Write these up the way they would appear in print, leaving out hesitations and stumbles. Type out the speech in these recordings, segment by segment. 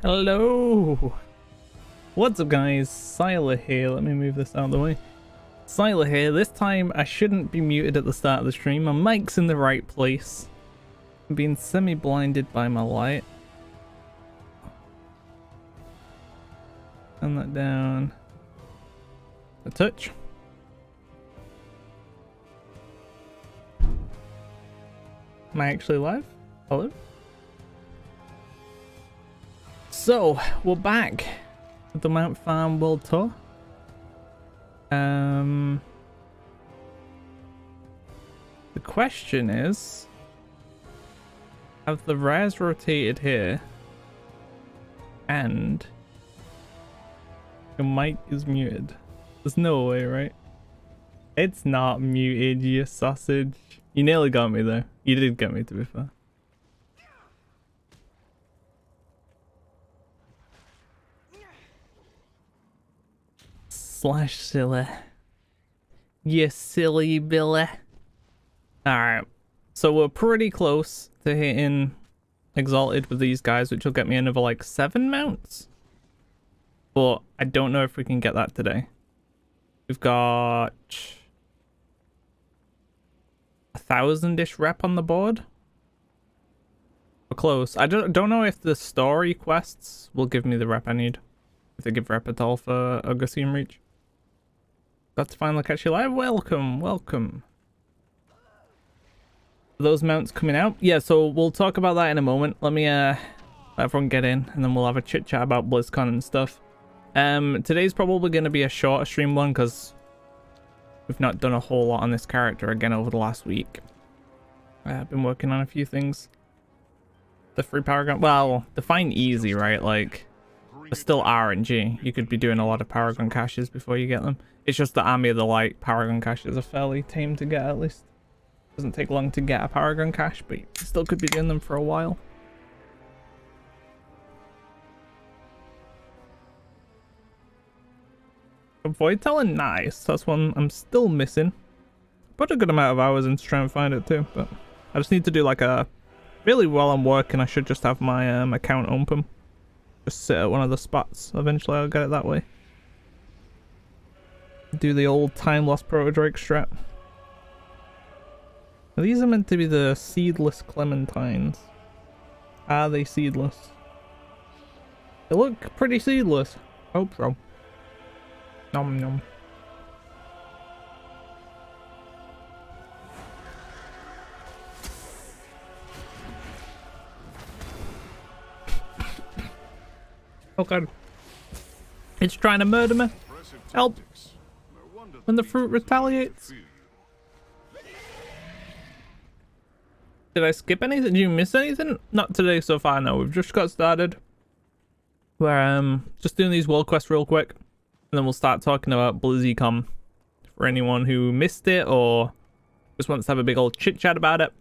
Hello! What's up guys, Syiler here. Let me move this out of the way. Syiler here. This time I shouldn't be muted at the start of the stream. My mic's in the right place. I'm being semi-blinded by my light. Turn that down a touch. Am I actually live? Hello? So, we're back with the Mount Farm World Tour. The question is, have the rares rotated here? And your mic is muted. There's no way, right? It's not muted, you sausage. You nearly got me though. You did get me, to be fair. Slash silly. You silly Billy. Alright. So we're pretty close to hitting Exalted with these guys, which will get me another like 7 mounts. But I don't know if we can get that today. We've got 1,000-ish rep on the board. We're close. I don't know if the story quests will give me the rep I need. If they give rep at all for Augustine Reach. Got to finally catch you live. Welcome, welcome. Are those mounts coming out? Yeah, so we'll talk about that in a moment. Let me let everyone get in, and then we'll have a chit chat about Blizzcon and stuff. Today's probably going to be a shorter stream one because we've not done a whole lot on this character again over the last week. I've been working on a few things. The free Paragon, well, define easy, right? Like, there's still RNG. You could be doing a lot of Paragon caches before you get them. It's just the Army of the Light Paragon caches are fairly tame to get, at least. Doesn't take long to get a Paragon cache, but you still could be doing them for a while. Void Talon, nice. That's one I'm still missing. Put a good amount of hours in to try and find it too, but I just need to do like a... Really, while I'm working, I should just have my account open. Just sit at one of the spots. Eventually I'll get it that way. Do the old time lost proto Drake strat. Now, these are meant to be the seedless clementines. Are they seedless? They look pretty seedless. Hope so. Nom nom. Oh god. It's trying to murder me. Help. When the fruit retaliates. Did I skip anything? Did you miss anything? Not today so far, no. We've just got started. We're just doing these world quests real quick. And then we'll start talking about Blizzcon. For anyone who missed it or just wants to have a big old chit chat about it.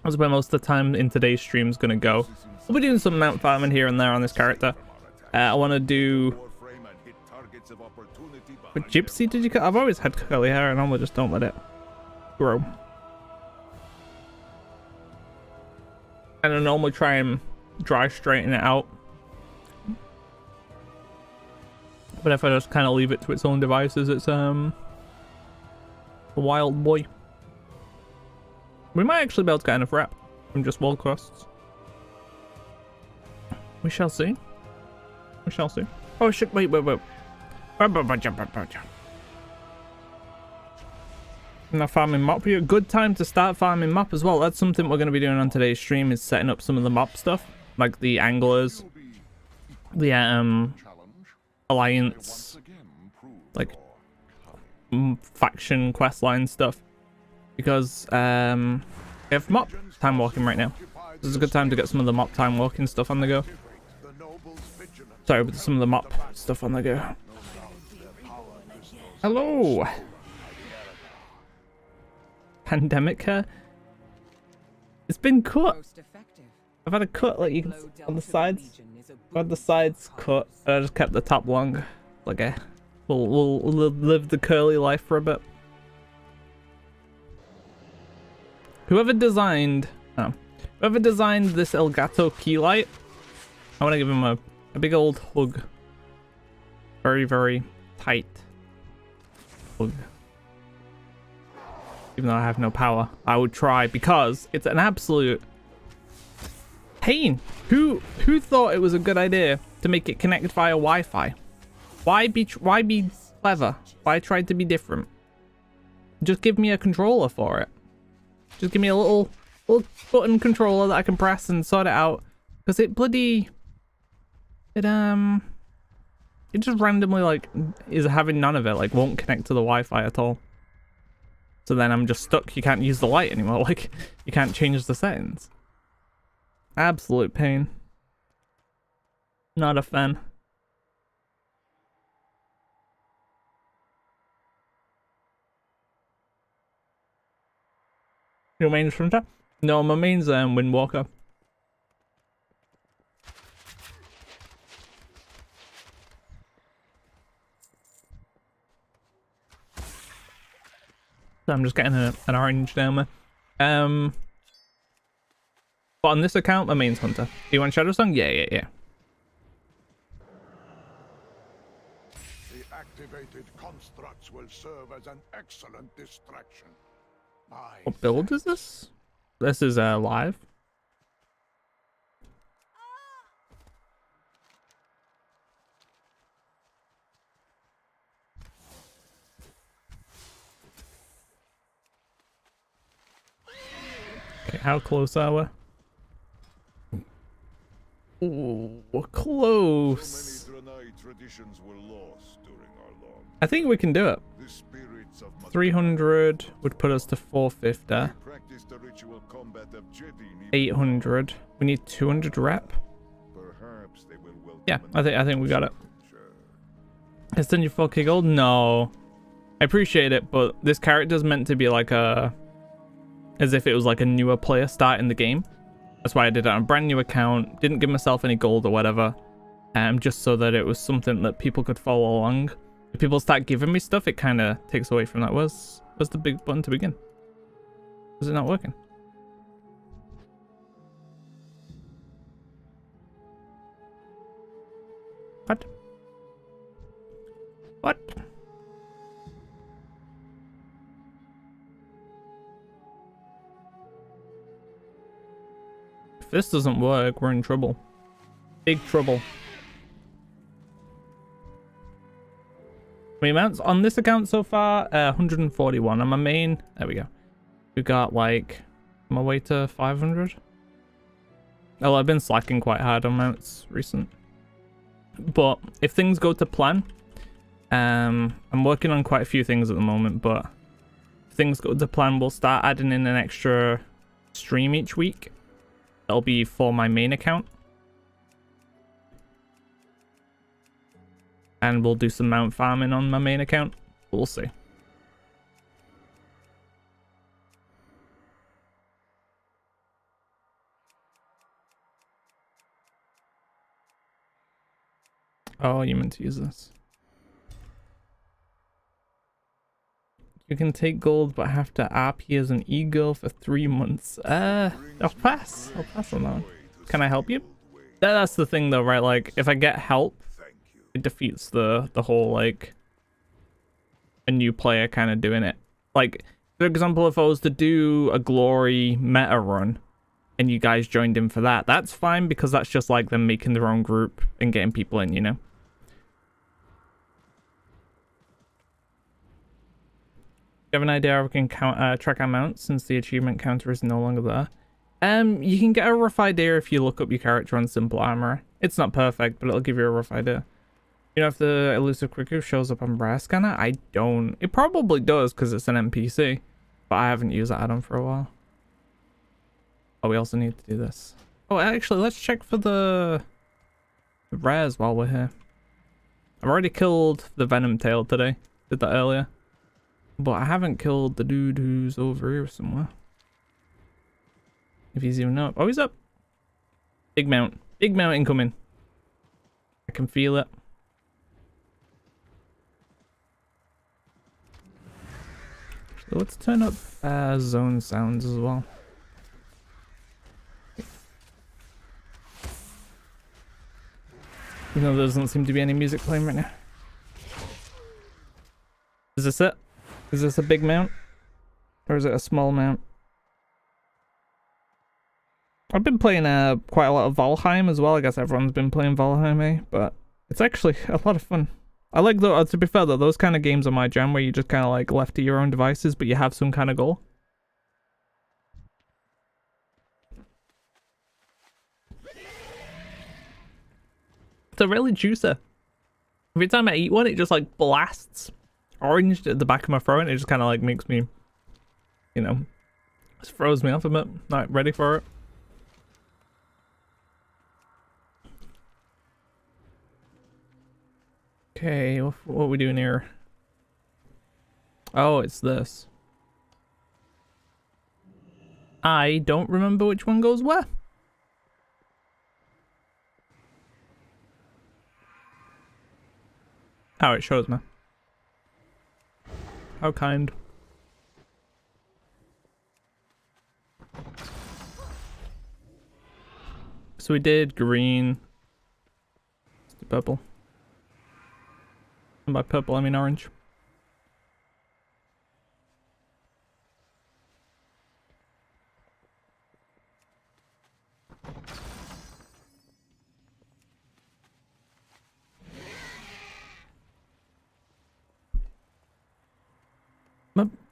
That's where most of the time in today's stream is going to go. We'll be doing some mount farming here and there on this character. I want to do... What gypsy did you cut? I've always had curly hair and I just don't let it grow. And I normally try and dry straighten it out. But if I just kind of leave it to its own devices, it's a wild boy. We might actually be able to get enough rep from just world quests. We shall see. We shall see. Oh shit, wait. Now farming mop here. Good time to start farming mop as well. That's something we're going to be doing on today's stream, is setting up some of the mop stuff. Like the anglers. The alliance. Like faction questline stuff. Because we have mop time walking right now. This is a good time to get some of the mop time walking stuff on the go. Sorry, but some of the mop stuff on the go. Hello! Pandemic hair? It's been cut! I've had a cut, like you can see on the sides. I've had the sides cut, and I just kept the top long. Like, we'll live the curly life for a bit. Whoever designed this Elgato key light, I want to give him a A big old hug. Very, very tight hug. Even though I have no power, I would try because it's an absolute pain. Who thought it was a good idea to make it connect via Wi-Fi? Why be clever? Why try to be different? Just give me a controller for it. Just give me a little button controller that I can press and sort it out. Because it just randomly like is having none of it, like won't connect to the Wi-Fi at all. So then I'm just stuck. You can't use the light anymore. Like you can't change the settings. Absolute pain. Not a fan. Your main Hunter? No, my main's Windwalker. So I'm just getting an orange down there. But on this account, my main's Hunter. Do you want Shadow Song? Yeah. The activated constructs will serve as an excellent distraction. What build is this? This is live. Okay, how close are we? Ooh, we're close. I think we can do it. 300 would put us to 450. 800. We need 200 rep. Yeah, I think we got it. It's done your 4k gold? No. I appreciate it, but this character's meant to be like as if it was like a newer player starting the game. That's why I did it on a brand new account. Didn't give myself any gold or whatever. Just so that it was something that people could follow along. If people start giving me stuff, it kind of takes away from that. Where's the big button to begin? Is it not working? What? What? If this doesn't work, we're in trouble. Big trouble. Amounts on this account so far, 141. On my main, there we go. We got like on my way to 500. Well, I've been slacking quite hard on mounts recent, but if things go to plan, I'm working on quite a few things at the moment, but if things go to plan, we'll start adding in an extra stream each week. That'll be for my main account. And we'll do some mount farming on my main account. We'll see. Oh, you meant to use this. You can take gold, but have to RP as an e-girl for 3 months. I'll pass. I'll pass on that one. Can I help you? That's the thing though, right? Like, if I get help, it defeats the whole like a new player kind of doing it. Like, for example, if I was to do a glory meta run and you guys joined in for that, that's fine because that's just like them making their own group and getting people in, you know. You have an idea how we can track our mounts since the achievement counter is no longer there? You can get a rough idea if you look up your character on Simple Armor. It's not perfect, but it'll give you a rough idea. You know if the elusive quicker shows up on Brass Scanner? I don't. It probably does because it's an NPC, but I haven't used that add-on for a while. Oh, we also need to do this. Oh, actually, let's check for the rares while we're here. I've already killed the Venom Tail today. Did that earlier. But I haven't killed the dude who's over here somewhere. If he's even up. Oh, he's up. Big mount. Big mount incoming. I can feel it. So let's turn up zone sounds as well. Even though there doesn't seem to be any music playing right now. Is this it? Is this a big mount? Or is it a small mount? I've been playing quite a lot of Valheim as well. I guess everyone's been playing Valheim, eh? But it's actually a lot of fun. I like, though, to be fair though, those kind of games are my jam where you just kind of like left to your own devices, but you have some kind of goal. It's a really juicer. Every time I eat one, it just like blasts orange at the back of my throat, and it just kind of like makes me, you know, just throws me off a bit. Not ready for it. Okay, what are we doing here? Oh, it's this. I don't remember which one goes where. Oh, it shows me. How kind. So we did green. Let's do purple. And by purple, I mean orange.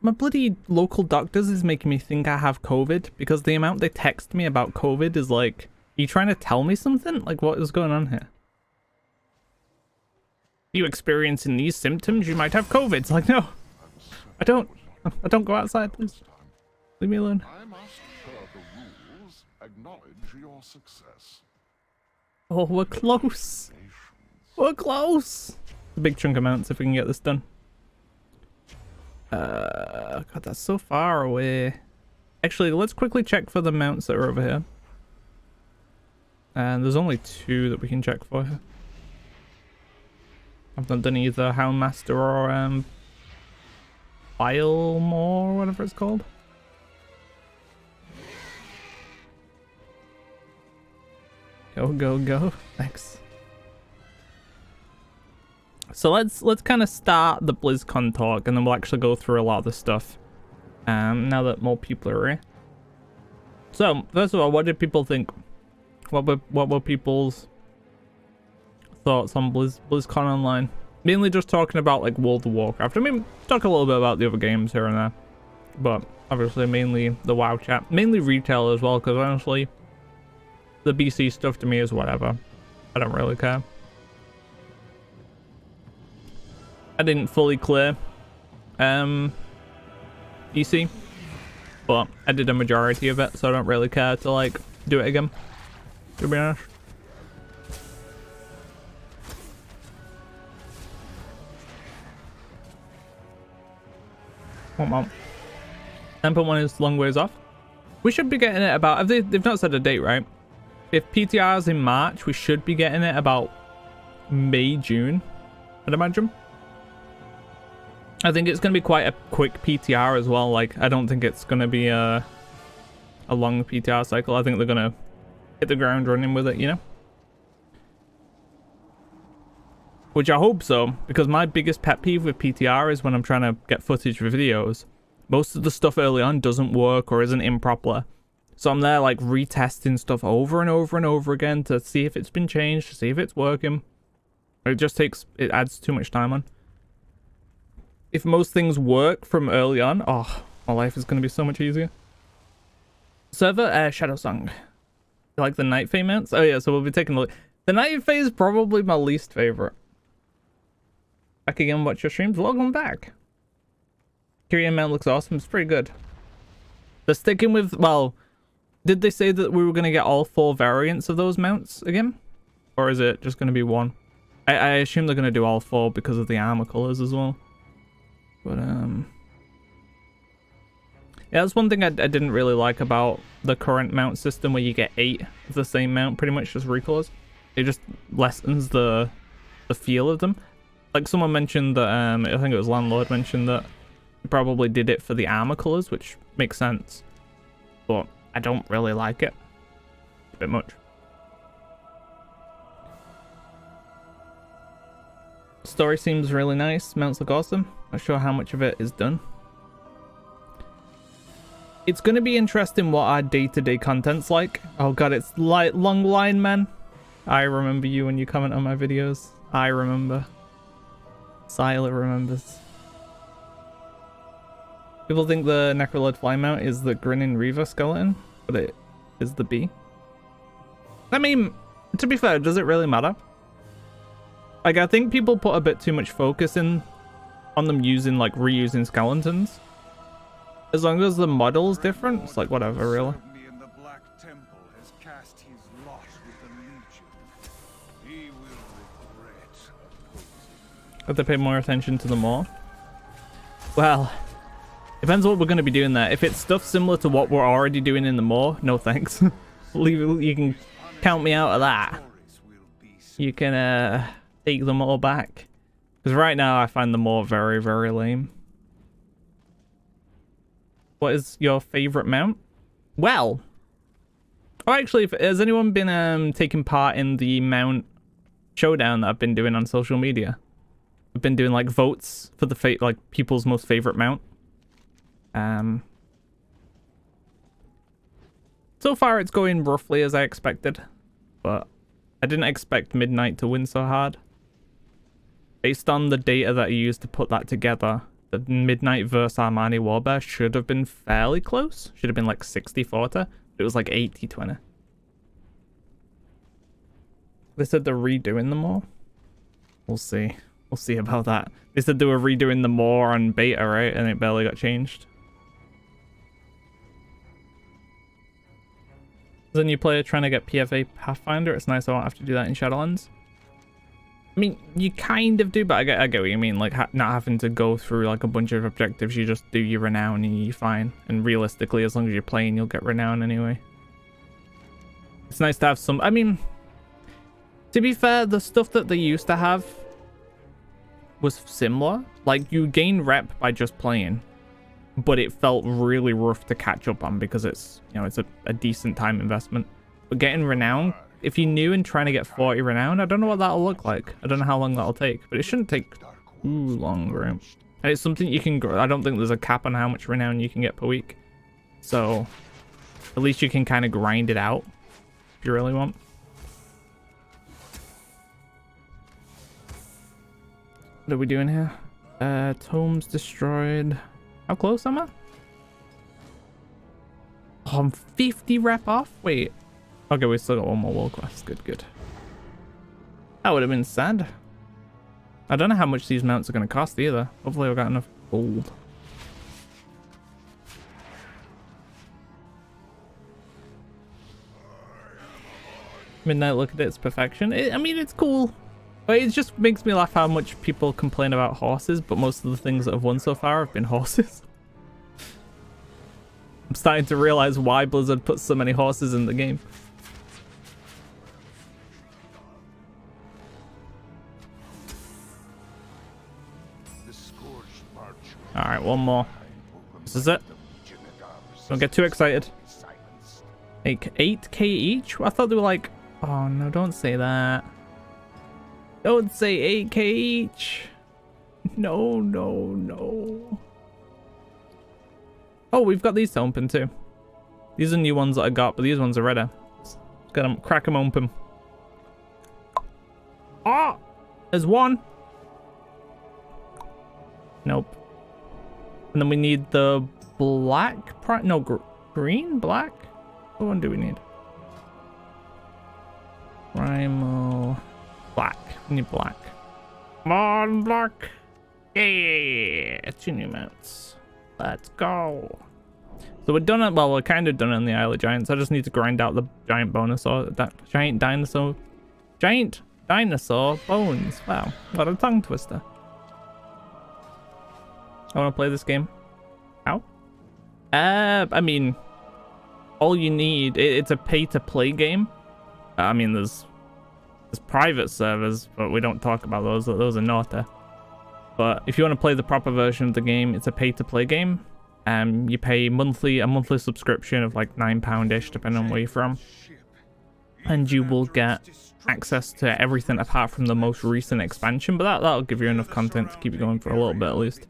My bloody local doctors is making me think I have COVID, because the amount they text me about COVID is like, are you trying to tell me something? Like, what is going on here? You experiencing these symptoms, you might have COVID. It's like, no, I don't go outside, please. Leave me alone. I must per the rules acknowledge your success. Oh, we're close. We're close. A big chunk of mounts if we can get this done. God, that's so far away. Actually, let's quickly check for the mounts that are over here. And there's only 2 that we can check for here. I've not done either Houndmaster or Bilemore, whatever it's called. Go, go, go. Thanks. So let's kind of start the BlizzCon talk, and then we'll actually go through a lot of the stuff. Now that more people are here. So first of all, what did people think? What were people's thoughts on BlizzCon Online? Mainly just talking about like World of Warcraft. I mean, talk a little bit about the other games here and there, but obviously mainly the WoW chat, mainly retail as well. Because honestly, the BC stuff to me is whatever. I don't really care. I didn't fully clear EC, but I did a majority of it, so I don't really care to like do it again, to be honest. One month. 10.1 is long ways off. We should be getting it about, they've not said a date, right? If PTR is in March, we should be getting it about May, June, I'd imagine. I think it's going to be quite a quick PTR as well. Like, I don't think it's going to be a long PTR cycle. I think they're going to hit the ground running with it, you know? Which I hope so, because my biggest pet peeve with PTR is when I'm trying to get footage for videos. Most of the stuff early on doesn't work or isn't improper. So I'm there like retesting stuff over and over and over again to see if it's been changed, to see if it's working. It adds too much time on. If most things work from early on, oh, my life is going to be so much easier. Server, Shadow Song. You like the Night Fae mounts? Oh yeah, so we'll be taking a look. The Night Fae is probably my least favorite. Back again, watch your streams. Welcome back. Kyrian mount looks awesome. It's pretty good. They're sticking with, well, did they say that we were going to get all 4 variants of those mounts again? Or is it just going to be one? I assume they're going to do all 4 because of the armor colors as well. But, yeah, that's one thing I didn't really like about the current mount system where you get 8 of the same mount, pretty much just recolors. It just lessens the feel of them. Like someone mentioned that, I think it was Landlord mentioned that he probably did it for the armor colors, which makes sense. But I don't really like it. A bit much. Story seems really nice. Mounts look awesome. Not sure how much of it is done. It's going to be interesting what our day-to-day content's like. Oh god, it's like long line, man. I remember you when you comment on my videos. I remember. Syiler remembers. People think the Necrolord fly mount is the grinning Reaver skeleton, but it is the bee. I mean, to be fair, does it really matter? Like, I think people put a bit too much focus on them using, like, reusing skeletons. As long as the model's different, it's like, whatever, really. Have to pay more attention to the more? Well, depends what we're going to be doing there. If it's stuff similar to what we're already doing in the more, no thanks. You can count me out of that. You can take them all back. Because right now I find the more very, very lame. What is your favorite mount? Well, oh, actually, has anyone been taking part in the mount showdown that I've been doing on social media? I've been doing like votes for the like people's most favorite mount. So far it's going roughly as I expected, but I didn't expect Midnight to win so hard. Based on the data that I used to put that together, the Midnight versus Armani Warbear should have been fairly close. Should have been like 60-40. It was like 80-20. They said they're redoing them all. We'll see. We'll see about that. They said they were redoing the more on beta, right? And it barely got changed. As a new player trying to get PFA Pathfinder, it's nice I won't have to do that in Shadowlands. I mean, you kind of do, but I get what you mean. Like, not having to go through like a bunch of objectives, you just do your renown and you're fine. And realistically, as long as you're playing, you'll get renown anyway. It's nice to have some... I mean, to be fair, the stuff that they used to have was similar. Like, you gain rep by just playing, but it felt really rough to catch up on because it's, you know, it's a decent time investment. But getting renown, if you're new and trying to get 40 renown, I don't know what that'll look like. I don't know how long that'll take, but it shouldn't take too long, right? And it's something you can grow. I don't think there's a cap on how much renown you can get per week. So at least you can kind of grind it out if you really want. What are we doing here? Tomes destroyed. How close am I? Oh, I'm 50 rep off? Wait. Okay, we still got one more world class. Good, good. That would have been sad. I don't know how much these mounts are going to cost either. Hopefully I've got enough gold. Midnight, look at its perfection. I mean, it's cool. But it just makes me laugh how much people complain about horses, but most of the things that have won so far have been horses. I'm starting to realize why Blizzard puts so many horses in the game. Alright, one more. This is it. Don't get too excited. 8k each? I thought they were like... Oh no, don't say that. Don't say 8k each. No, no, no. Oh, we've got these to open too. These are new ones that I got, but these ones are ready. Let's get them, crack them open. Ah! There's one. Nope. And then we need the black... No, green? Black? What one do we need? Primal... Black. We need black. Come on, black. Yeah, 2 new mounts. Let's go. So we're done. Well, we're kind of done on the Isle of Giants. I just need to grind out the giant bonosaur. That giant dinosaur. Giant dinosaur bones. Wow, what a tongue twister. I want to play this game. How? I mean, all you need. It's a pay-to-play game. I mean, there's private servers, but we don't talk about those. Those are naughty. But if you want to play the proper version of the game, it's a pay-to-play game. You pay a monthly subscription of like £9-ish, depending on where you're from. and you will get access to everything apart from the most recent expansion, but that'll give you enough content to keep you going for a little bit at least.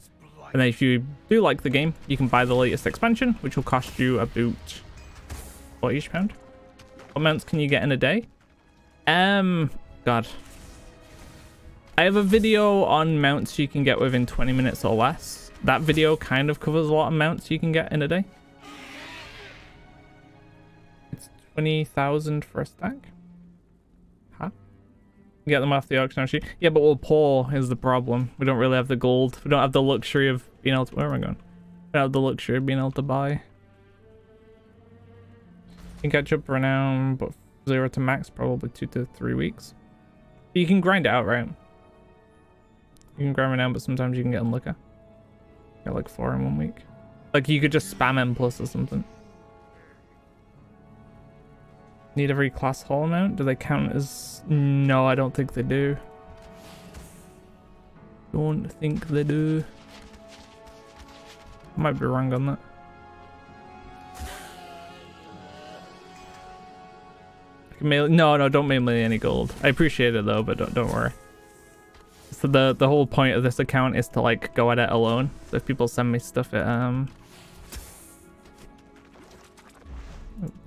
And then if you do like the game, you can buy the latest expansion, which will cost you about what each pound? What mounts can you get in a day? God. I have a video on mounts you can get within 20 minutes or less. That video kind of covers a lot of mounts you can get in a day. It's 20,000 for a stack. Huh? You get them off the auction sheet. Yeah, but we're poor is the problem. We don't really have the gold. We don't have the luxury of being able to... Where am I going? We don't have the luxury of being able to buy. You can catch up renown, but 0 to max, probably 2 to 3 weeks. You can grind it out, right? You can grind renown, but sometimes you can get unlucky. Got like 4 in 1 week. Like you could just spam M plus or something. Need every class hall amount? Do they count as... No, I don't think they do. Don't think they do. I might be wrong on that. No, don't mail me any gold. I appreciate it though, but don't worry. So the whole point of this account is to like go at it alone. So if people send me stuff, it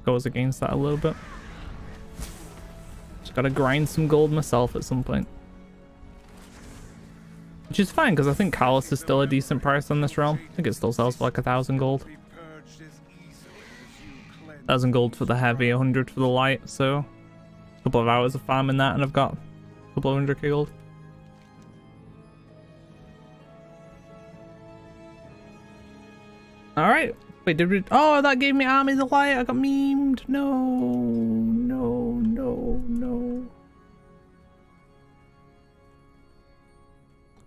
goes against that a little bit. Just gotta grind some gold myself at some point, which is fine because I think Callus is still a decent price on this realm. I think it still sells for like 1,000 gold. 1,000 gold for the heavy, 100 for the light, so a couple of hours of farming that and I've got a couple of 100k gold. Alright, wait, did we... Oh, that gave me Army of the Light, I got memed. No.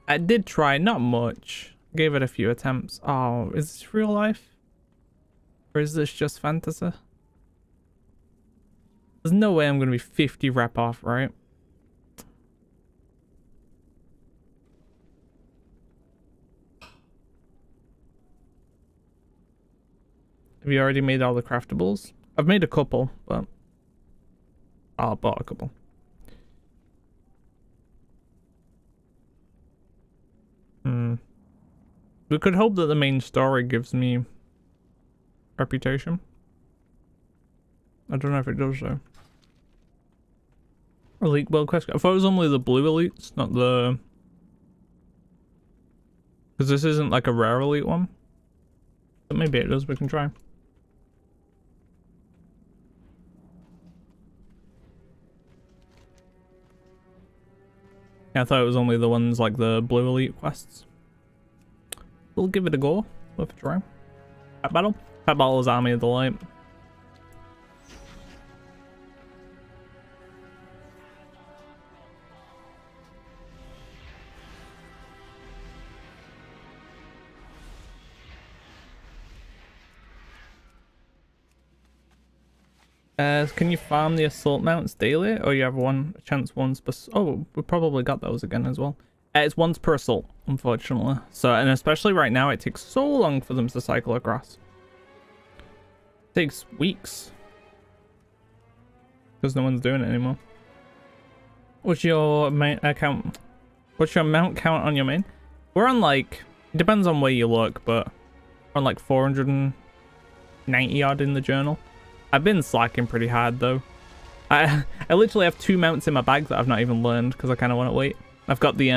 I did try, not much. Gave it a few attempts. Oh, is this real life? Or is this just fantasy? There's no way I'm going to be 50 rep off, right? Have you already made all the craftables? I've made a couple, but I bought a couple. We could hope that the main story gives me reputation. I don't know if it does though. Elite world quest. I thought it was only the blue elites, not the... Because this isn't like a rare elite one. But maybe it does, we can try. Yeah, I thought it was only the ones like the blue elite quests. We'll give it a go. Worth a try. Pet battle? Pet battle is Army of the Light. Can you farm the assault mounts daily, or you have a chance once per... Oh, we probably got those again as well. It's once per assault, unfortunately. So, and especially right now, it takes so long for them to cycle across. It takes weeks. Because no one's doing it anymore. What's your main account? What's your mount count on your main? We're on like... It depends on where you look, but... We're on like 490 odd in the journal. I've been slacking pretty hard though. I literally have 2 mounts in my bag that I've not even learned because I kind of want to wait. I've got the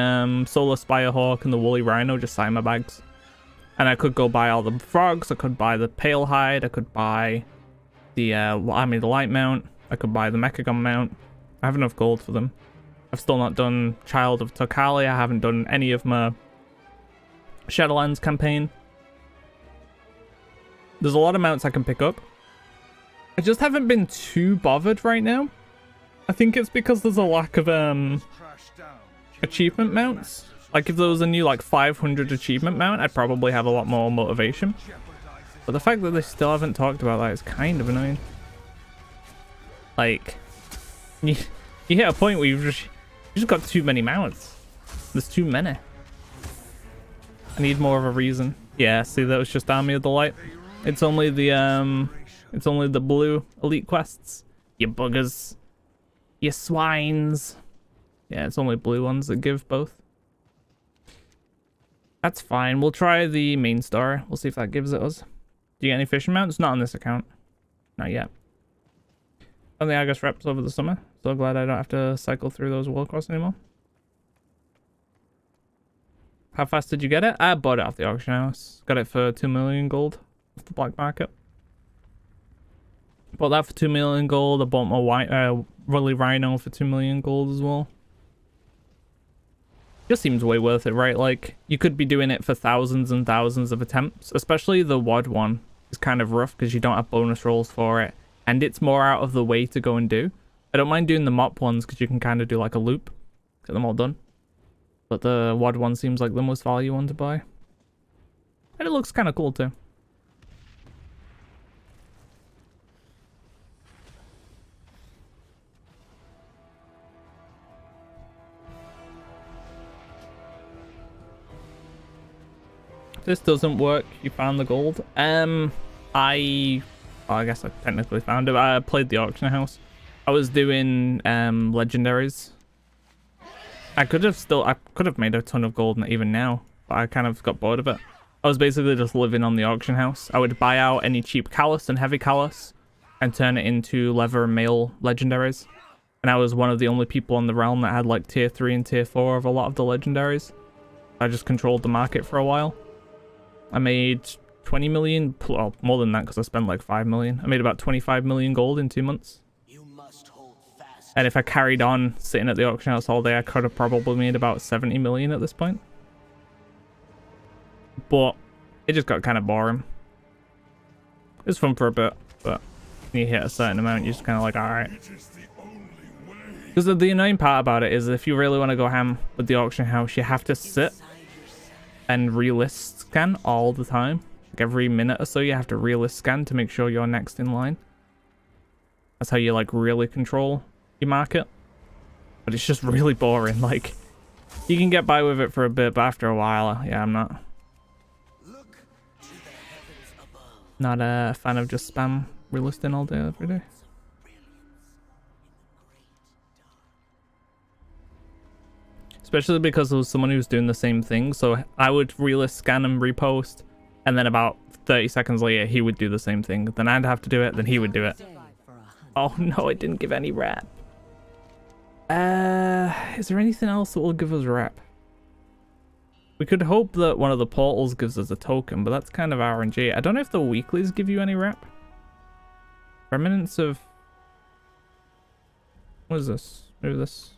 Solar Spire Hawk and the Woolly Rhino just sat in my bags. And I could go buy all the frogs, I could buy the Pale Hide, I could buy the Army of the Light mount, I could buy the Mechagon mount. I have enough gold for them. I've still not done Child of Tokali, I haven't done any of my Shadowlands campaign. There's a lot of mounts I can pick up. I just haven't been too bothered right now. I think it's because there's a lack of achievement mounts. Like if there was a new like 500 achievement mount, I'd probably have a lot more motivation. But the fact that they still haven't talked about that is kind of annoying. Like, you hit a point where you just got too many mounts. There's too many. I need more of a reason. Yeah, see, that was just Army of the Light. It's only the blue elite quests. You buggers. You swines. Yeah, it's only blue ones that give both. That's fine. We'll try the main star. We'll see if that gives it us. Do you get any fishing mounts? Not on this account. Not yet. On the Argus reps over the summer. So glad I don't have to cycle through those Warcrafts anymore. How fast did you get it? I bought it off the auction house. Got it for 2 million gold off the black market. Bought that for 2 million gold. I bought my Rally Rhino for 2 million gold as well. Just seems way worth it, right? Like, you could be doing it for thousands and thousands of attempts. Especially the WOD one is kind of rough because you don't have bonus rolls for it. And it's more out of the way to go and do. I don't mind doing the mop ones because you can kind of do like a loop. Get them all done. But the WOD one seems like the most value one to buy. And it looks kind of cool too. If this doesn't work, you found the gold. I guess I technically found it. I played the auction house. I was doing legendaries. I could have made a ton of gold even now, but I kind of got bored of it. I was basically just living on the auction house. I would buy out any cheap callus and heavy callus and turn it into leather and mail legendaries. And I was one of the only people on the realm that had like tier 3 and tier 4 of a lot of the legendaries. I just controlled the market for a while. I made 20 million, well, more than that because I spent like 5 million. I made about 25 million gold in 2 months. And if I carried on sitting at the auction house all day, I could have probably made about 70 million at this point. But it just got kind of boring. It was fun for a bit, but when you hit a certain amount, you're just kind of like, alright. Because the annoying part about it is if you really want to go ham with the auction house, you have to sit and relist scan all the time. Like every minute or so, you have to relist scan to make sure you're next in line. That's how you like really control your market. But it's just really boring. Like, you can get by with it for a bit, but after a while, yeah, I'm not a fan of just spam relisting all day every day. Especially because there was someone who was doing the same thing, so I would relist scan and repost, and then about 30 seconds later he would do the same thing. Then I'd have to do it, then he would do it. Oh no, it didn't give any rep. Is there anything else that will give us rep? We could hope that one of the portals gives us a token, but that's kind of RNG. I don't know if the weeklies give you any rep. Remnants of... What is this? Maybe this.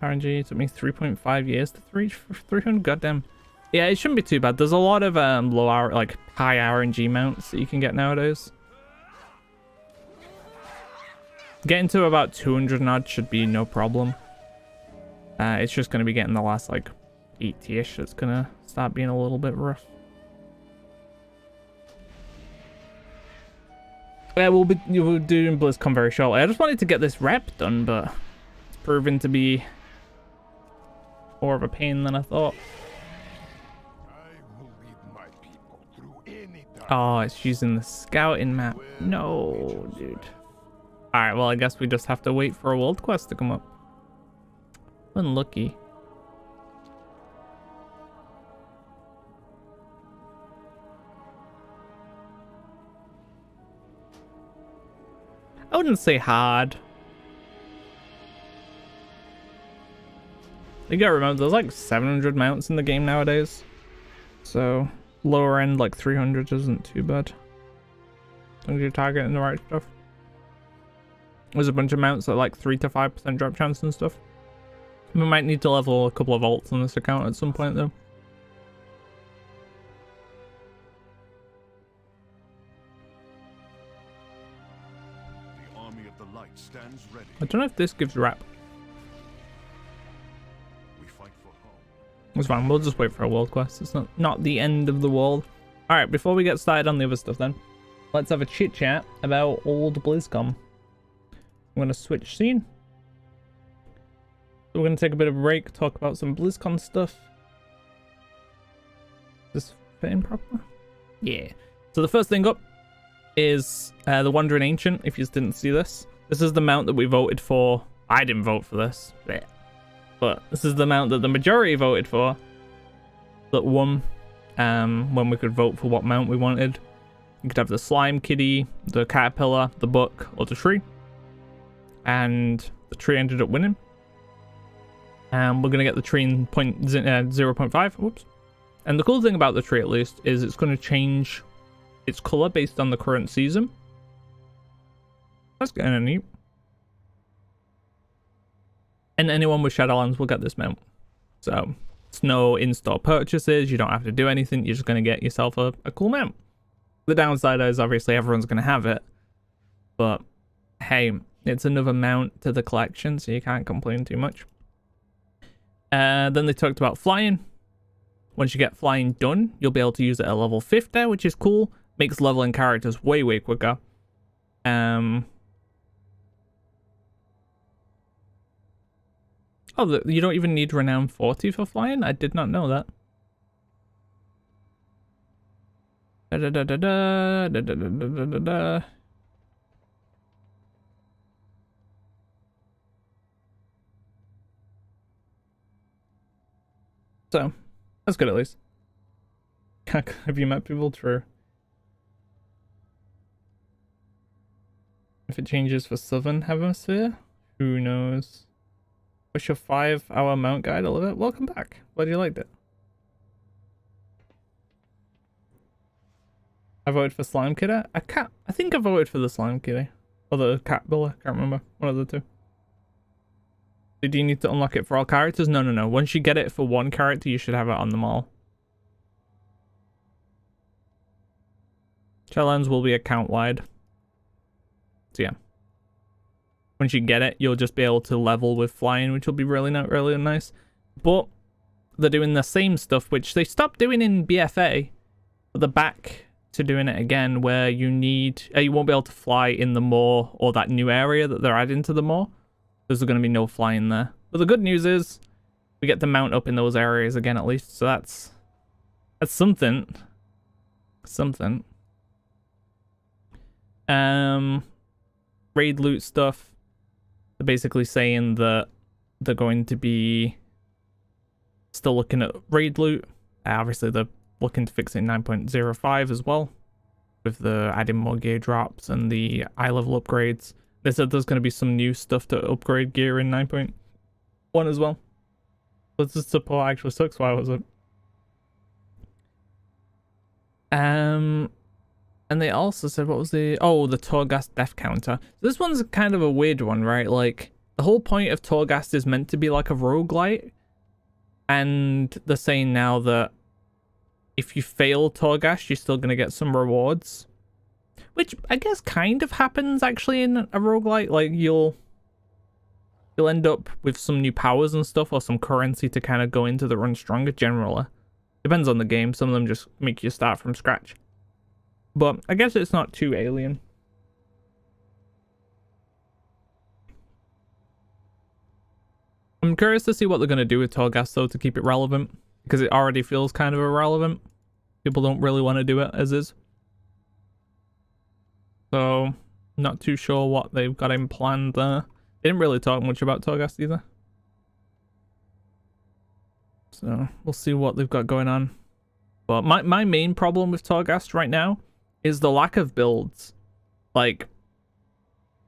RNG took me 3.5 years to reach 300. Goddamn. Yeah, it shouldn't be too bad. There's a lot of high RNG mounts that you can get nowadays. Getting to about 200 odd should be no problem. It's just going to be getting the last like 80-ish that's going to start being a little bit rough. Yeah, we'll be doing Blizzcon very shortly. I just wanted to get this rep done, but it's proven to be more of a pain than I thought. Oh, it's using the scouting map. No, dude. Alright, well, I guess we just have to wait for a world quest to come up. Unlucky. I wouldn't say hard. You gotta remember, there's like 700 mounts in the game nowadays. So, lower end, like 300 isn't too bad. As long as you're targeting the right stuff. There's a bunch of mounts that like 3 to 5% drop chance and stuff. We might need to level a couple of alts on this account at some point though. The army of the light stands ready. I don't know if this gives rep. We fight for home. It's fine, we'll just wait for a world quest. It's not the end of the world. Alright, before we get started on the other stuff then, let's have a chit chat about old BlizzCon. I'm going to switch scene. So we're going to take a bit of a break, talk about some BlizzCon stuff. Is this fit in properly? Yeah. So the first thing up is the Wandering Ancient, if you didn't see this. This is the mount that we voted for. I didn't vote for this. But this is the mount that the majority voted for. That won when we could vote for what mount we wanted. You could have the Slime Kitty, the Caterpillar, the Buck, or the Tree. And the Tree ended up winning. And we're going to get the Tree in 0.5. Whoops. And the cool thing about the Tree, at least, is it's going to change its color based on the current season. That's kind of neat. And anyone with Shadowlands will get this mount. So it's no in-store purchases. You don't have to do anything. You're just going to get yourself a cool mount. The downside is obviously everyone's going to have it. But hey, it's another mount to the collection, so you can't complain too much. Then they talked about flying. Once you get flying done, you'll be able to use it at level 50, which is cool. Makes leveling characters way, way quicker. Oh, you don't even need Renown 40 for flying? I did not know that. So, that's good at least. Have you met people? True. If it changes for Southern Hemisphere, who knows? What's your 5-hour mount guide? I love it. Welcome back. Glad you liked it. I voted for Slime Kitty. I think I voted for the Slime Kitty. Or the Caterpillar. Can't remember. One of the two. Do you need to unlock it for all characters? No, no, no. Once you get it for one character, you should have it on them all. Challenge will be account-wide. So yeah. Once you get it, you'll just be able to level with flying, which will be really nice. But they're doing the same stuff, which they stopped doing in BFA, but they're back to doing it again, where you won't be able to fly in the Maw or that new area that they're adding to the Maw. There's going to be no flying there. But the good news is we get to mount up in those areas again at least, so that's something. Something. Raid loot stuff. They're basically saying that they're going to be still looking at raid loot. Obviously, they're looking to fix it in 9.05 as well, with the adding more gear drops and the eye level upgrades. They said there's going to be some new stuff to upgrade gear in 9.1 as well. But the support actually sucks. Why was it? And they also said, what was the Torghast death counter. So this one's kind of a weird one, right? Like, the whole point of Torghast is meant to be like a roguelite. And they're saying now that if you fail Torghast, you're still going to get some rewards. Which I guess kind of happens actually in a roguelite. Like, you'll end up with some new powers and stuff, or some currency to kind of go into the run stronger generally. Depends on the game. Some of them just make you start from scratch. But I guess it's not too alien. I'm curious to see what they're going to do with Torghast though to keep it relevant, because it already feels kind of irrelevant. People don't really want to do it as is. So, not too sure what they've got in plan there. They didn't really talk much about Torghast either. So, we'll see what they've got going on. But my main problem with Torghast right now is the lack of builds. Like,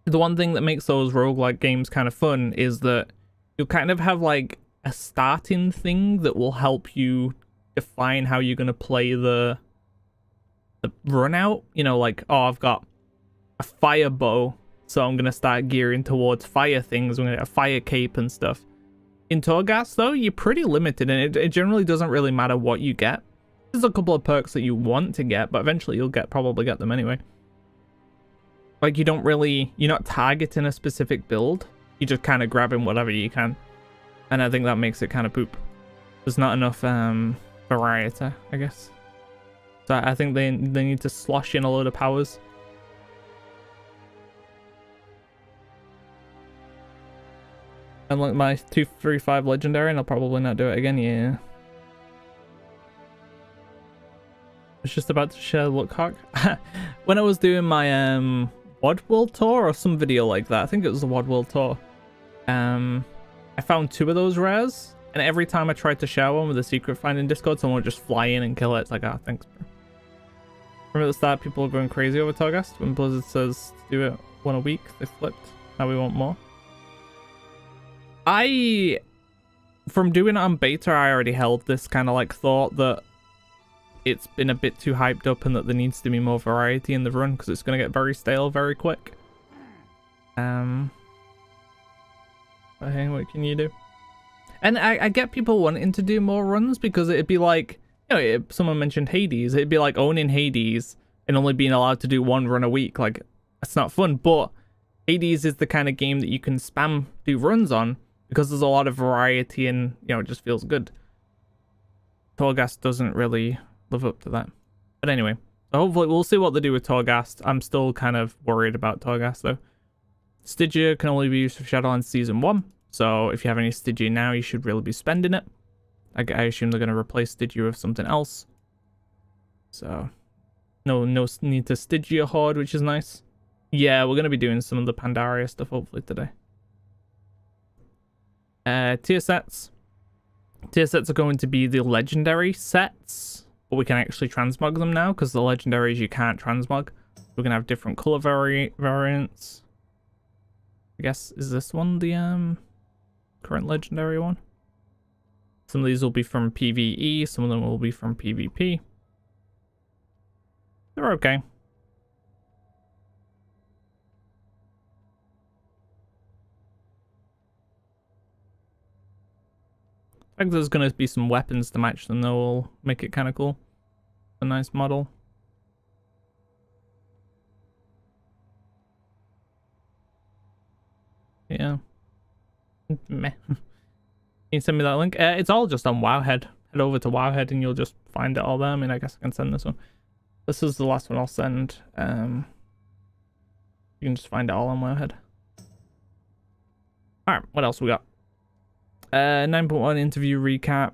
the one thing that makes those roguelike games kind of fun is that you'll kind of have like a starting thing that will help you define how you're going to play the run out. You know, like, oh, I've got a fire bow, so I'm going to start gearing towards fire things. I'm going to get a fire cape and stuff. In Torghast, though, you're pretty limited, and it generally doesn't really matter what you get. There's a couple of perks that you want to get, but eventually you'll probably get them anyway. Like, you're not targeting a specific build. You're just kind of grabbing whatever you can. And I think that makes it kind of poop. There's not enough variety, I guess. So I think they need to slosh in a load of powers. And like my 235 legendary, and I'll probably not do it again, yeah. was just about to share Lookhawk. When I was doing my WoD World Tour or some video like that, I think it was the WoD World Tour, I found 2 of those rares, and every time I tried to share one with a secret find in Discord, someone would just fly in and kill it. It's like, ah, thanks, bro. Remember at the start, people were going crazy over Torghast when Blizzard says to do it 1 a week. They flipped. Now we want more. From doing it on beta, I already held this kind of like thought that it's been a bit too hyped up and that there needs to be more variety in the run because it's going to get very stale very quick. But hey, what can you do? And I get people wanting to do more runs because it'd be like, you know, if someone mentioned Hades, it'd be like owning Hades and only being allowed to do 1 run a week. Like, that's not fun. But Hades is the kind of game that you can spam do runs on because there's a lot of variety and, you know, it just feels good. Torghast doesn't really live up to that. But anyway, so hopefully we'll see what they do with Torghast. I'm still kind of worried about Torghast though. Stygia can only be used for Shadowlands Season 1. So if you have any Stygia now, you should really be spending it. I assume they're going to replace Stygia with something else. So no need to Stygia hoard, which is nice. Yeah, we're going to be doing some of the Pandaria stuff hopefully today. Tier sets. Tier sets are going to be the legendary sets, but we can actually transmog them now because the legendaries you can't transmog. We're going to have different color variants. I guess, is this one the current legendary one? Some of these will be from PvE, some of them will be from PvP. They're okay. I think there's going to be some weapons to match them, though. Will make it kind of cool. A nice model. Yeah. Meh. Can you send me that link? It's all just on Wowhead. Head over to Wowhead and you'll just find it all there. I mean, I guess I can send this one. This is the last one I'll send. You can just find it all on Wowhead. Alright, what else we got? 9.1 interview recap.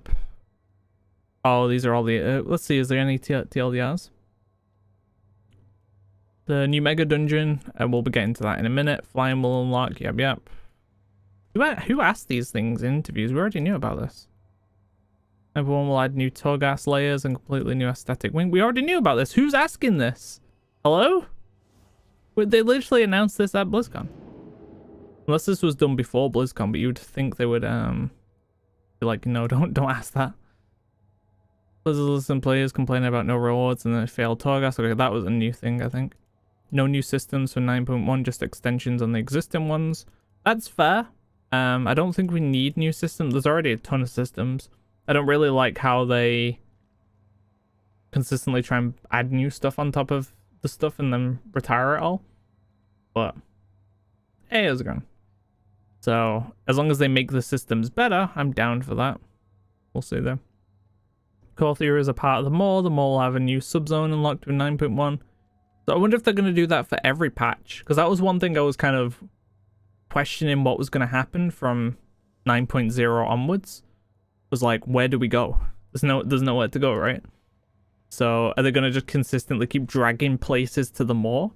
Oh, these are all the... let's see, is there any TLDRs? The new mega dungeon, we'll be getting to that in a minute. Flying will unlock, yep. Who asked these things in interviews? We already knew about this. Everyone will add new Torghast layers and completely new aesthetic wing. We already knew about this. Who's asking this? Hello? They literally announced this at BlizzCon. Unless this was done before BlizzCon, but you'd think they would be like, no, don't ask that. Blizzard players complaining about no rewards and then it failed Torghast. Okay, that was a new thing, I think. No new systems for 9.1, just extensions on the existing ones. That's fair. I don't think we need new systems. There's already a ton of systems. I don't really like how they consistently try and add new stuff on top of the stuff and then retire it all. But hey, how's it going? So as long as they make the systems better, I'm down for that. We'll see though. Core Theory is a part of the mall. The mall will have a new subzone unlocked with 9.1. So I wonder if they're going to do that for every patch. Because that was one thing I was kind of questioning what was going to happen from 9.0 onwards. Was like, where do we go? There's nowhere to go, right? So are they going to just consistently keep dragging places to the mall?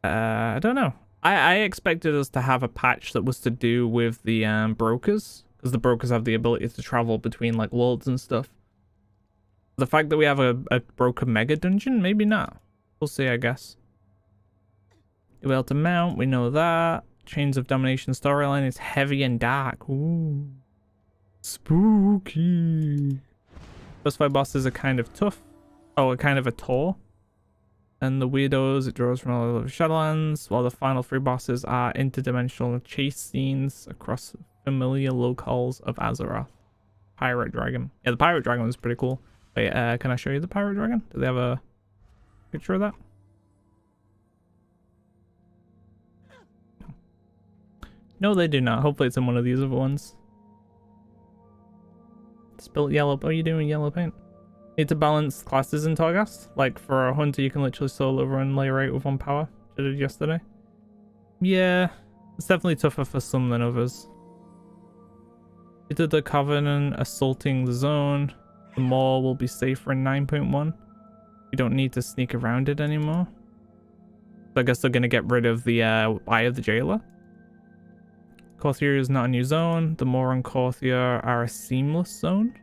I don't know. I expected us to have a patch that was to do with the brokers. Because the brokers have the ability to travel between like worlds and stuff. The fact that we have a broker mega dungeon, maybe not. We'll see, I guess. You'll be able to mount, we know that. Chains of Domination storyline is heavy and dark. Ooh. Spooky. First 5 bosses are kind of tough. Oh, a kind of a tour. And the weirdos, it draws from all over Shadowlands, while the final 3 bosses are interdimensional chase scenes across familiar locales of Azeroth. Pirate Dragon. Yeah, the Pirate Dragon was pretty cool. Wait, can I show you the Pirate Dragon? Do they have a picture of that? No, they do not. Hopefully it's in one of these other ones. Spilt yellow. Oh, you're doing yellow paint. Need to balance classes in Torghast. Like for a hunter, you can literally solo run layer 8 with 1 power. I did yesterday. Yeah, it's definitely tougher for some than others. We did the Covenant assaulting the zone. The mall will be safer in 9.1. We don't need to sneak around it anymore. So I guess they're going to get rid of the Eye of the Jailer. Korthia is not a new zone. The Moor and Korthia are a seamless zone.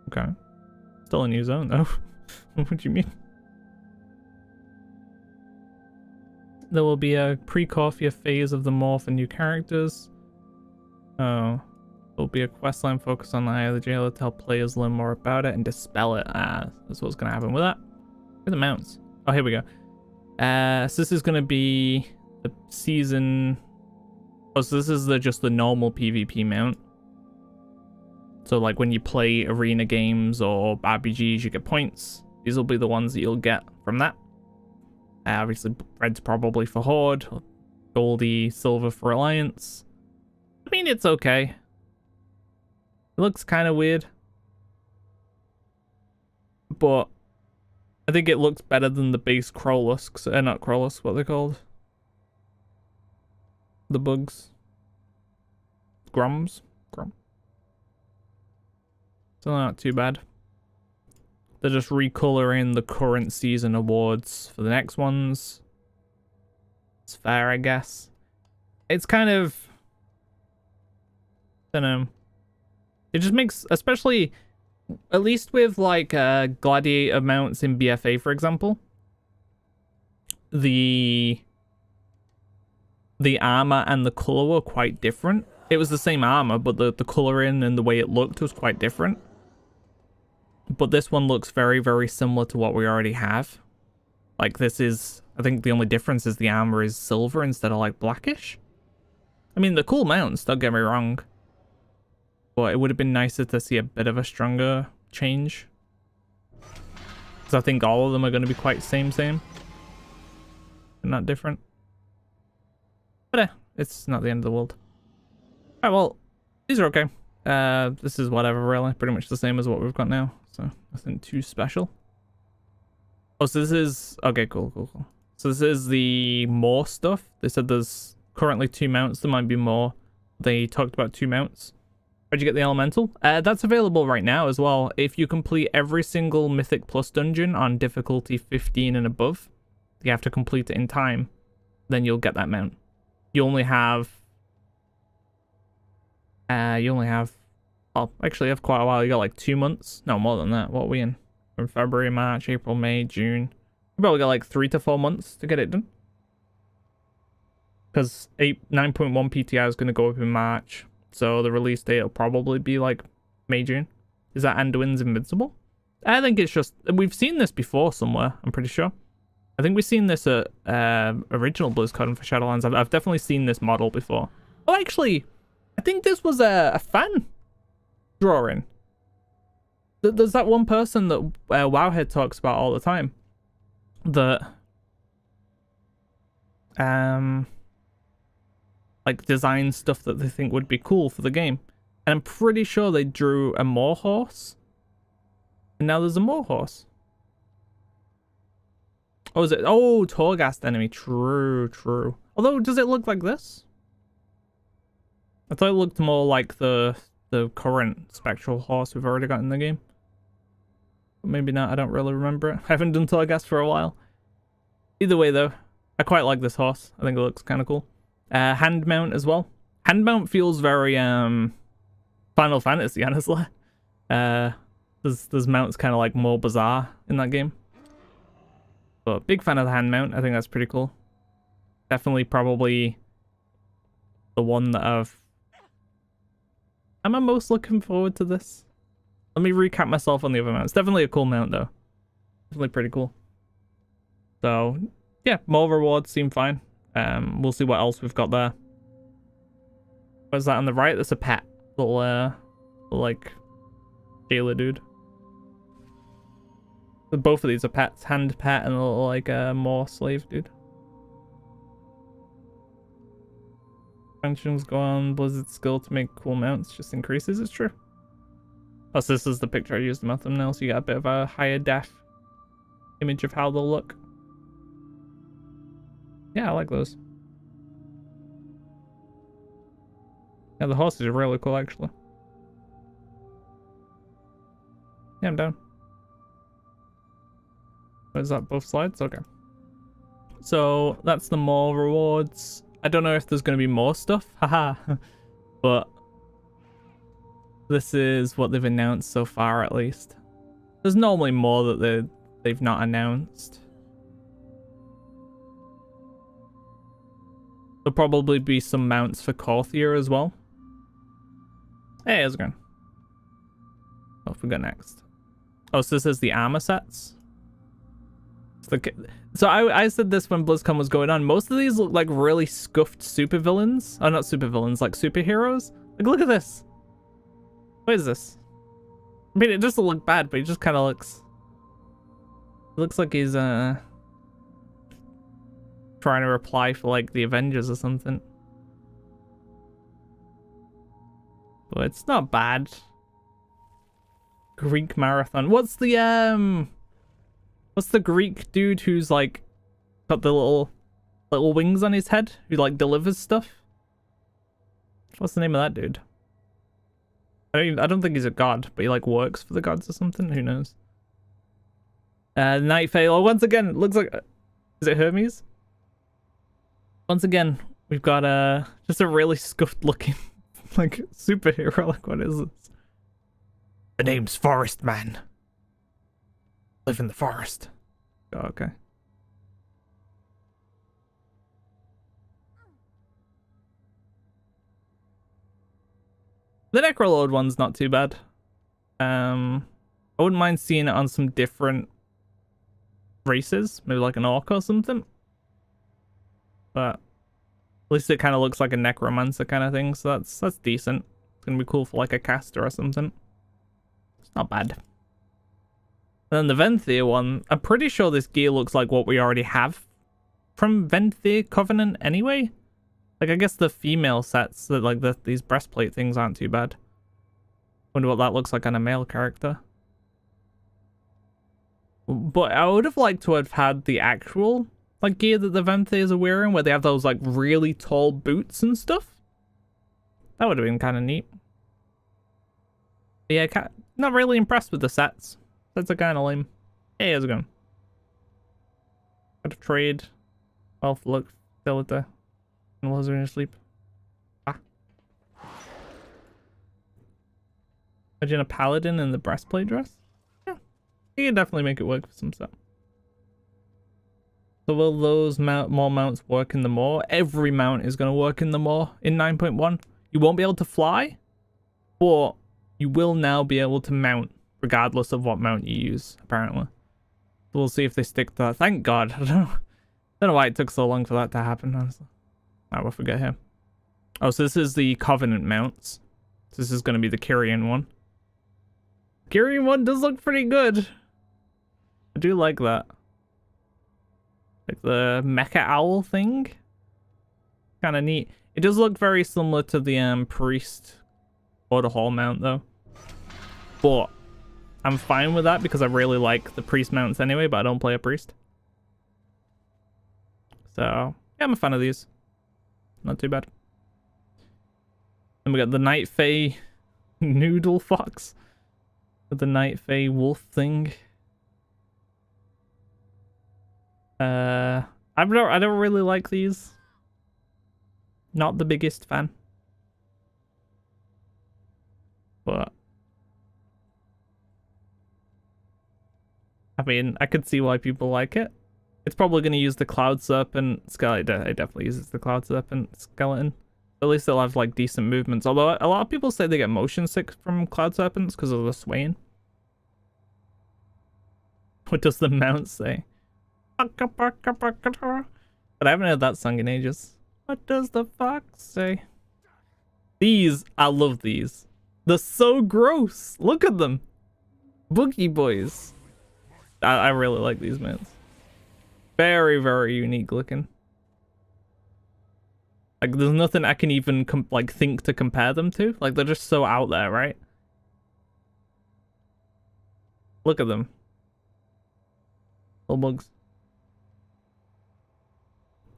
Okay. Still a new zone though. What do you mean? There will be a pre-Korthia phase of the Moor for new characters. Oh. There'll be a questline focused on the Eye of the Jailer to help players learn more about it and dispel it. That's what's going to happen with that. Where are the mounts? Oh, here we go. So this is going to be the season... Oh, so this is just the normal PvP mount. So like when you play arena games or RPGs, you get points. These will be the ones that you'll get from that. Obviously, red's probably for Horde. Goldie, silver for Alliance. I mean, it's okay. It looks kind of weird. But I think it looks better than the base Krollusks. Not Krollusks, what are they called? The bugs. Grums? Grum. So not too bad. They're just recoloring the current season awards for the next ones. It's fair, I guess. It's kind of... I don't know. It just makes, especially, at least with like gladiator mounts in BFA, for example, the armor and the color were quite different. It was the same armor, but the coloring and the way it looked was quite different. But this one looks very, very similar to what we already have. Like this is, I think the only difference is the armor is silver instead of like blackish. I mean, they're cool mounts, don't get me wrong. But it would have been nicer to see a bit of a stronger change. Because I think all of them are going to be quite same. And not different. But it's not the end of the world. Alright, well, these are okay. This is whatever, really. Pretty much the same as what we've got now. So, nothing too special. Oh, so this is... Okay, cool. So this is the more stuff. They said there's currently 2 mounts. There might be more. They talked about 2 mounts. Where'd you get the elemental? That's available right now as well. If you complete every single Mythic Plus dungeon on difficulty 15 and above, you have to complete it in time, then you'll get that mount. You only have... Oh, actually you have quite a while. You got like 2 months. No, more than that. What are we in? From February, March, April, May, June. You probably got like 3 to 4 months to get it done. Because 9.1 PTI is going to go up in March. So the release date will probably be like May, June. Is that Anduin's Invincible? I think it's just... We've seen this before somewhere, I'm pretty sure. I think we've seen this at original Blizzcon for Shadowlands. I've definitely seen this model before. Oh, actually, I think this was a fan drawing. There's that one person that Wowhead talks about all the time. That... like design stuff that they think would be cool for the game. And I'm pretty sure they drew a Moor horse. And now there's a Moor horse. Oh, is it? Oh, Torghast enemy. True. Although, does it look like this? I thought it looked more like the current spectral horse we've already got in the game. But maybe not. I don't really remember it. I haven't done Torghast for a while. Either way, though, I quite like this horse. I think it looks kind of cool. Hand mount as well. Hand mount feels very Final Fantasy, honestly. There's mounts kind of like more bizarre in that game. But big fan of the hand mount. I think that's pretty cool. Definitely probably the one that I'm most looking forward to this. Let me recap myself on the other mounts. Definitely a cool mount though. Definitely pretty cool. So yeah, more rewards seem fine. We'll see what else we've got there. What's that on the right? That's a pet. Little, like, jailer dude. Both of these are pets. Hand pet and a little, like, more slave dude. Functions go on Blizzard's skill to make cool mounts. Just increases. It's true. Oh, so this is the picture I used in my thumbnail, so you got a bit of a higher def image of how they'll look. Yeah, I like those. Yeah, the horses are really cool, actually. Yeah, I'm down. What is that, both slides? Okay. So, that's the more rewards. I don't know if there's going to be more stuff, haha. But this is what they've announced so far, at least. There's normally more that they've not announced. There'll probably be some mounts for Korthia as well. Hey, how's it going? What have we got next? Oh, so this is the armor sets. So I said this when BlizzCon was going on. Most of these look like really scuffed supervillains. Oh, not supervillains, like superheroes. Like, look at this. What is this? I mean, it doesn't look bad, but it just kind of looks... It looks like he's, trying to reply for, like, the Avengers or something. But it's not bad. Greek marathon. What's the Greek dude who's, like, got the little wings on his head? Who, like, delivers stuff? What's the name of that dude? I don't think he's a god, but he, like, works for the gods or something. Who knows? Night Fae. Oh, once again, it looks like... Is it Hermes? Once again, we've got just a really scuffed looking like superhero. Like, what is this? The name's Forest Man. Live in the forest. Oh, okay. The Necrolord one's not too bad. I wouldn't mind seeing it on some different races, maybe like an orc or something. But at least it kind of looks like a necromancer kind of thing, so that's decent. It's gonna be cool for like a caster or something. It's not bad. And then the Venthyr one, I'm pretty sure this gear looks like what we already have from Venthyr Covenant anyway. Like, I guess the female sets, that like these breastplate things aren't too bad. Wonder what that looks like on a male character. But I would have liked to have had the actual like gear that the Venthyrs are wearing, where they have those like really tall boots and stuff. That would have been kind of neat. But yeah, not really impressed with the sets. Sets are kind of lame. Hey, how's it going? Got to trade. Well, look, still with the in-laws are in sleep. Ah. Imagine a paladin in the breastplate dress. Yeah, you can definitely make it work for some stuff. So will those more mounts work in the Maw? Every mount is going to work in the Maw in 9.1. You won't be able to fly, but you will now be able to mount regardless of what mount you use, apparently. So we'll see if they stick to that. Thank God. I don't know why it took so long for that to happen, honestly. I will forget him. Oh, so this is the Covenant mounts. So this is going to be the Kyrian one. Kyrian one does look pretty good. I do like that. Like the mecha owl thing. Kind of neat. It does look very similar to the priest Border Hall mount though. But I'm fine with that because I really like the priest mounts anyway, but I don't play a priest. So yeah, I'm a fan of these. Not too bad. Then we got the Night Fae Noodle Fox. With the Night Fae wolf thing. I don't really like these. Not the biggest fan. But I mean, I could see why people like it. It's probably going to use the Cloud Serpent skeleton. It definitely uses the Cloud Serpent skeleton. At least they'll have like decent movements. Although a lot of people say they get motion sick from Cloud Serpents because of the swaying. What does the mount say? But I haven't heard that song in ages. What does the fox say? These, I love these. They're so gross. Look at them. Boogie boys. I really like these mounts. Very, very unique looking. Like, there's nothing I can even like think to compare them to. Like, they're just so out there, right? Look at them. Little bugs.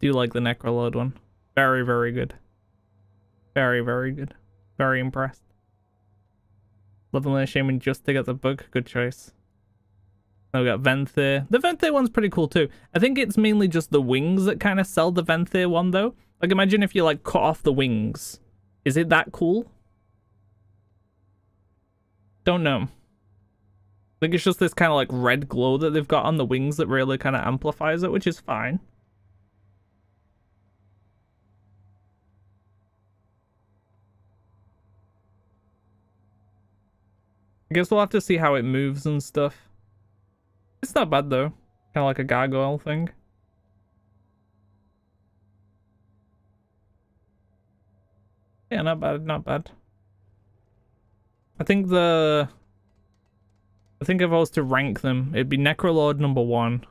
Do you like the Necrolord one? Very, very good. Very, very good. Very impressed. Leveling a shaman just to get the bug. Good choice. Now we got Venthyr. The Venthyr one's pretty cool too. I think it's mainly just the wings that kind of sell the Venthyr one though. Like imagine if you like cut off the wings. Is it that cool? Don't know. I think it's just this kind of like red glow that they've got on the wings that really kind of amplifies it, which is fine. I guess we'll have to see how it moves and stuff. It's not bad though. Kind of like a gargoyle thing. Yeah, not bad, not bad. I think if I was to rank them, it'd be Necrolord number 1.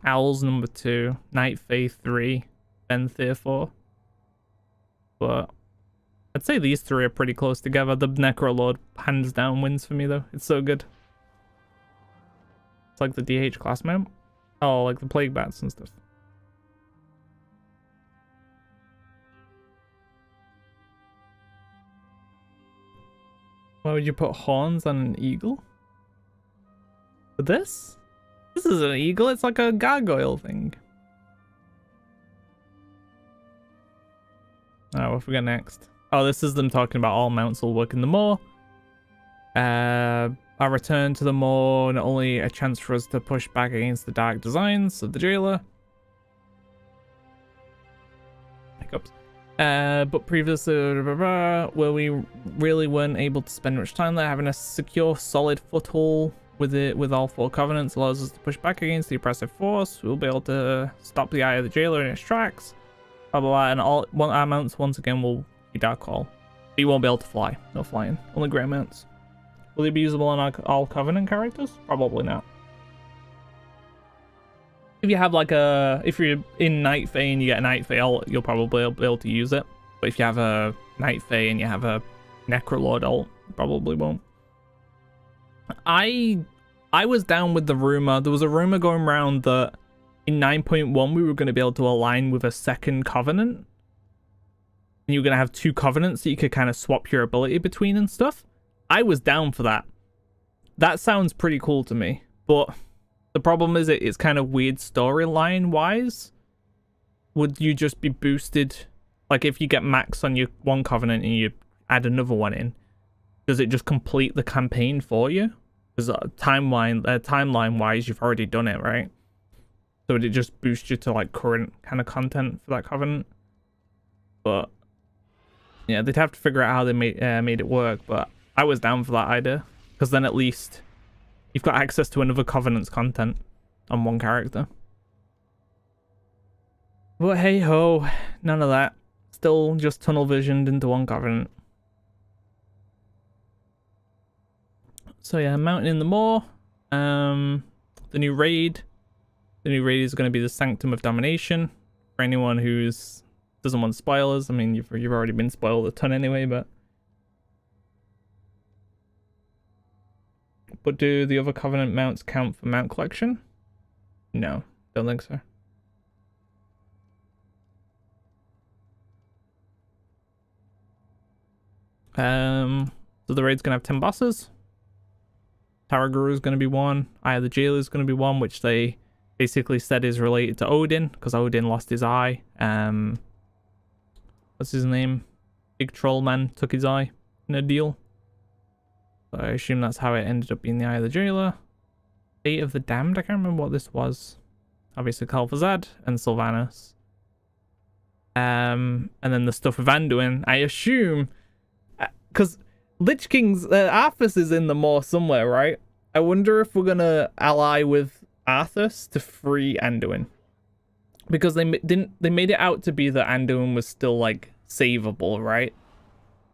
Owls number 2. Night Fae 3. Venthyr 4. But I'd say these 3 are pretty close together. The Necrolord hands down wins for me though. It's so good. It's like the DH class mount. Oh, like the Plague Bats and stuff. Why would you put horns on an eagle? For this? This is an eagle, it's like a gargoyle thing. Oh, what we got next? Oh, this is them talking about all mounts will work in the Maw. Our return to the Maw, not only a chance for us to push back against the dark designs of the jailer. Hiccups. But previously, where we really weren't able to spend much time there, having a secure, solid foothold with all 4 covenants allows us to push back against the oppressive force. We'll be able to stop the eye of the jailer in its tracks. Blah blah blah, and our mounts once again will be dark call. But you won't be able to fly. No flying. Only grey mounts. Will they be usable on all covenant characters? Probably not. If you have like if you're in Night Fae and you get a Night Fae ult, you'll probably be able to use it. But if you have a Night Fae and you have a Necrolord ult, you probably won't. I was down with the rumor. There was a rumor going around that in 9.1 we were going to be able to align with a second covenant. And you were going to have 2 covenants that you could kind of swap your ability between and stuff. I was down for that. That sounds pretty cool to me. But the problem is it's kind of weird storyline wise. Would you just be boosted? Like if you get max on your one covenant and you add another one in, does it just complete the campaign for you? Because timeline wise, you've already done it, right? So would it just boost you to like current kind of content for that covenant? But yeah, they'd have to figure out how they made it work. But I was down for that idea, because then at least you've got access to another covenant's content on one character. But hey ho, none of that. Still just tunnel visioned into one covenant. So yeah, Mountain in the Maw. The new raid. The new raid is going to be the Sanctum of Domination. For anyone who's doesn't want spoilers, I mean you've already been spoiled a ton anyway, but do the other Covenant mounts count for mount collection? No, don't think so. So the raid's gonna have 10 bosses. Taraguru is gonna be one. Eye of the Jailer is gonna be one, which they basically said is related to Odin, because Odin lost his eye. What's his name? Big Troll Man took his eye in a deal. So I assume that's how it ended up being the Eye of the Jailer. Fate of the Damned, I can't remember what this was. Obviously Calphazad and Sylvanas. And then the stuff with Anduin, I assume, because Lich King's Arthas is in the Maw somewhere, right? I wonder if we're gonna ally with Arthas to free Anduin, because they made it out to be that Anduin was still like savable, right?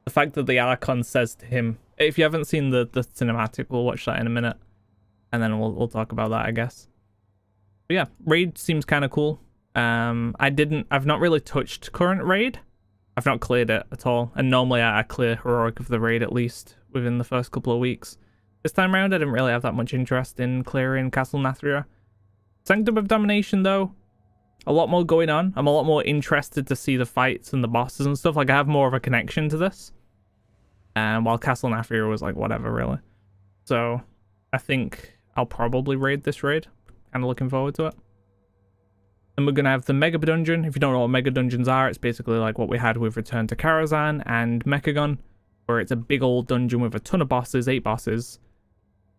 The fact that the Archon says to him, if you haven't seen the cinematic, we'll watch that in a minute, and then we'll talk about that, I guess. But yeah, raid seems kind of cool. I've not really touched current raid. I've not cleared it at all, and normally I clear heroic of the raid at least within the first couple of weeks. This time around I didn't really have that much interest in clearing Castle Nathria. Sanctum of Domination though, a lot more going on. I'm a lot more interested to see the fights and the bosses and stuff. Like, I have more of a connection to this. While Castle Nafir was like, whatever, really. So, I think I'll probably raid this raid. Kind of looking forward to it. And we're going to have the Mega Dungeon. If you don't know what Mega Dungeons are, it's basically like what we had with Return to Karazhan and Mechagon, where it's a big old dungeon with a ton of bosses, 8 bosses,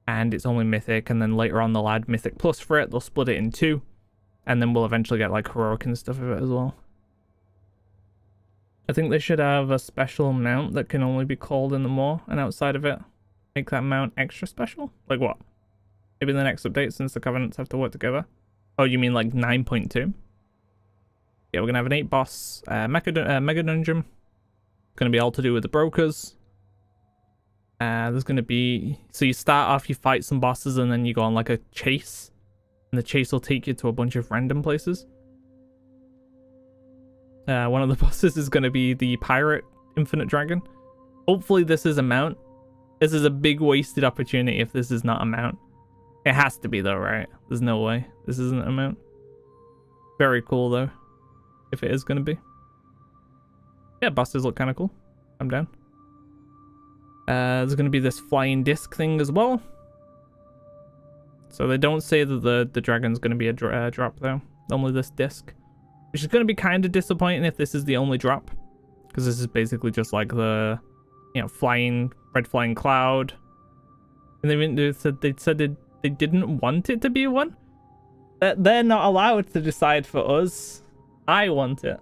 and it's only Mythic, and then later on they'll add Mythic Plus for it. They'll split it in 2, and then we'll eventually get like Heroic and stuff of it as well. I think they should have a special mount that can only be called in the Maw, and outside of it, make that mount extra special? Like what? Maybe in the next update, since the Covenants have to work together? Oh, you mean like 9.2? Yeah, we're going to have an 8 boss Mega Dungeon. It's going to be all to do with the brokers. There's going to be... So you start off, you fight some bosses, and then you go on like a chase. And the chase will take you to a bunch of random places. One of the bosses is going to be the Pirate Infinite Dragon. Hopefully this is a mount. This is a big wasted opportunity if this is not a mount. It has to be though, right? There's no way this isn't a mount. Very cool though, if it is going to be. Yeah, bosses look kind of cool. I'm down. There's going to be this flying disc thing as well. So they don't say that the dragon's going to be a drop though. Only this disc. Which is going to be kind of disappointing if this is the only drop. Because this is basically just like the, you know, red flying cloud. And they said they didn't want it to be one. They're not allowed to decide for us. I want it.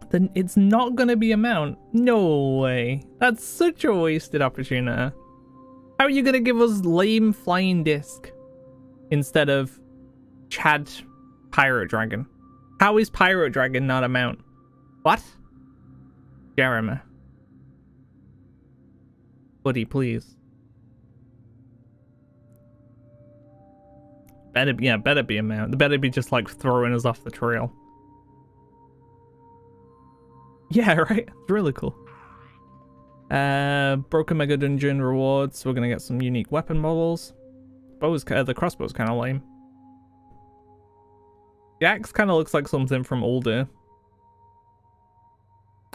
Then it's not going to be a mount. No way. That's such a wasted opportunity. How are you going to give us lame flying disc instead of Chad Pirate Dragon? How is Pirate Dragon not a mount? What? Jeremy. Buddy, please. Better be a mount. Better be just like throwing us off the trail. Yeah, right? It's really cool. Broken Mega Dungeon rewards. We're gonna get some unique weapon models. The crossbow's kind of lame. The axe kind of looks like something from Older.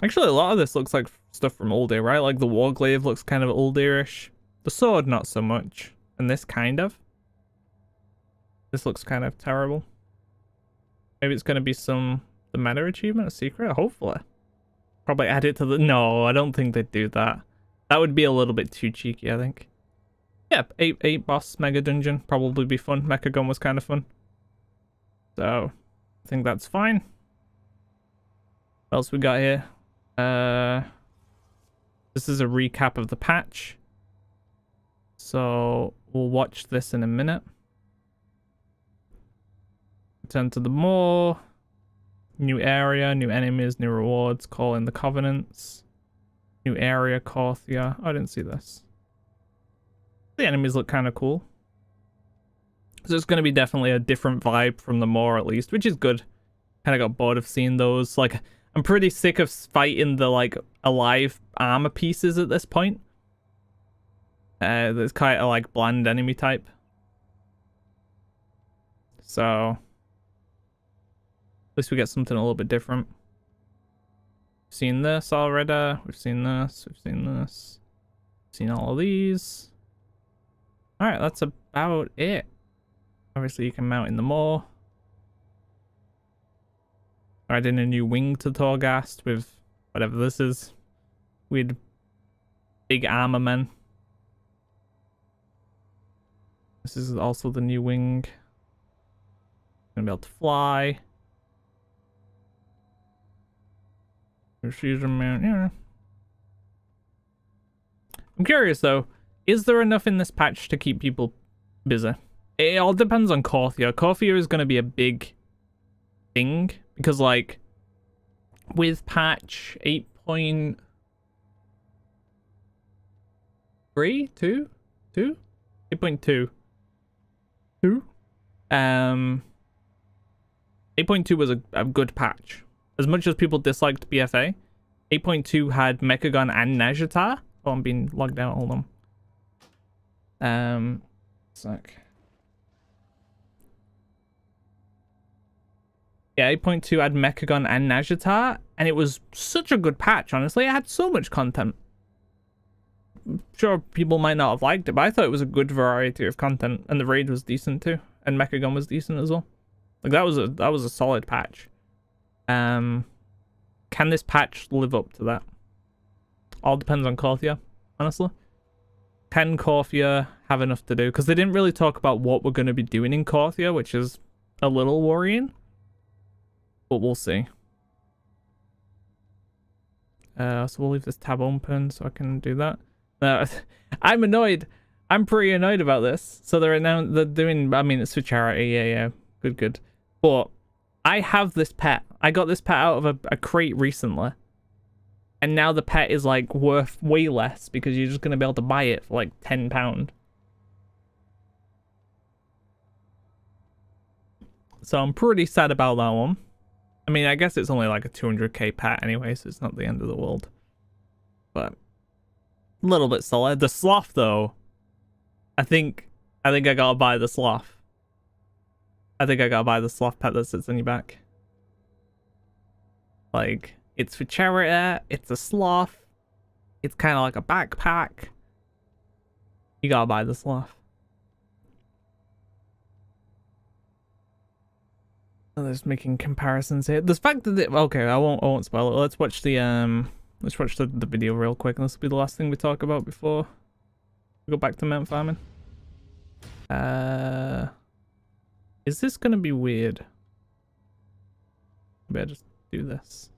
Actually, a lot of this looks like stuff from Older, right? Like the Warglaive looks kind of Older-ish. The sword, not so much. And this kind of. This looks kind of terrible. Maybe it's going to be the meta achievement, a secret? Hopefully. Probably add it to the... No, I don't think they'd do that. That would be a little bit too cheeky, I think. Yeah, 8 boss Mega Dungeon. Probably be fun. Mechagon was kind of fun. So, I think that's fine. What else we got here? This is a recap of the patch. So, we'll watch this in a minute. Return to the Maw. New area, new enemies, new rewards. Call in the Covenants. New area, Korthia. Oh, I didn't see this. The enemies look kind of cool. So it's going to be definitely a different vibe from the Maw, at least, which is good. Kind of got bored of seeing those. Like, I'm pretty sick of fighting the, like, alive armor pieces at this point. There's kind of, like, bland enemy type. So, at least we get something a little bit different. We've seen this already. We've seen this. We've seen this. We've seen all of these. Alright, that's about it. Obviously, you can mount in the Maw. Adding a new wing to Torghast with whatever this is. Weird big armor men. This is also the new wing. Gonna be able to fly. Fusion mount, yeah. I'm curious though, is there enough in this patch to keep people busy? It all depends on Korthia. Korthia is going to be a big thing because, like, with patch 8.3, 8.2, 8.2 was a good patch. As much as people disliked BFA, 8.2 had Mechagon and Nazjatar. Oh, I'm being logged out. Hold on. Sec. Yeah, 8.2 had Mechagon and Najatar, and it was such a good patch, honestly. It had so much content. I'm sure people might not have liked it, but I thought it was a good variety of content, and the raid was decent too, and Mechagon was decent as well. Like that was a solid patch. Can this patch live up to that? All depends on Korthia, honestly. Can Korthia have enough to do? Because they didn't really talk about what we're going to be doing in Korthia, which is a little worrying. But we'll see. So we'll leave this tab open so I can do that. I'm annoyed. I'm pretty annoyed about this. So they're doing, I mean, it's for charity. Yeah. Good. But I have this pet. I got this pet out of a crate recently. And now the pet is like worth way less because you're just going to be able to buy it for like £10. So I'm pretty sad about that one. I mean, I guess it's only like a 200k pet anyway, so it's not the end of the world. But a little bit solid. The sloth though, I think I gotta buy the sloth. I think I gotta buy the sloth pet that sits on your back. Like, it's for charity, it's a sloth, it's kind of like a backpack. You gotta buy the sloth. I'm just making comparisons here. The fact that okay, I won't spoil it. Let's watch the video real quick, and this will be the last thing we talk about before we go back to mount farming. Is this gonna be weird? Maybe I just do this.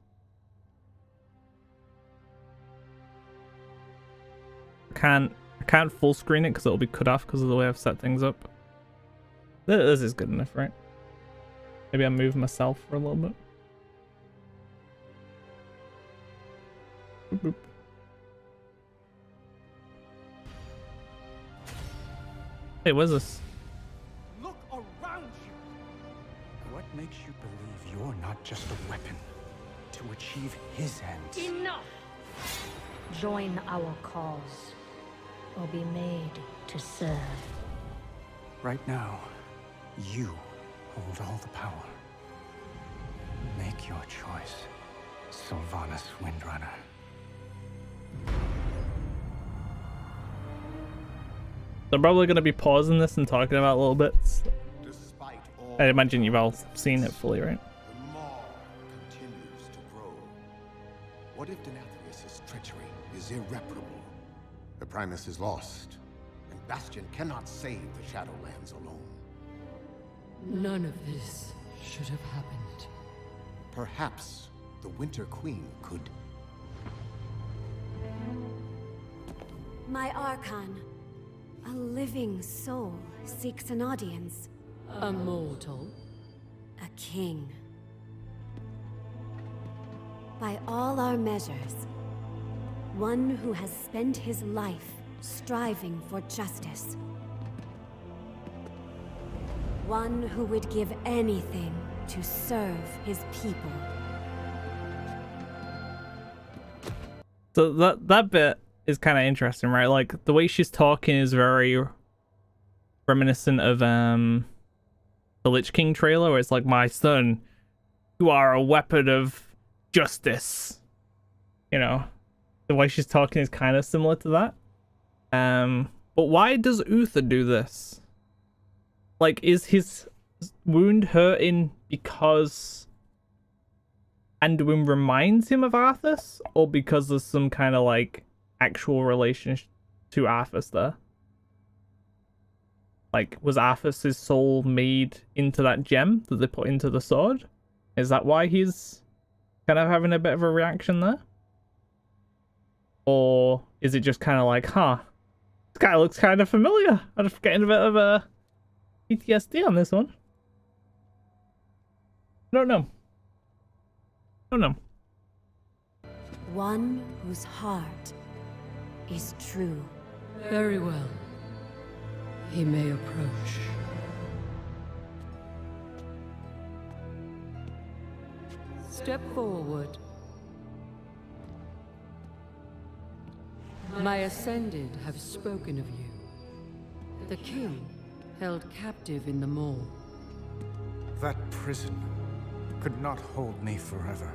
I can't full screen it because it'll be cut off because of the way I've set things up. This is good enough, right? Maybe I move myself for a little bit. Boop, boop. Hey, what is this? Look around you. What makes you believe you're not just a weapon to achieve his ends? Enough! Join our cause, or be made to serve. Right now, you hold all the power. Make your choice, Sylvanas Windrunner. I'm probably going to be pausing this and talking about little bits. I imagine you've all seen it fully, right? The maw continues to grow. What if Denathrius' treachery is irreparable? The Primus is lost, and Bastion cannot save the Shadowlands alone. None of this should have happened. Perhaps the Winter Queen could. My Archon, a living soul seeks an audience. A mortal? A king. By all our measures, one who has spent his life striving for justice. One who would give anything to serve his people. So that bit is kind of interesting, right? Like the way she's talking is very reminiscent of the Lich King trailer, where it's like, my son, you are a weapon of justice. You know, the way she's talking is kind of similar to that. But why does Uther do this? Like, is his wound hurting because Anduin reminds him of Arthas, or because there's some kind of like actual relation to Arthas there? Like, was Arthas' soul made into that gem that they put into the sword? Is that why he's kind of having a bit of a reaction there? Or is it just kind of like, huh, this guy looks kind of familiar? I'm just getting a bit of a PTSD on this one. I don't know. One whose heart is true. Very well. He may approach. Step forward. My Ascended have spoken of you. The king held captive in the mall. That prison could not hold me forever.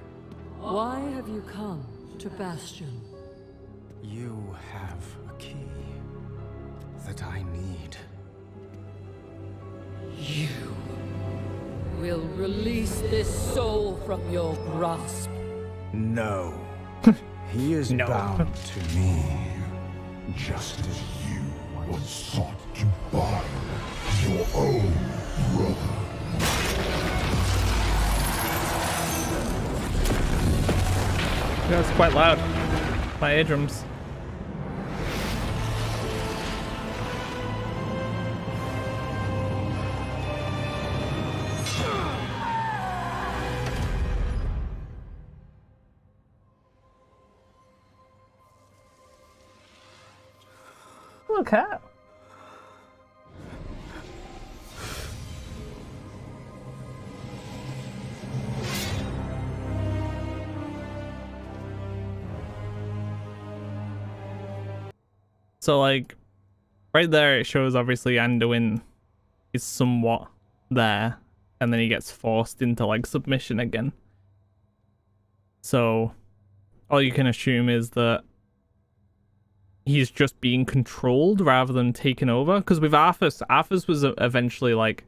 Why have you come to Bastion? You have a key that I need. You will release this soul from your grasp. No. He is bound to me. Just as you once sought to bind your own brother. Yeah, it's quite loud. My eardrums. Look at. So like right there it shows obviously Anduin is somewhat there and then he gets forced into like submission again. So all you can assume is that he's just being controlled rather than taken over. Because with Arthas was eventually like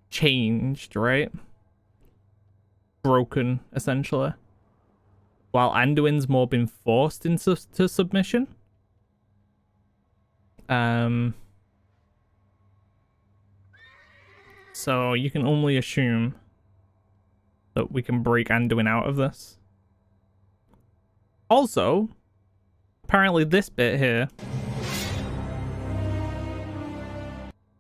changed, right? Broken, essentially. While Anduin's more been forced into submission. So you can only assume that we can break Anduin out of this. Also, apparently this bit here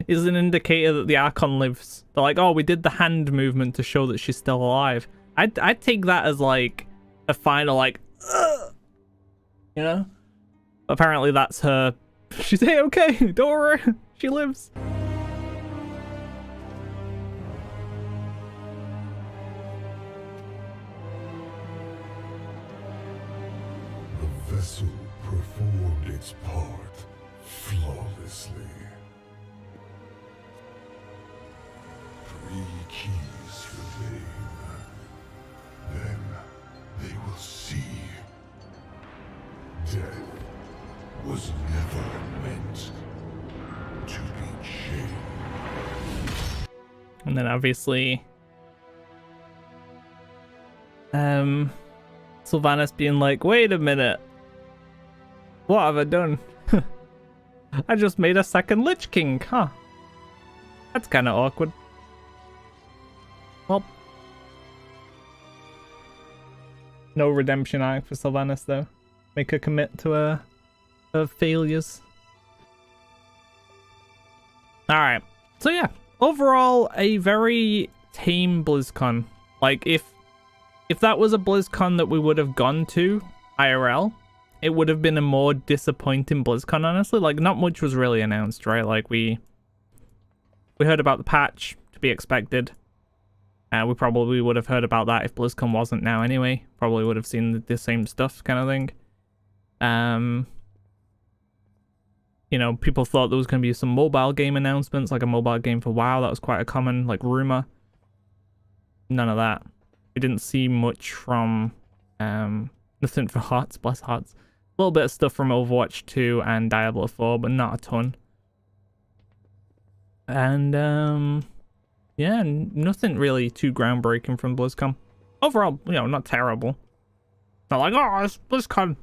is an indicator that the Archon lives. They're like, oh, we did the hand movement to show that she's still alive. I'd take that as like a final like, you know? Apparently that's her. She's okay, don't worry, she lives. The vessel performed its part flawlessly. 3 keys remain. Then they will see. Death was never meant to be changed. And then obviously Sylvanas being like, wait a minute, what have I done? I just made a second Lich King, huh? That's kind of awkward. Well, no redemption arc for Sylvanas though. Make her commit to her failures. Alright, so yeah, overall a very tame BlizzCon. Like if that was a BlizzCon that we would have gone to IRL, it would have been a more disappointing BlizzCon, honestly. Like not much was really announced, right? Like we heard about the patch, to be expected. We probably would have heard about that if BlizzCon wasn't now anyway. Probably would have seen the same stuff kind of thing. You know, people thought there was going to be some mobile game announcements, like a mobile game for WoW. That was quite a common, like, rumor. None of that. We didn't see much from, nothing for Hearts, bless Hearts. A little bit of stuff from Overwatch 2 and Diablo 4, but not a ton. And, yeah, nothing really too groundbreaking from BlizzCon. Overall, you know, not terrible. Not like, oh, it's BlizzCon.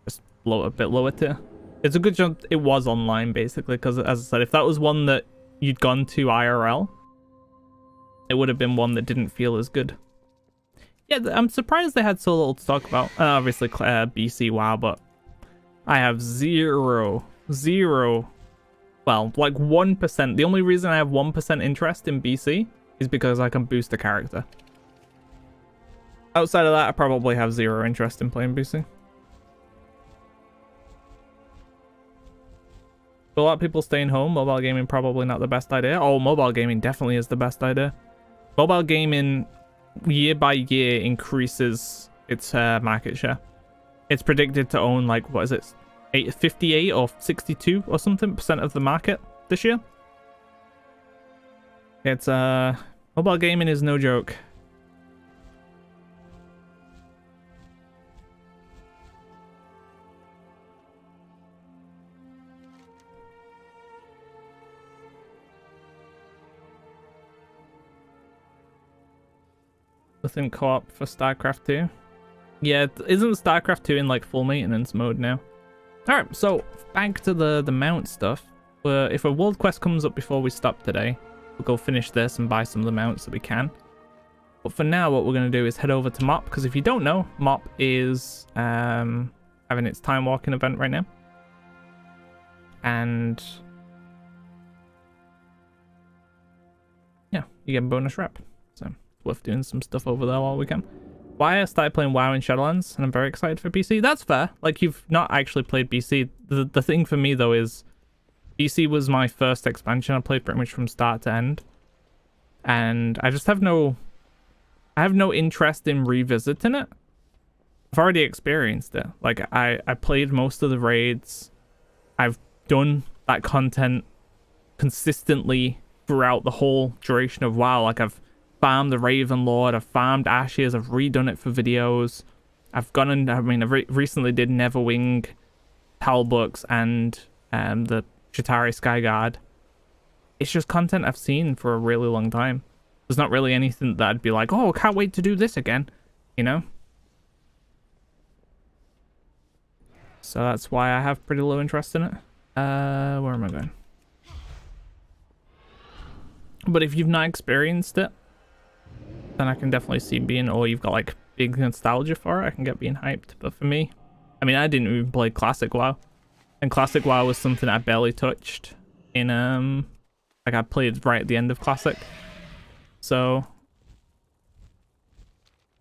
Just a bit lower tier. It's a good job it was online, basically, because, as I said, if that was one that you'd gone to IRL, it would have been one that didn't feel as good. Yeah, I'm surprised they had so little to talk about. Obviously, BC WoW, but I have zero, well, like 1%. The only reason I have 1% interest in BC is because I can boost a character. Outside of that, I probably have 0 interest in playing BC. A lot of people staying home. Mobile gaming probably not the best idea. Oh, mobile gaming definitely is the best idea. Mobile gaming year by year increases its market share. It's predicted to own like, what is it, 58 or 62 or something % of the market this year. It's Mobile gaming is no joke. Within co-op for StarCraft 2. Yeah, isn't StarCraft 2 in like full maintenance mode now? Alright, so back to the mount stuff. If a world quest comes up before we stop today, we'll go finish this and buy some of the mounts that we can. But for now, what we're going to do is head over to MOP, because if you don't know, MOP is having its time walking event right now. And yeah, you get a bonus rep. So worth doing some stuff over there while we can. Why I started playing WoW in Shadowlands, and I'm very excited for BC. That's fair. Like, you've not actually played BC. The thing for me, though, is BC was my first expansion. I played pretty much from start to end. And I just have no interest in revisiting it. I've already experienced it. Like, I played most of the raids. I've done that content consistently throughout the whole duration of WoW. Like, I've farmed the Raven Lord, I've farmed Ashes, I've redone it for videos. I've gone and, I recently did Neverwing, Talbooks, and the Chitauri Skyguard. It's just content I've seen for a really long time. There's not really anything that I'd be like, oh, can't wait to do this again, you know? So that's why I have pretty low interest in it. Where am I going? But if you've not experienced it, then I can definitely see being, or you've got like big nostalgia for it, I can get being hyped. But for me, I mean, I didn't even play Classic WoW. And Classic WoW was something I barely touched in, like I played right at the end of Classic. So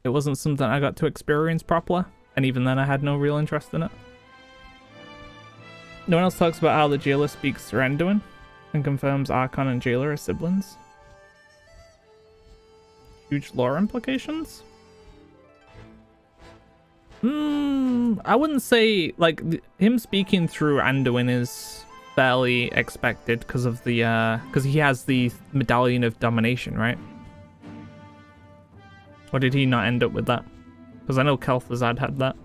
it wasn't something I got to experience properly. And even then I had no real interest in it. No one else talks about how the Jailer speaks to Anduin and confirms Archon and Jailer are siblings. Huge lore implications? I wouldn't say, like, him speaking through Anduin is fairly expected because of the, because he has the Medallion of Domination, right? Or did he not end up with that? Because I know Kel'Thuzad had that.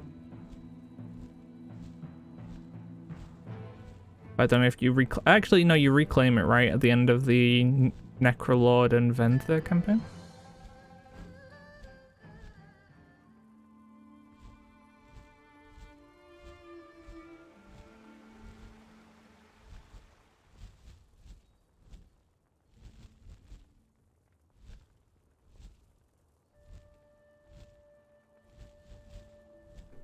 I don't know if you actually, no, you reclaim it, right? At the end of the Necrolord and Venthyr campaign?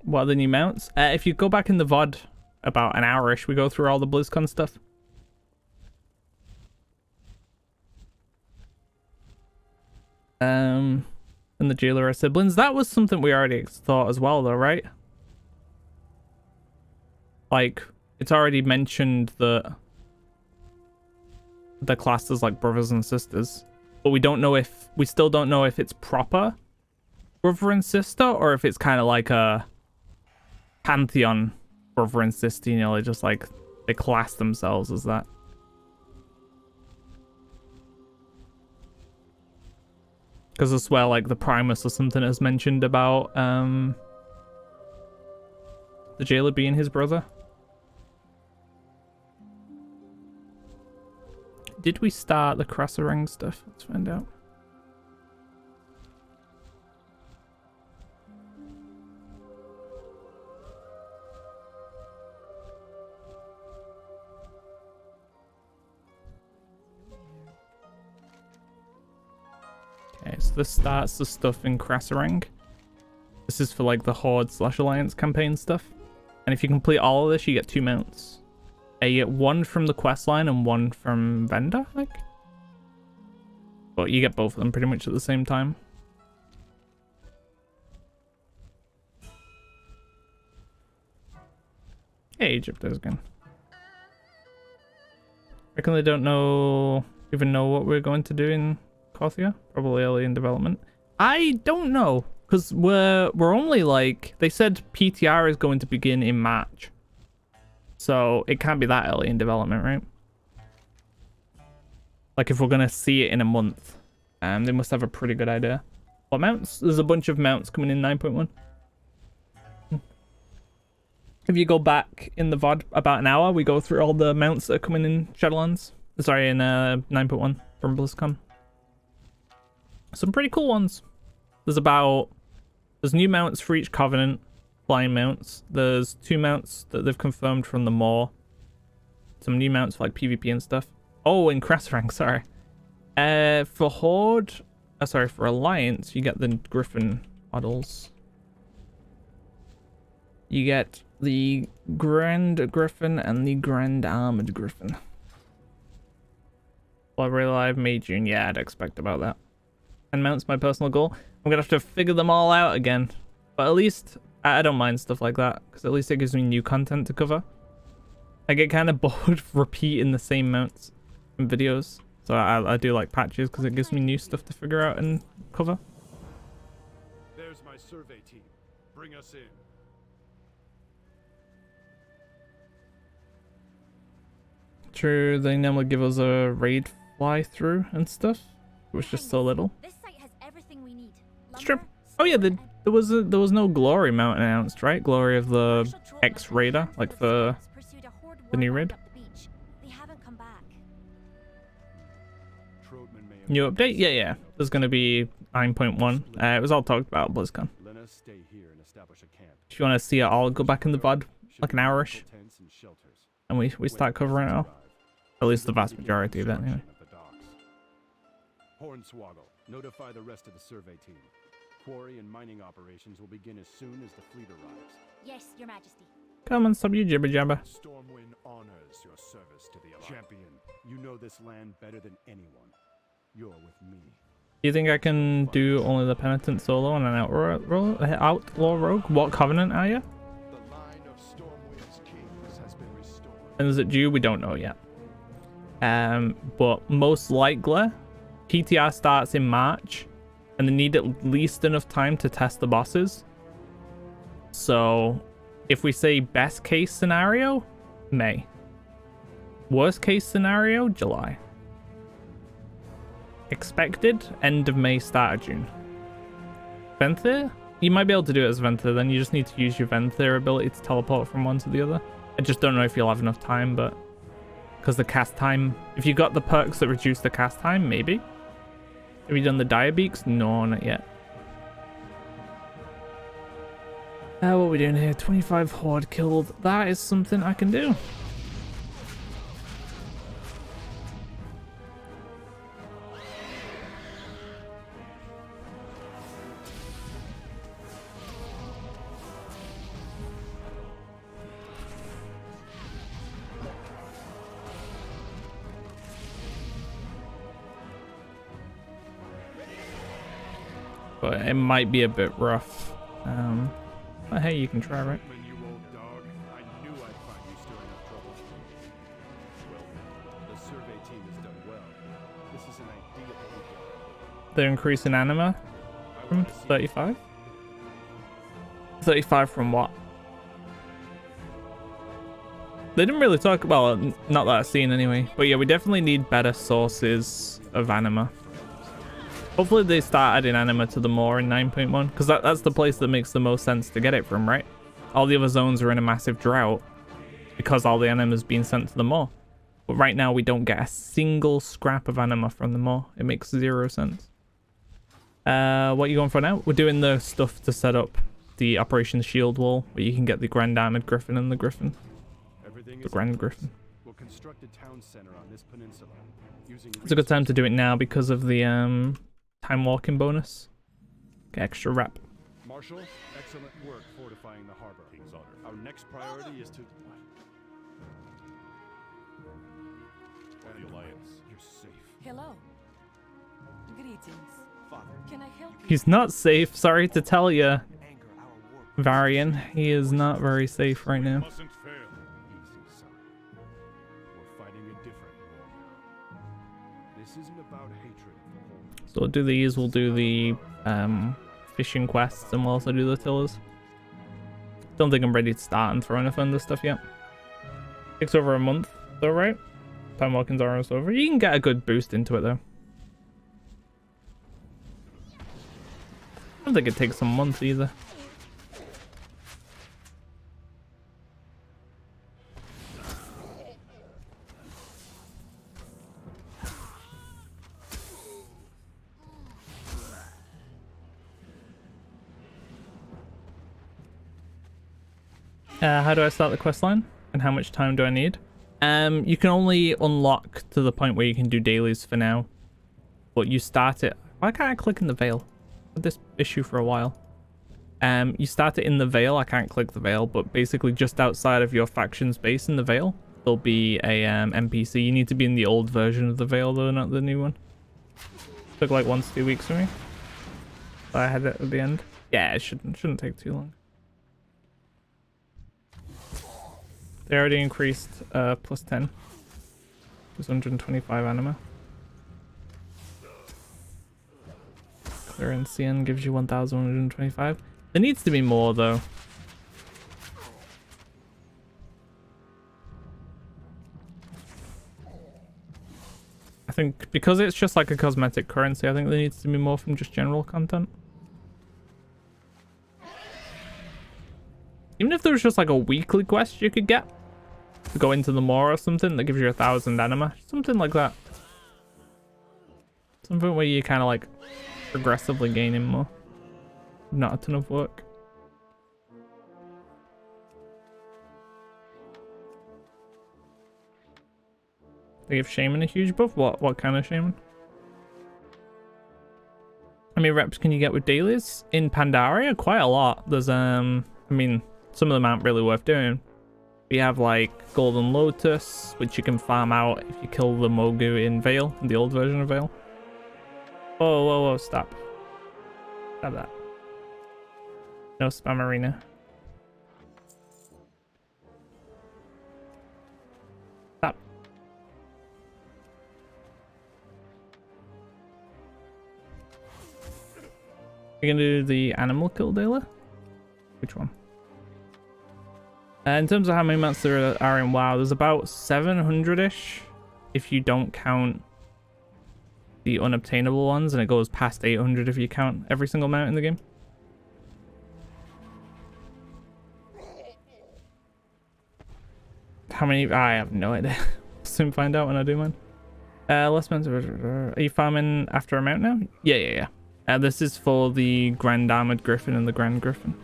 What are the new mounts? If you go back in the VOD about an hour-ish, we go through all the BlizzCon stuff. And the Jailer are siblings. That was something we already thought as well, though, right? Like, it's already mentioned that the class is like brothers and sisters, but we still don't know if it's proper brother and sister, or if it's kind of like a Pantheon brother and sister, you know, they just like, they class themselves as that. Because I swear, like, the Primus or something is mentioned about the Jailer being his brother. Did we start the Krasarang stuff? Let's find out. Okay, so this starts the stuff in Krasarang. This is for like the Horde/Alliance campaign stuff. And if you complete all of this, you get 2 mounts. You get 1 from the quest line and 1 from Vendor, I think. But you get both of them pretty much at the same time. Hey, Egypt is again. Reckon they don't even know what we're going to do in Kothia? Probably early in development. I don't know, because we're only like, they said PTR is going to begin in March. So it can't be that early in development, right? Like if we're gonna see it in a month, They must have a pretty good idea. What mounts? There's a bunch of mounts coming in 9.1. If you go back in the VOD about an hour, we go through all the mounts that are coming in Shadowlands. Sorry, in 9.1 from Blizzcon. Some pretty cool ones. There's new mounts for each Covenant, flying mounts. There's 2 mounts that they've confirmed from the Maw. Some new mounts for like PvP and stuff. Oh, in Crest rank, sorry. For Horde, sorry, for Alliance, you get the Griffin models. You get the Grand Griffin and the Grand Armored Griffin. Library Live, May, June. Yeah, I'd expect about that. And mounts my personal goal. I'm gonna have to figure them all out again. But at least, I don't mind stuff like that, because at least it gives me new content to cover. I get kind of bored repeating the same mounts in videos. So I do like patches, because it gives me new stuff to figure out and cover. There's my survey team. Bring us in. True, they normally give us a raid fly through and stuff. It was just so little. This site has everything we need. It's true. Oh yeah, there was no glory mount announced, right? Glory of the X-Raider, like for the new raid. They haven't come back. New update? Yeah. There's gonna be 9.1. It was all talked about at BlizzCon. If you want to see it all, go back in the VOD, like an hour-ish. And we start covering it all. At least the vast majority of that, anyway. Hornswoggle, notify the rest of the survey team. Quarry and mining operations will begin as soon as the fleet arrives. Yes, Your Majesty. Come on, stop you jibber jabber. Stormwind honors your service to the Alliance. Champion, you know this land better than anyone. You're with me. Do you think I can do only the Penitent solo on an outlaw rogue? What Covenant are you? The line of Stormwind's kings has been restored. And is it due? We don't know yet. But most likely, PTR starts in March, and they need at least enough time to test the bosses. So, if we say best case scenario, May. Worst case scenario, July. Expected, end of May, start of June. Venthyr? You might be able to do it as Venthyr, then you just need to use your Venthyr ability to teleport from one to the other. I just don't know if you'll have enough time, but... because the cast time... if you got the perks that reduce the cast time, maybe? Have you done the Dire Beaks? No, not yet. What are we doing here? 25 Horde killed. That is something I can do. But it might be a bit rough. But hey, you can try, right? You old dog. I knew I'd find you stirring up trouble. Well, the survey team has done well. This is an ideal weekend. They're increasing anima from 35? 35 from what? They didn't really talk about it, not that I've seen anyway. But yeah, we definitely need better sources of anima. Hopefully they start adding anima to the Maw in 9.1, because that's the place that makes the most sense to get it from, right? All the other zones are in a massive drought because all the anima is being sent to the Maw. But right now we don't get a single scrap of anima from the Maw. It makes 0 sense. What are you going for now? We're doing the stuff to set up the Operation Shield Wall, where you can get the Grand Armored Griffin and the Griffin. The Grand Griffin. We'll construct a town center on this peninsula using It's a good time to do it now because of the time walking bonus. Get extra rep. Marshal, excellent work fortifying the harbor. King's honor. Our next priority is to the Alliance. You're safe. Hello. Greetings. Father, Can I help you? He's not safe, sorry to tell you. Varian, he is not very safe right now. mustn't fail. Easy, son. We're fighting a different war now. This isn't about hatred for Horde. So we'll do these, we'll do the fishing quests, and we'll also do the tillers. Don't think I'm ready to start and throw enough under stuff yet. Takes over a month though, right? Time walking's almost over. You can get a good boost into it though. think it takes a month either. How do I start the quest line? And how much time do I need? You can only unlock to the point where you can do dailies for now. But you start it... Why can't I click in the Veil? I've had this issue for a while. You start it in the Veil. I can't click the Veil, but basically just outside of your faction's base in the Veil, there'll be a NPC. You need to be in the old version of the Veil though, not the new one. Took like 1 to 2 weeks for me. So I had it at the end. Yeah, it shouldn't take too long. They already increased plus 10. It was 125 anima. Clearance CN gives you 1,125. There needs to be more though. I think because it's just like a cosmetic currency, I think there needs to be more from just general content. Even if there was just like a weekly quest you could get to go into the Maw or something that gives you 1,000 anima, something like that. Something where you kind of like progressively gaining more. Not a ton of work. They give Shaman a huge buff? What kind of Shaman? How many reps can you get with dailies? In Pandaria, quite a lot. There's I mean, some of them aren't really worth doing. We have like Golden Lotus, which you can farm out if you kill the Mogu in Veil, in the old version of Veil. Whoa, whoa, whoa, stop. Stop that. No spam arena. Stop. You're gonna do the animal kill daily? Which one? In terms of how many months there are in WoW, there's about 700-ish if you don't count the unobtainable ones, and it goes past 800 if you count every single mount in the game. How many? I have no idea. Soon find out when I do mine. Less months. Are you farming after a mount now? Yeah. This is for the Grand Armored Griffin and the Grand Griffin.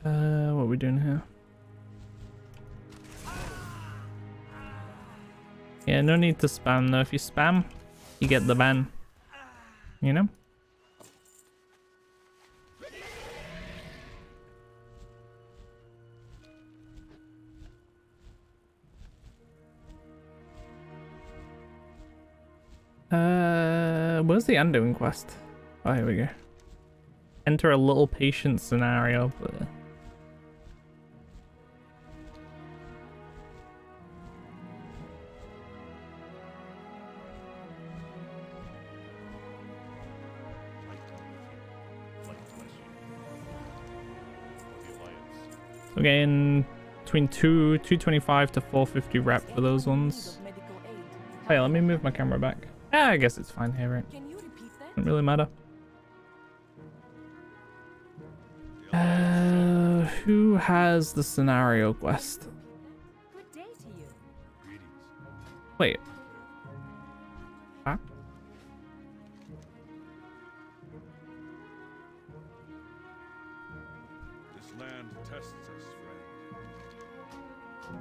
What are we doing here? Yeah, no need to spam though. If you spam, you get the ban. You know? Where's the undoing quest? Oh, here we go. Enter a little patient scenario, but... So getting between 225 to 450 rep for those ones. Hey, let me move my camera back. I guess it's fine here, right? Doesn't really matter. Who has the scenario quest? Wait. Huh? This land tests us, friend.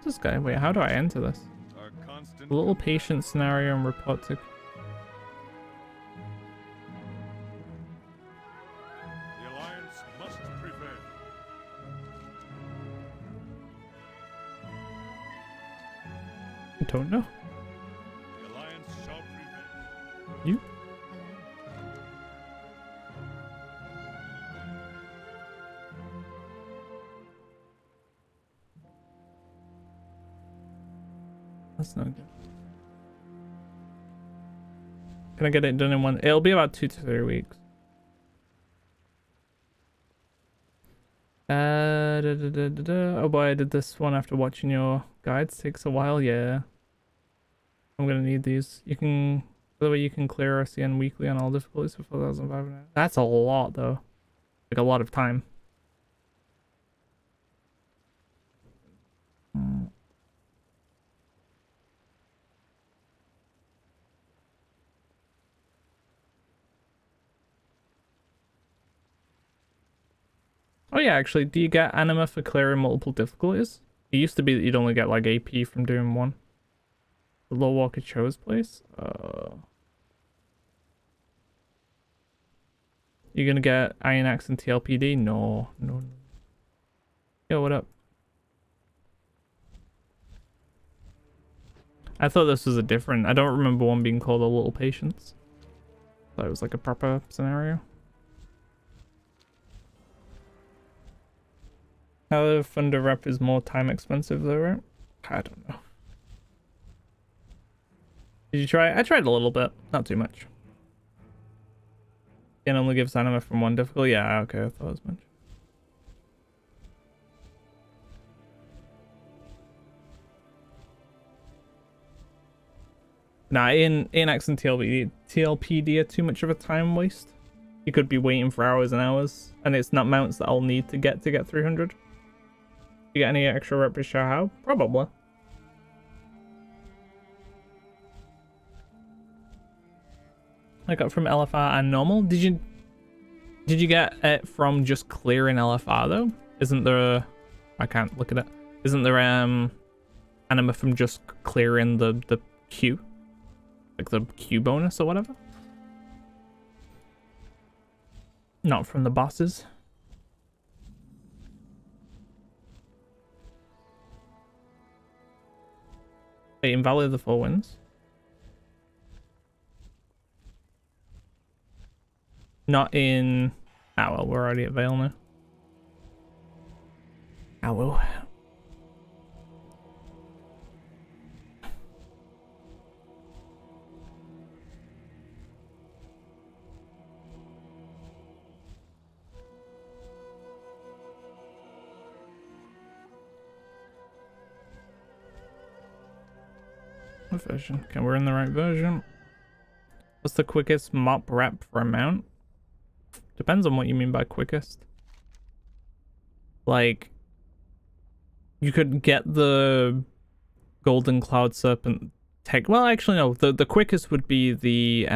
This guy. Wait, how do I enter this? Our constant A little patient scenario and report to... The Alliance must prevail. I don't know. The Alliance shall prevail. You? That's not good. Can I get it done in one? It'll be about 2 to 3 weeks. Oh boy, I did this one after watching your guides. Takes a while, yeah. I'm gonna need these. You can, by the way, you can clear RCN weekly on all difficulties for 4,500. That's a lot though. Like a lot of time. Oh yeah, actually, do you get anima for clearing multiple difficulties? It used to be that you'd only get like AP from doing one. The Low Walker Cho's place? You're gonna get Iron Axe and TLPD? No. Yo, what up? I thought this was a different... I don't remember one being called A Little Patience. Thought it was like a proper scenario. How the Thunder Rep is more time expensive though, right? I don't know. Did you try? I tried a little bit, not too much. It only gives anima from one difficulty. Yeah, okay, I thought as much. Nah, in X and TLPD are too much of a time waste. You could be waiting for hours and hours, and it's not mounts that I'll need to get 300. You get any extra rep to show how? Probably. I got from LFR and normal. Did you get it from just clearing LFR though? Isn't there a... I can't look at it. Isn't there anima from just clearing the Q? Like the Q bonus or whatever? Not from the bosses. Wait, in Valley of the Four Winds? Not in... Ah, well, we're already at Vale now. Ah, well. What version? Okay, we're in the right version. What's the quickest mop rep for a mount? Depends on what you mean by quickest. Like, you could get the Golden Cloud Serpent tech. Well, actually, no. The quickest would be the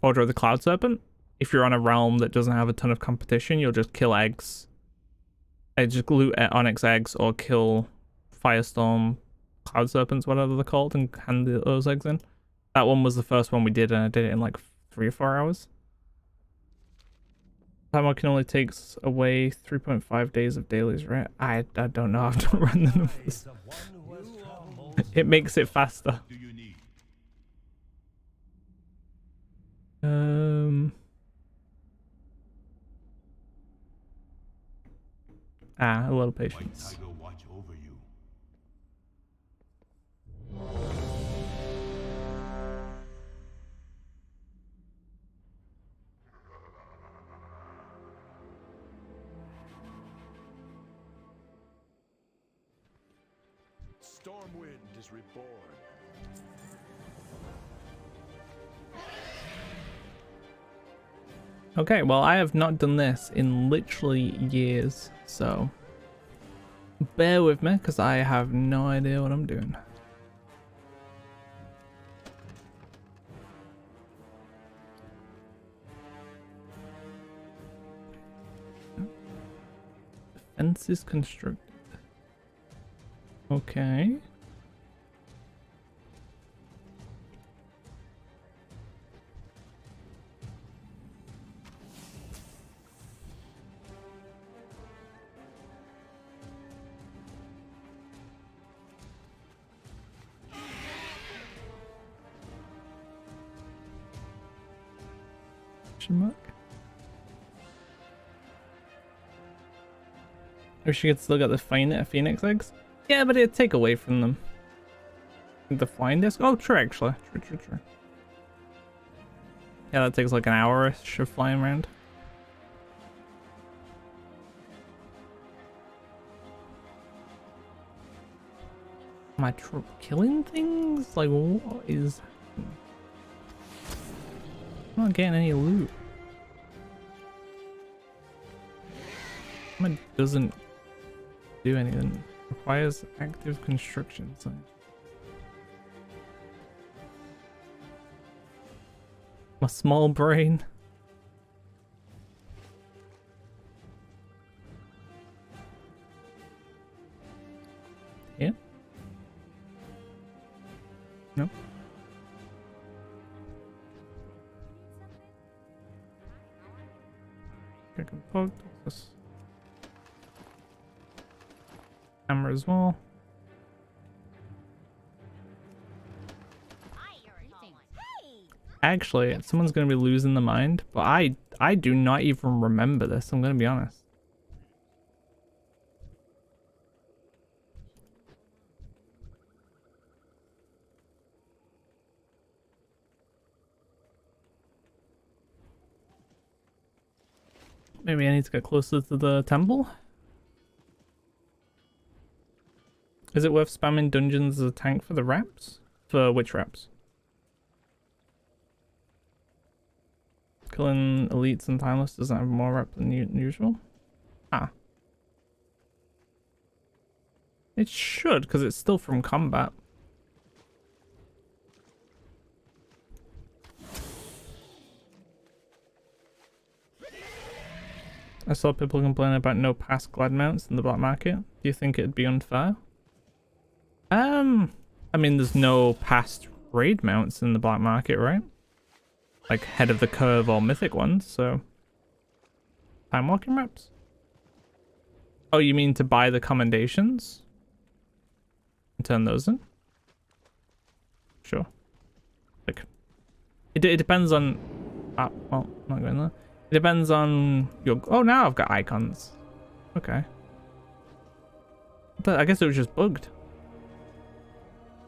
Order of the Cloud Serpent. If you're on a realm that doesn't have a ton of competition, you'll just kill eggs. Just loot Onyx eggs or kill Firestorm Cloud Serpents, whatever they're called, and hand those eggs in. That one was the first one we did, and I did it in like 3 or 4 hours. Time can only takes away 3.5 days of dailies, right? I don't know. I've not run the numbers. It makes it faster. A little patience. Stormwind is reborn. Okay, well, I have not done this in literally years, so bear with me because I have no idea what I'm doing. Fence is constructed. Okay. Mark. Or she could still get the Phoenix eggs. Yeah, but it'd take away from them. The flying disc. Oh, true, actually. True. Yeah, that takes like an hour-ish of flying around. Am I killing things? Like, what is... I'm not getting any loot. It doesn't do anything. Requires active construction site. My small brain. Yeah? No? I can poke this camera as well. Actually, someone's gonna be losing their mind, but I do not even remember this, I'm gonna be honest. Maybe I need to get closer to the temple. Is it worth spamming dungeons as a tank for the reps? For which reps? Killing elites and timeless doesn't have more rep than usual? Ah. It should, because it's still from combat. I saw people complaining about no past glad mounts in the black market. Do you think it'd be unfair? I mean, there's no past raid mounts in the black market, right? Like head of the curve or mythic ones, so... Time walking reps? Oh, you mean to buy the commendations? And turn those in? Sure. Like, it depends on... Ah, well, I'm not going there. It depends on your... Oh, now I've got icons. Okay. I guess it was just bugged.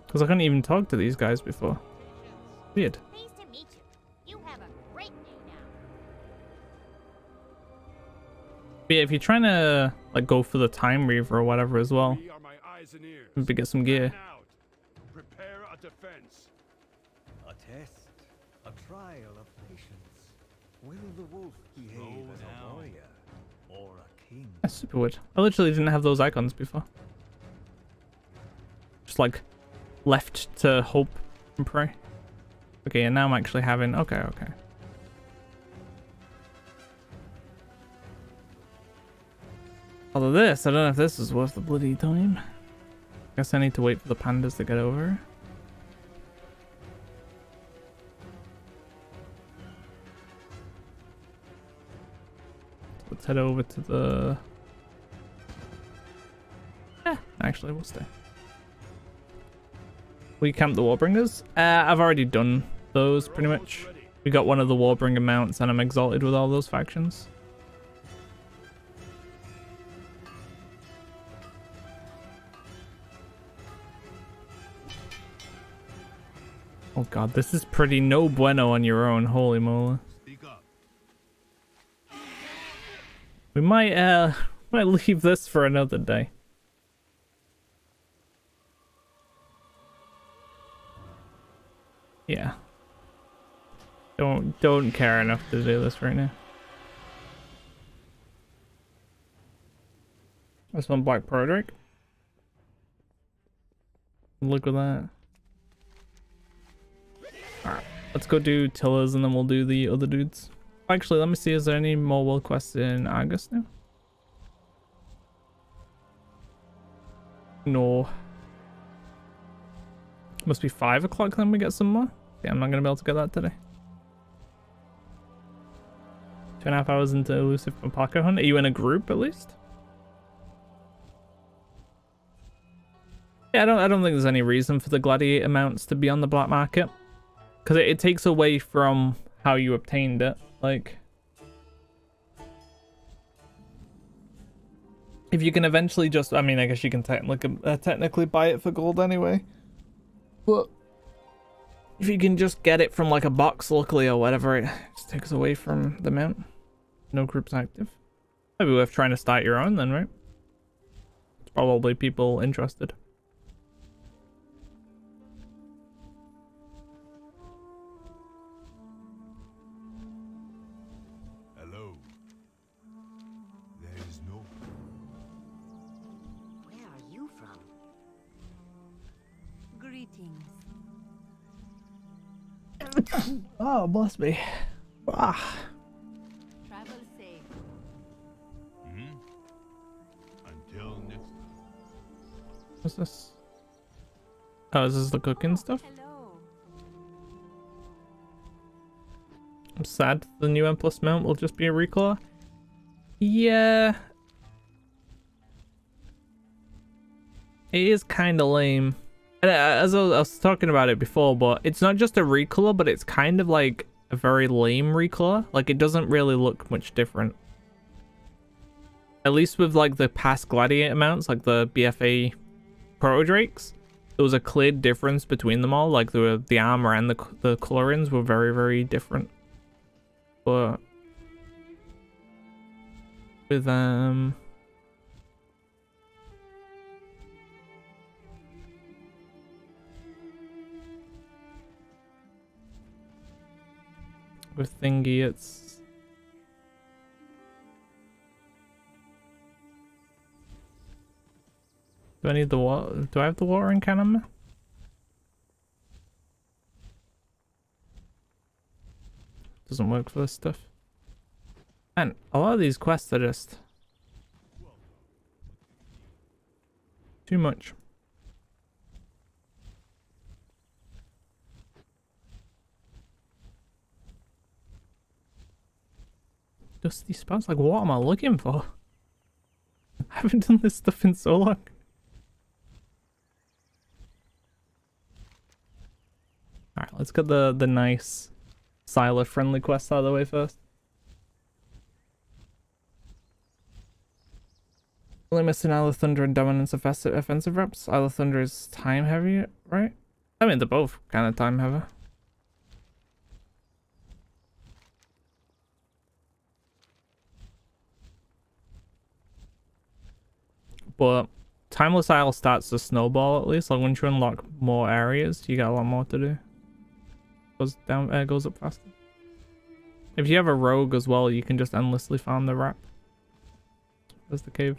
Because I couldn't even talk to these guys before. Weird. Pleased to meet you. You have a great day now. But yeah, if you're trying to like go for the Time Reaver or whatever as well, maybe get some gear. Prepare a defense. A test, a trial of patience. Will the wolf behave as a warrior or a king? That's super weird. I literally didn't have those icons before. Just like left to hope and pray. Okay, and now I'm actually having... Okay. Although this, I don't know if this is worth the bloody time. Guess I need to wait for the pandas to get over. Let's head over to the... Actually, we'll stay. We camped the Warbringers. I've already done those, pretty much. We got one of the Warbringer mounts, and I'm exalted with all those factions. Oh god, this is pretty no bueno on your own, holy moly. We might leave this for another day. Yeah. Don't care enough to do this right now. That's one Black Prodric. Look at that. Alright, let's go do Tillers and then we'll do the other dudes. Actually, let me see, is there any more world quests in August now? No. Must be 5 o'clock then we get some more. Yeah, I'm not gonna be able to get that today. 2.5 hours into elusive Alpaca hunt. Are you in a group at least? Yeah, I don't think there's any reason for the gladiator mounts to be on the black market. Because it takes away from how you obtained it. Like, if you can eventually just... I mean, I guess you can technically buy it for gold anyway. But If you can just get it from like a box locally or whatever, it just takes away from the mount. No groups active. Maybe worth trying to start your own then, right? It's probably people interested. Hello. There is no. Where are you from? Greetings. Oh, bless me. Ah. Travel safe. Until next. What's this? Oh, is this the cooking stuff? Hello. I'm sad the new M+ mount will just be a reclaw. Yeah. It is kind of lame. And as I was talking about it before, but it's not just a reclaw, but it's kind of like a very lame reclaw. Like, it doesn't really look much different. At least with like the past gladiator mounts, like the BFA proto drakes, there was a clear difference between them all. Like the armor and the colorings were very, very different. But with thingy, it's do I need the water? Do I have the watering can on me? Doesn't work for this stuff. And a lot of these quests are just too much. Dusty spots? Like, what am I looking for? I haven't done this stuff in so long. Alright, let's get the nice Syiler friendly quest out of the way first. Only missing Isle of Thunder and Dominance offensive reps. Isle of Thunder is time heavy, right? I mean, they're both kind of time heavy. But Timeless Isle starts to snowball at least. Like, once you unlock more areas, you got a lot more to do. Goes up faster. If you have a rogue as well, you can just endlessly farm the wrap. There's the cave.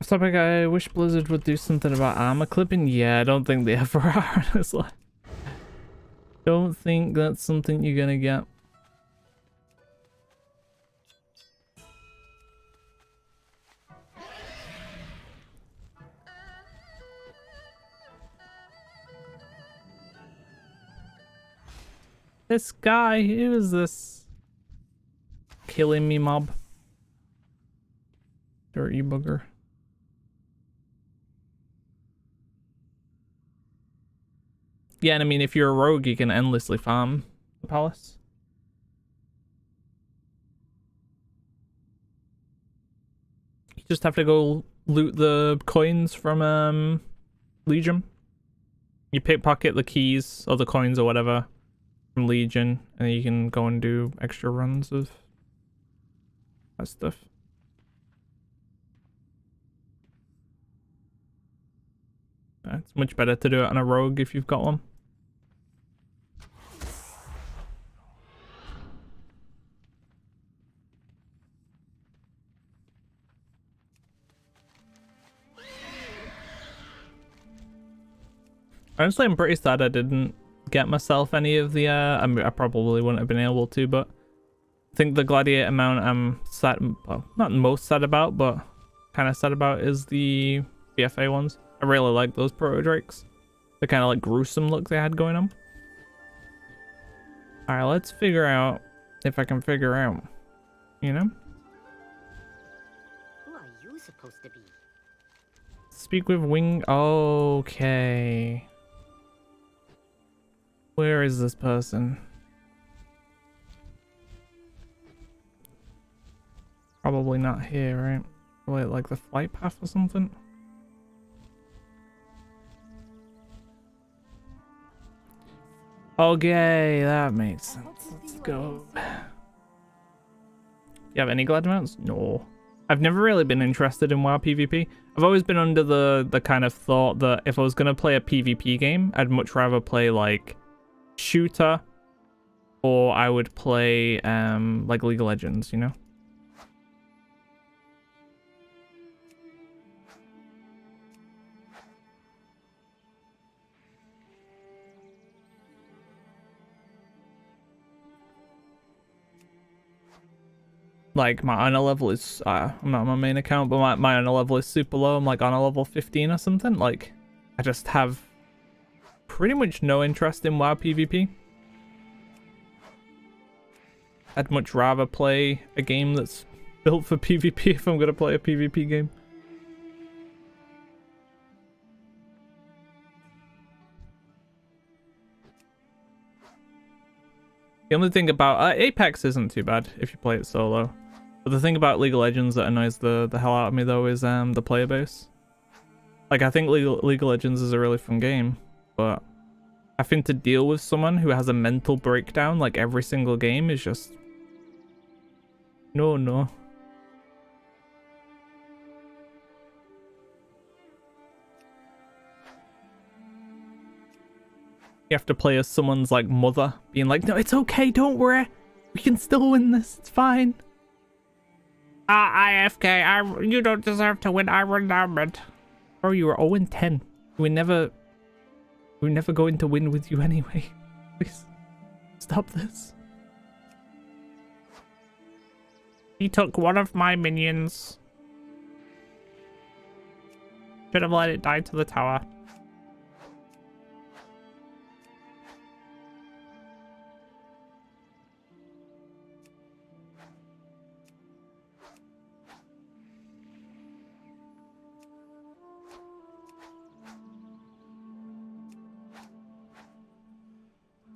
Topic, I wish Blizzard would do something about armor clipping. Yeah, I don't think they ever are, honestly. Don't think that's something you're gonna get. This guy, who is this? Killing me mob. Dirty bugger. Yeah, and I mean, if you're a rogue, you can endlessly farm the palace. You just have to go loot the coins from Legion. You pickpocket the keys or the coins or whatever from Legion, and then you can go and do extra runs of that stuff. It's much better to do it on a rogue if you've got one. Honestly, I'm pretty sad I didn't get myself any of the, I mean, I probably wouldn't have been able to, but I think the gladiator mount I'm sad, well, not most sad about, but kind of sad about is the BFA ones. I really like those proto drakes. The kind of like gruesome look they had going on. Alright, let's figure out if I can figure out You know? Who are you supposed to be? Speak with Wing. Okay. Where is this person? Probably not here, right? Probably like the flight path or something. Okay, that makes sense. Let's go. You have any glad mounts? No. I've never really been interested in WoW PvP. I've always been under the kind of thought that if I was going to play a PvP game, I'd much rather play like shooter, or I would play like League of Legends, you know? Like my honor level is I'm not on my main account, but my honor level is super low. I'm like on a level 15 or something. Like I just have pretty much no interest in WoW PvP. I'd much rather play a game that's built for PvP if I'm gonna play a PvP game. The only thing about Apex isn't too bad if you play it solo. But the thing about League of Legends that annoys the hell out of me though is the player base. Like I think League of Legends is a really fun game, but having to deal with someone who has a mental breakdown like every single game is just no. You have to play as someone's like mother, being like, no, it's okay, don't worry. We can still win this, it's fine. IFK, you don't deserve to win, I remembered. Bro, you were 0-10. We're never going to win with you anyway. Please, stop this. He took one of my minions. Should have let it die to the tower.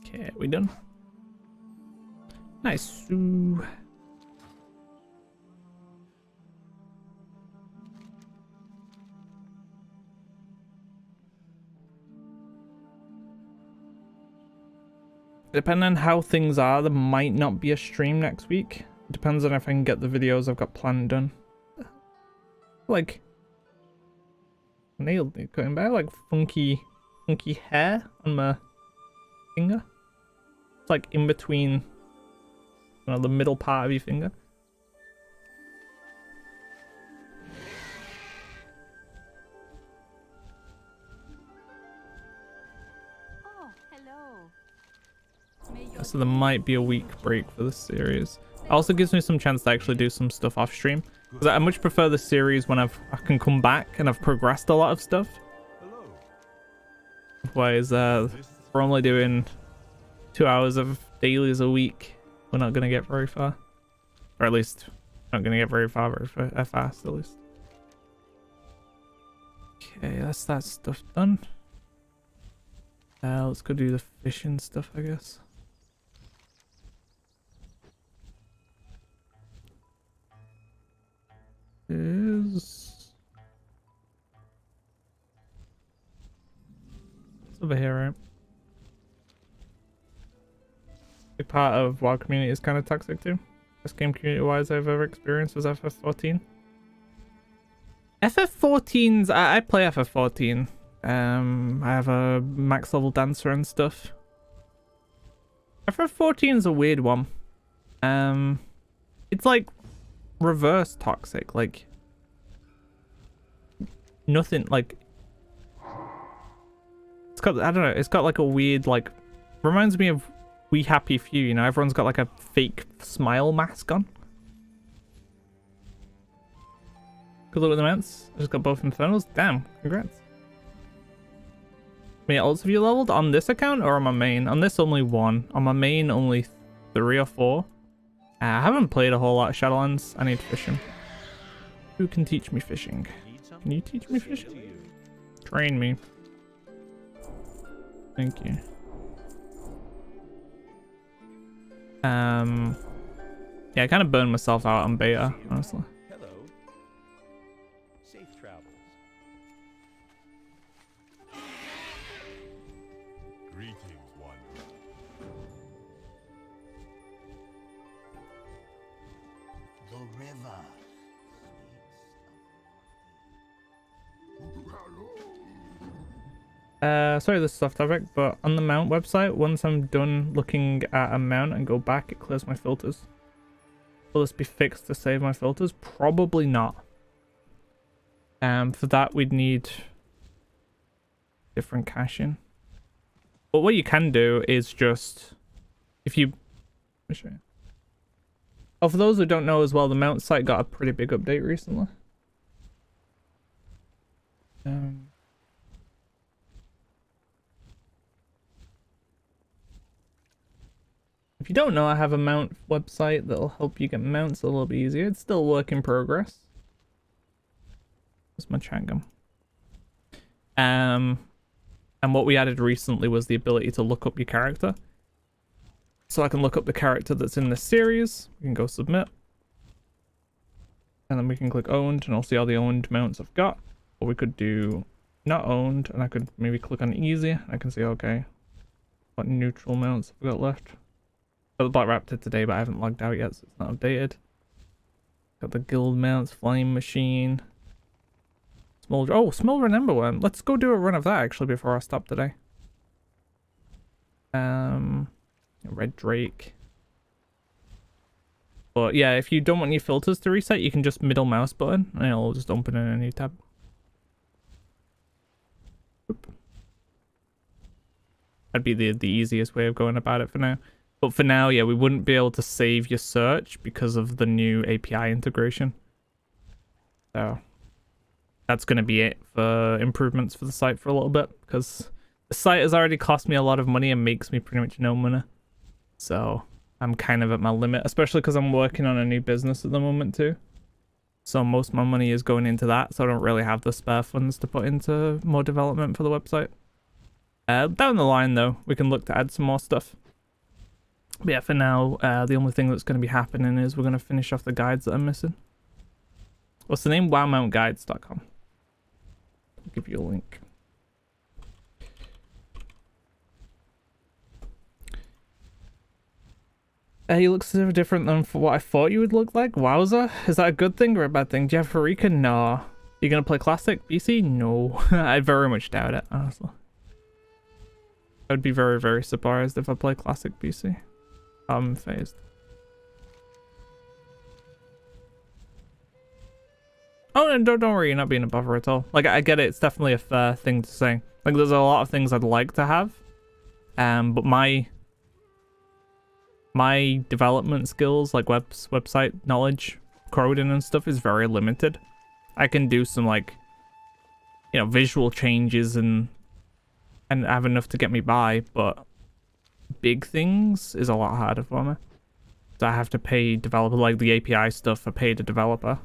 Okay, we done? Nice. Ooh. Depending on how things are, there might not be a stream next week. It depends on if I can get the videos I've got planned done. Like, nailed it, going back, like funky hair on my finger. It's like in between, you know, the middle part of your finger. Oh, hello. So there might be a week break for this series. It also gives me some chance to actually do some stuff off stream, because I much prefer the series when I can come back and I've progressed a lot of stuff. Otherwise, we're only doing 2 hours of dailies a week. We're not gonna get very far, or at least not gonna get very far very fast, at least. Okay, that's that stuff done. Let's go do the fishing stuff, I guess. It's over here, right? Big part of WoW community is kind of toxic too. Best game community-wise I've ever experienced was FF14. FF14's I play FF14. I have a max level dancer and stuff. FF14 is a weird one. It's like reverse toxic, like nothing, like it's got, I don't know, it's got like a weird, like, reminds me of We Happy Few, you know, everyone's got like a fake smile mask on. Good luck with the mounts. I just got both Infernals. Damn, congrats. How many ults have you leveled on this account or on my main? On this only one. On my main only 3 or 4. I haven't played a whole lot of Shadowlands. I need fishing. Who can teach me fishing? Can you teach me fishing? Train me. Thank you. Yeah, I kind of burned myself out on beta, honestly. Hello. Safe travels. Greetings, wanderer. The river. Sorry this is off topic, but on the mount website, once I'm done looking at a mount and go back, it clears my filters. Will this be fixed to save my filters? Probably not. For that we'd need different caching. But what you can do is just, if you, let me show you. Oh, for those who don't know as well, the mount site got a pretty big update recently. If you don't know, I have a mount website that'll help you get mounts a little bit easier. It's still work in progress. Where's my Changam? And what we added recently was the ability to look up your character. So I can look up the character that's in this series. We can go submit. And then we can click owned and I'll see all the owned mounts I've got. Or we could do not owned and I could maybe click on easy. I can see, okay, what neutral mounts I've got left. Got the Black Raptor today, but I haven't logged out yet, so it's not updated. Got the guild mounts, Flame Machine. Smoldering Emberworm. Let's go do a run of that actually before I stop today. Red Drake. But yeah, if you don't want your filters to reset, you can just middle mouse button and it'll just open in a new tab. Oop. That'd be the easiest way of going about it for now. But for now, yeah, we wouldn't be able to save your search because of the new API integration. So that's going to be it for improvements for the site for a little bit, because the site has already cost me a lot of money and makes me pretty much no money. So I'm kind of at my limit, especially because I'm working on a new business at the moment too. So most of my money is going into that, so I don't really have the spare funds to put into more development for the website. Down the line though, we can look to add some more stuff. But yeah, for now, the only thing that's going to be happening is we're going to finish off the guides that I'm missing. What's the name? wowmountguides.com. I'll give you a link. He looks sort of different than for what I thought you would look like. Wowza. Is that a good thing or a bad thing? Do you have Harika? No. You going to play Classic BC? No. I very much doubt it, honestly. I would be very, very surprised if I play Classic BC. I'm phased. Oh, and don't worry, you're not being a buffer at all. Like, I get it, it's definitely a fair thing to say. Like, there's a lot of things I'd like to have. But my development skills, like website knowledge, coding and stuff, is very limited. I can do some, like, you know, visual changes and have enough to get me by, but big things is a lot harder for me. So I have to pay developer, like the API stuff, I paid a developer.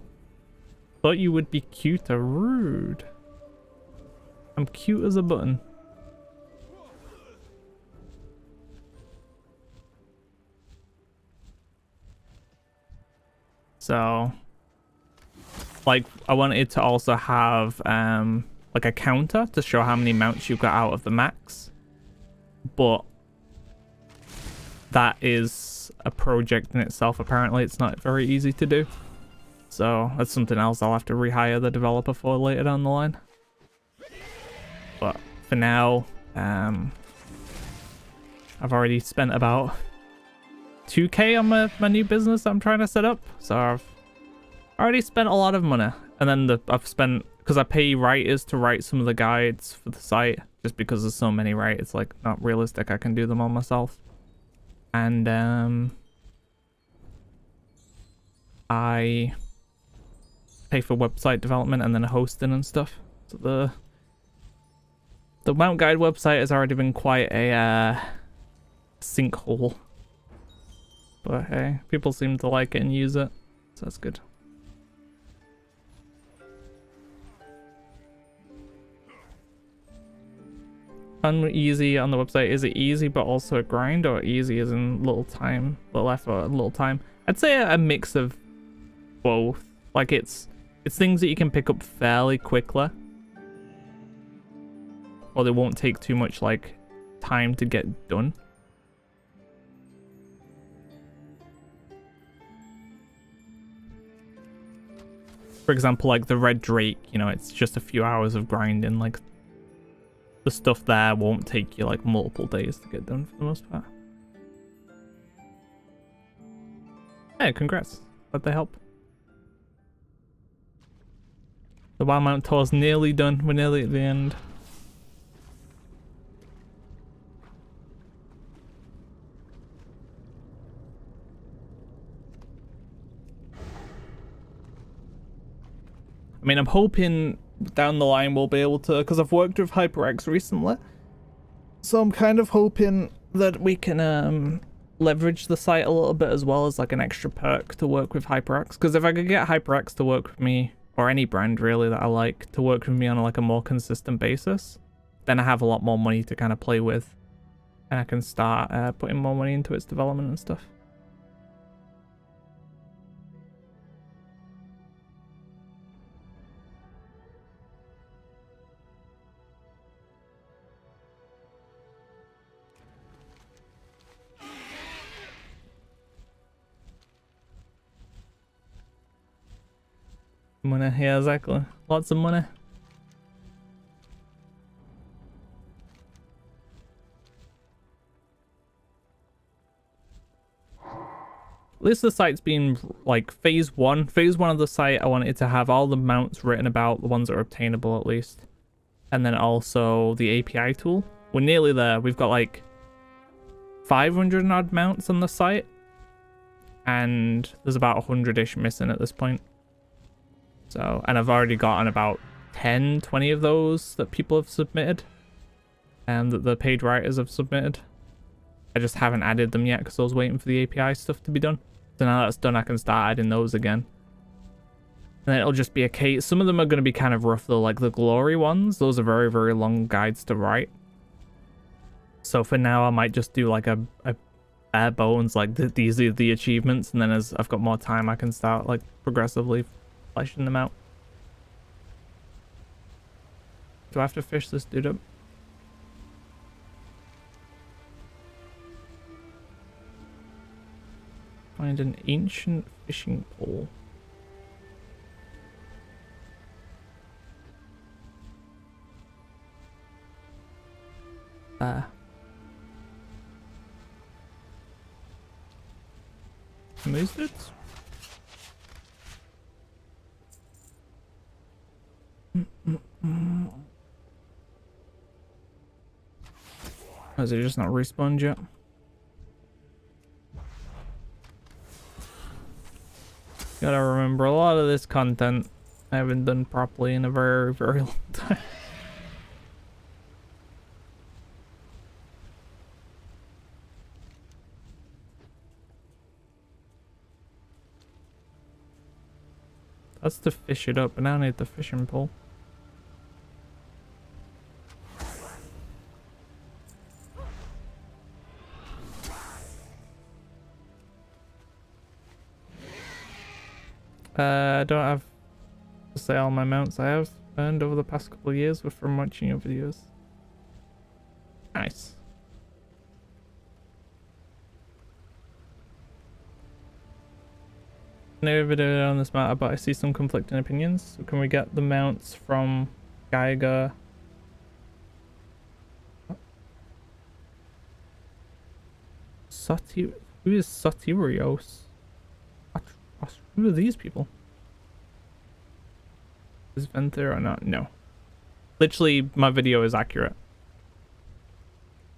Thought you would be cute or rude. I'm cute as a button. So, like, I wanted to also have like a counter to show how many mounts you've got out of the max, but that is a project in itself. Apparently it's not very easy to do, so that's something else I'll have to rehire the developer for later down the line. But for now, I've already spent about 2k on my new business that I'm trying to set up, so I've already spent a lot of money. And then I've spent, because I pay writers to write some of the guides for the site, just because there's so many, right? It's like not realistic, I can do them all myself. And I pay for website development and then hosting and stuff. So the Mount Guide website has already been quite a sinkhole. But hey, people seem to like it and use it, so that's good. Uneasy on the website. Is it easy but also a grind, or easy as in little time, little effort, little time? I'd say a mix of both. Like it's things that you can pick up fairly quickly, or they won't take too much like time to get done. For example, like the Red Drake, you know, it's just a few hours of grinding. Like the stuff there won't take you like multiple days to get done for the most part. Hey, congrats. Glad they help. The Wild Mount tour's nearly done. We're nearly at the end. I mean, I'm hoping down the line we'll be able to, because I've worked with HyperX recently, so I'm kind of hoping that we can leverage the site a little bit as well as like an extra perk to work with HyperX. Because if I could get HyperX to work with me, or any brand really that I like, to work with me on like a more consistent basis, then I have a lot more money to kind of play with, and I can start putting more money into its development and stuff. Money, yeah, exactly. Lots of money. At least the site's been like phase one. Phase one of the site, I wanted to have all the mounts written about, the ones that are obtainable at least. And then also the API tool. We're nearly there. We've got like 500 and odd mounts on the site. And there's about 100-ish missing at this point. So, and I've already gotten about 10, 20 of those that people have submitted, and that the paid writers have submitted. I just haven't added them yet because I was waiting for the API stuff to be done. So now that's done, I can start adding those again. And then it'll just be a case. Some of them are going to be kind of rough though, like the glory ones. Those are very, very long guides to write. So for now, I might just do like a bare bones, like these are the achievements, and then as I've got more time, I can start like progressively fleshing them out. Do I have to fish this dude up? Find an ancient fishing pole. These dudes? Oh, is it just not respawned yet? Gotta remember, a lot of this content I haven't done properly in a very, very long time. That's to fish it up, but now I need the fishing pole. I don't have to say all my mounts I have earned over the past couple of years were from watching your videos. Nice. No video on this matter, but I see some conflicting opinions. So can we get the mounts from Geiger? Who is Satirios? Who are these people? Is Venther or not? No. Literally, my video is accurate.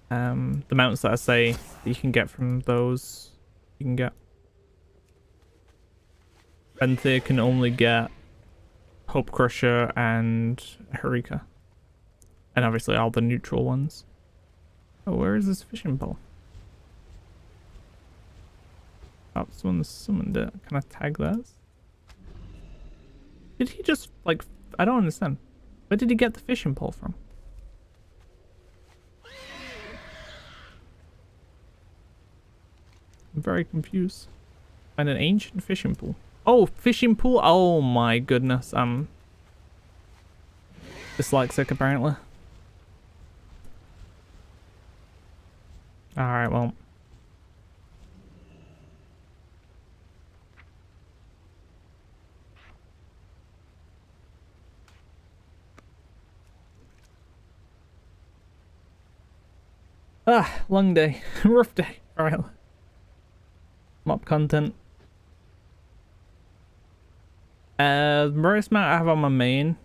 The mounts that I say that you can get from those, you can get. Venthyr can only get Hope Crusher and Harika. And obviously all the neutral ones. Oh, where is this fishing pole? Someone summoned it. Can I tag those? Did he just, like... I don't understand. Where did he get the fishing pole from? I'm very confused. And an ancient fishing pool. Oh, fishing pool? Oh my goodness. I'm dyslexic apparently. Alright, well. Ah, long day. Rough day. Alright. Mob content. The rarest mount I have on my main.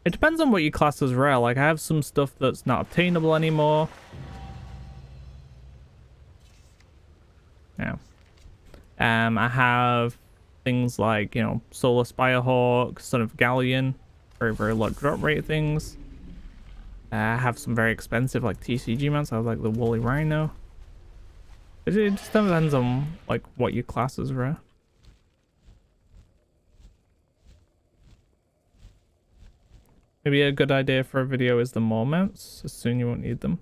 It depends on what you class as rare. Like, I have some stuff that's not obtainable anymore. Yeah. I have things like, you know, Solar Spirehawk, Son of Galleon, very, very low drop rate things. I have some very expensive, like, TCG mounts. I have, like, the Woolly Rhino. It just depends on, like, what you class as rare. Maybe a good idea for a video is the more mounts. Soon you won't need them.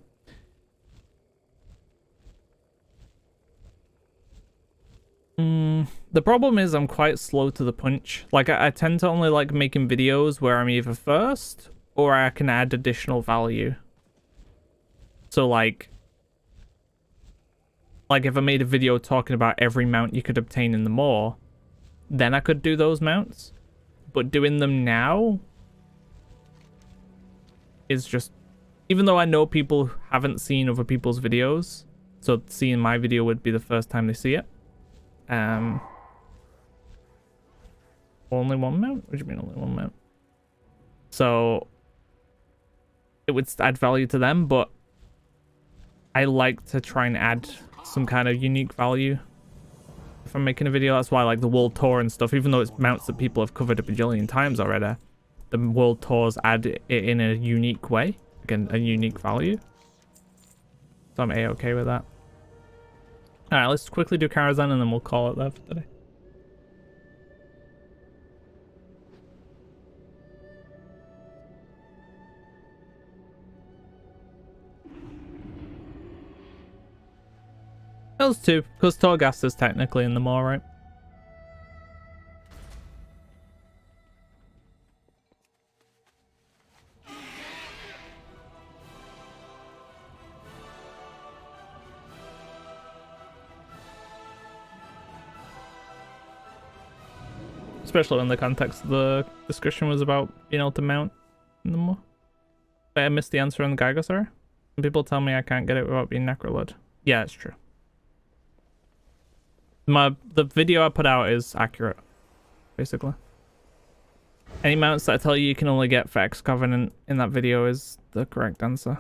The problem is I'm quite slow to the punch. Like, I tend to only like making videos where I'm either first or I can add additional value. So like if I made a video talking about every mount you could obtain in the Maw, then I could do those mounts. But doing them now is just, even though I know people haven't seen other people's videos, so seeing my video would be the first time they see it. Only one mount? What do you mean only one mount? So it would add value to them, but I like to try and add some kind of unique value if I'm making a video. That's why, like, the World Tour and stuff, even though it's mounts that people have covered a bajillion times already, the World Tours add it in a unique way, again, a unique value. So I'm a-okay with that. Alright, let's quickly do Karazhan and then we'll call it there for today. Those two, because Torghast is technically in the Maw, right? Especially in the context of the discussion was about being able to mount in the Maw. But I missed the answer on the Gygasaur. Some people tell me I can't get it without being Necrolord. Yeah, it's true. The video I put out is accurate, basically. Any mounts that I tell you can only get for X Covenant in that video is the correct answer.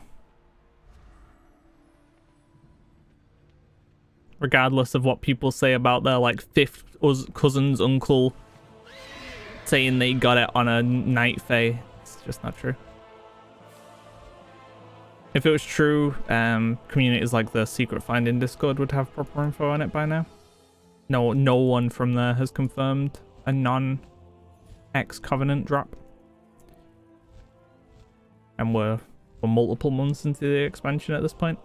Regardless of what people say about their, like, fifth cousin's uncle saying they got it on a night fae. It's just not true. If it was true, communities like the Secret Finding Discord would have proper info on it by now. No one from there has confirmed a non-X Covenant drop. And we're multiple months into the expansion at this point.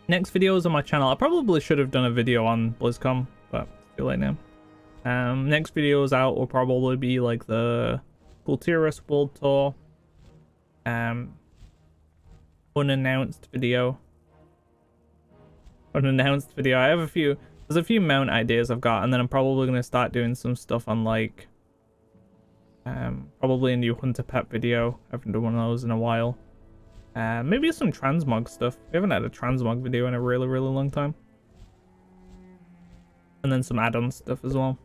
Next video is on my channel. I probably should have done a video on BlizzCon, but it's too late now. Next videos out will probably be like the Kultiris World Tour, unannounced video. I have a few. There's a few mount ideas I've got, and then I'm probably gonna start doing some stuff on, like, probably a new Hunter Pet video. I haven't done one of those in a while. Maybe some transmog stuff. We haven't had a transmog video in a really, really long time. And then some add-on stuff as well.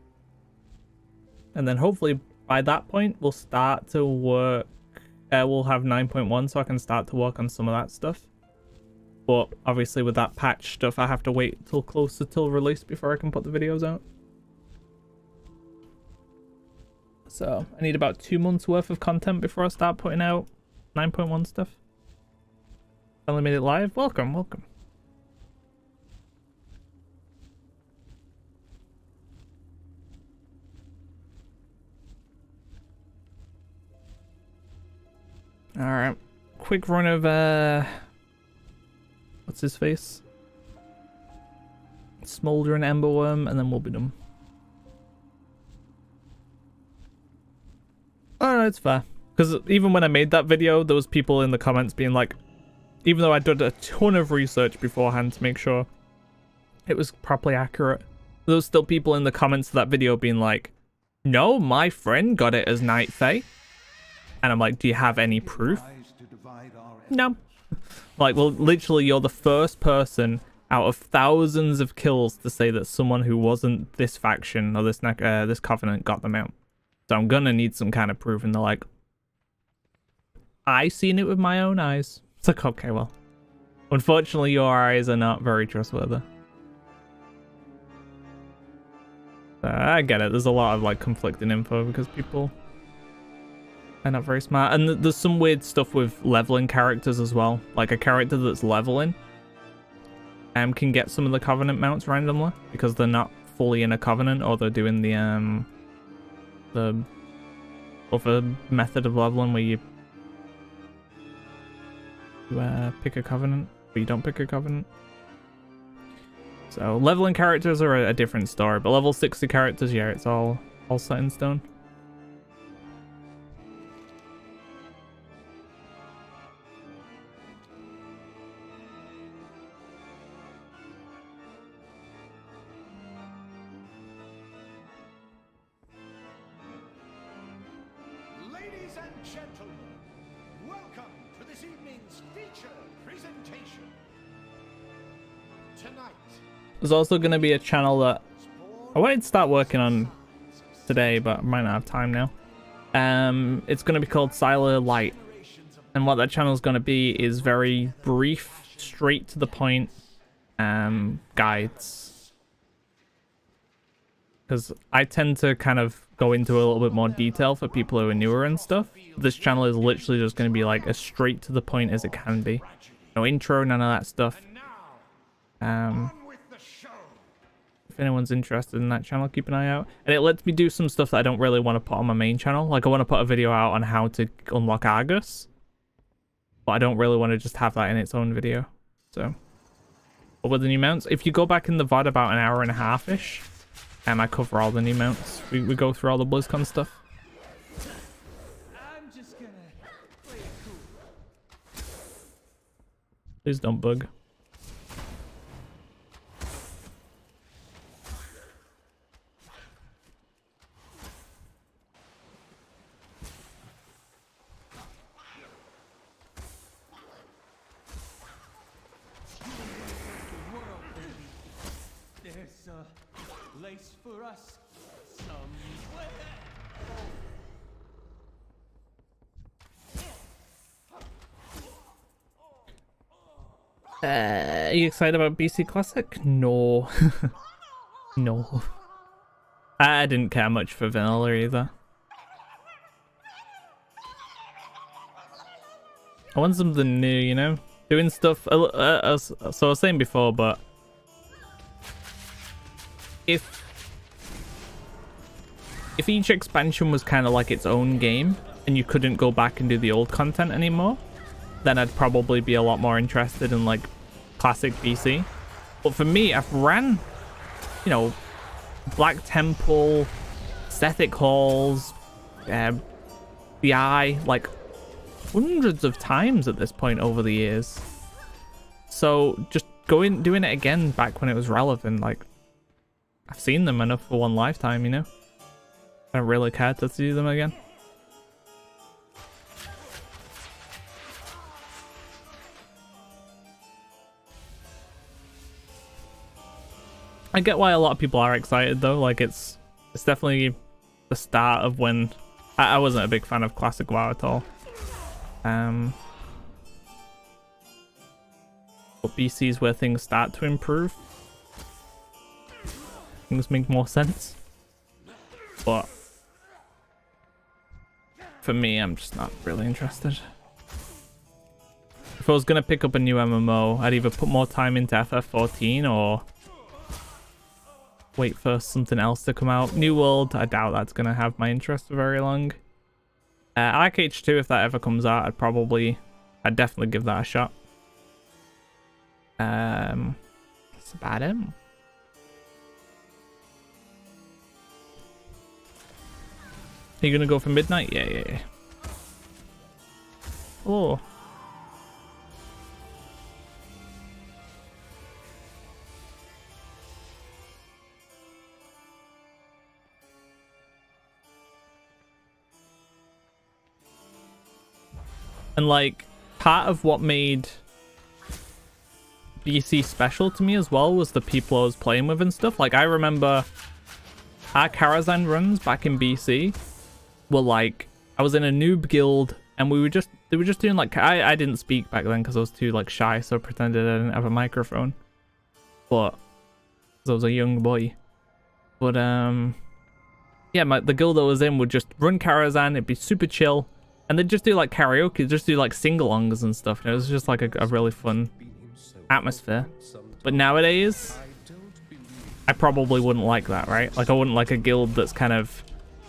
And then hopefully by that point we'll start to work. We'll have 9.1, so I can start to work on some of that stuff. But obviously with that patch stuff, I have to wait till closer till release before I can put the videos out. So I need about 2 months worth of content before I start putting out 9.1 stuff. Finally made it live. Welcome, welcome. Alright. Quick run of what's his face? Smoldering Emberworm, and then we'll be done. Oh no, it's fair. Because even when I made that video, there was people in the comments being like, even though I did a ton of research beforehand to make sure it was properly accurate, there was still people in the comments of that video being like, no, my friend got it as Night Fae. And I'm like, do you have any proof? No. Like, well, literally, you're the first person out of thousands of kills to say that someone who wasn't this faction or this covenant got them out. So I'm gonna need some kind of proof. And they're like, I seen it with my own eyes. It's like, okay, well, unfortunately, your eyes are not very trustworthy. I get it. There's a lot of like conflicting info because people are not very smart. And there's some weird stuff with leveling characters as well. Like a character that's leveling can get some of the covenant mounts randomly because they're not fully in a covenant, or they're doing the other method of leveling where you pick a covenant, but you don't pick a covenant. So leveling characters are a different story, but level 60 characters, yeah, it's all set in stone. Ladies and gentlemen, welcome to this evening's feature presentation. Tonight, there's also going to be a channel that I wanted to start working on today, but I might not have time now. It's going to be called Syiler Light, and what that channel is going to be is very brief, straight to the point guides. Because I tend to kind of go into a little bit more detail for people who are newer and stuff. This channel is literally just going to be like as straight to the point as it can be. No intro, none of that stuff. If anyone's interested in that channel, keep an eye out. And it lets me do some stuff that I don't really want to put on my main channel. Like I want to put a video out on how to unlock Argus, but I don't really want to just have that in its own video. So, but with the new mounts, if you go back in the VOD about an hour and a half-ish, I cover all the new mounts. We go through all the BlizzCon stuff. I'm just gonna play it cool. Please don't bug. There's a place for us somewhere. Are you excited about BC Classic? No. No. I didn't care much for Vanilla either. I want something new, you know? Doing stuff, so I was saying before, but if each expansion was kind of like its own game and you couldn't go back and do the old content anymore, then I'd probably be a lot more interested in like classic BC. But for me, I've ran, you know, Black Temple, Sethic Halls, the Eye, like hundreds of times at this point over the years. So just doing it again back when it was relevant, like I've seen them enough for one lifetime, you know? I don't really care to see them again. I get why a lot of people are excited though, like it's definitely the start of when I wasn't a big fan of classic WoW at all. But BC is where things start to improve. Things make more sense. But for me, I'm just not really interested. If I was going to pick up a new MMO, I'd either put more time into FF14 or wait for something else to come out. New World, I doubt that's going to have my interest for very long. Arc H2, if that ever comes out, I'd definitely give that a shot. That's about it. Are you gonna go for midnight? Yeah. Oh. And like, part of what made BC special to me as well was the people I was playing with and stuff. Like, I remember our Karazhan runs back in BC were like, I was in a noob guild and they were just doing like, I didn't speak back then because I was too like shy, so I pretended I didn't have a microphone. But, because I was a young boy. But, yeah, the guild I was in would just run Karazhan, it'd be super chill. And they'd just do like karaoke, just do like sing-alongs and stuff. And it was just like a really fun atmosphere. But nowadays, I probably wouldn't like that, right? Like, I wouldn't like a guild that's kind of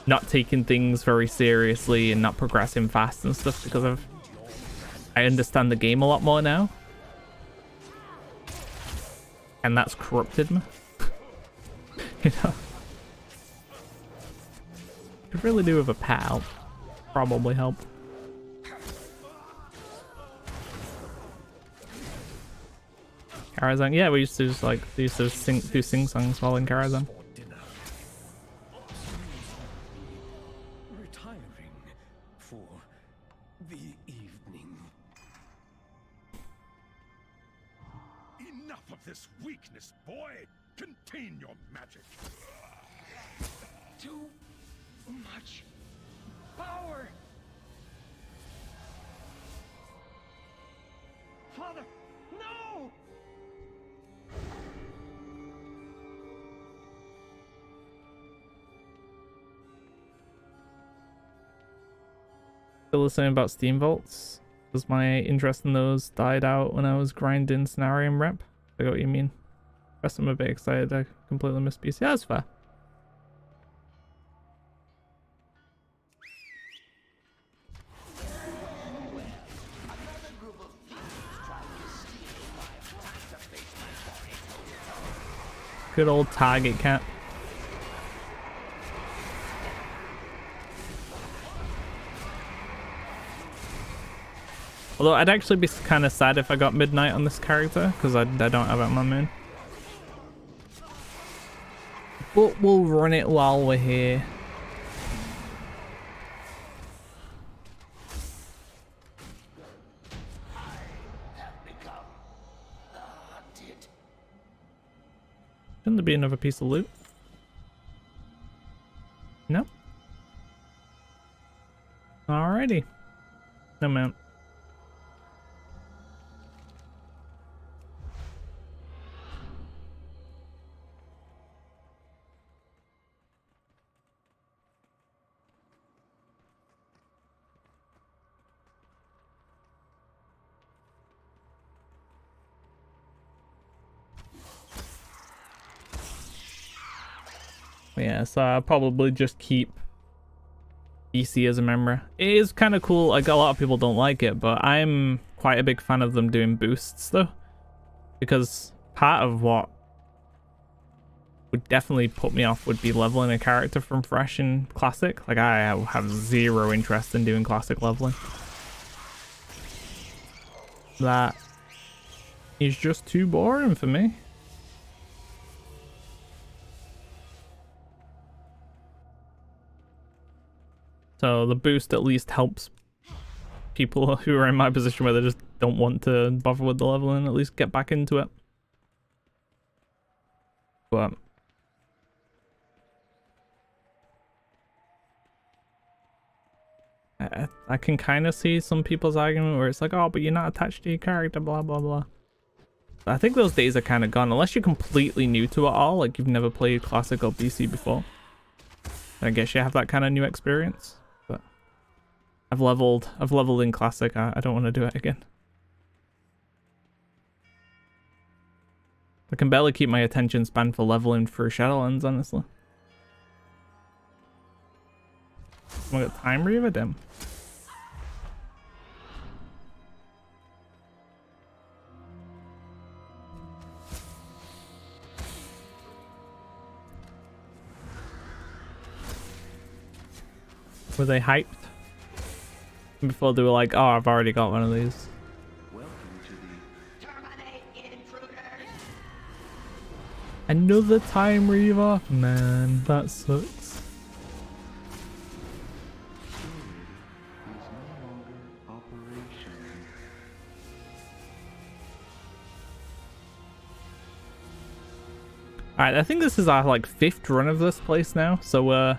not taking things very seriously and not progressing fast and stuff, because I understand the game a lot more now. And that's corrupted me. You know? Could really do with a pal. Probably help. Karazhan, yeah, we used to just like do sing songs while in Karazhan. Retiring for the evening. Enough of this weakness, boy! Contain your magic. Too much power. Father, no! Still listening about Steam Vaults? Because my interest in those died out when I was grinding Scenario and Rep. I got what you mean. Rest I'm a bit excited. I completely missed PC. Yeah, that's fair. Good old target cat. Although I'd actually be kind of sad if I got midnight on this character, because I don't have it on my moon. But we'll run it while we're here. Shouldn't there be another piece of loot? No? Alrighty. No mount. Yeah, so I'll probably just keep BC as a memory. It is kind of cool. Like, a lot of people don't like it, but I'm quite a big fan of them doing boosts though, because part of what would definitely put me off would be leveling a character from fresh and classic. Like, I have zero interest in doing classic leveling. That is just too boring for me. So the boost at least helps people who are in my position where they just don't want to bother with the leveling, at least get back into it. But I can kind of see some people's argument where it's like, oh, but you're not attached to your character, blah, blah, blah. I think those days are kind of gone, unless you're completely new to it all, like you've never played Classic or BC before. I guess you have that kind of new experience. But I've leveled in Classic. I don't want to do it again. I can barely keep my attention span for leveling through Shadowlands, honestly. Oh, I got Time Reaver, damn. Were they hyped? Before they were like, oh, I've already got one of these. Welcome to the Terminate Intruders! Another Time Reaver? Man, that sucks. Alright, I think this is our like 5th run of this place now, so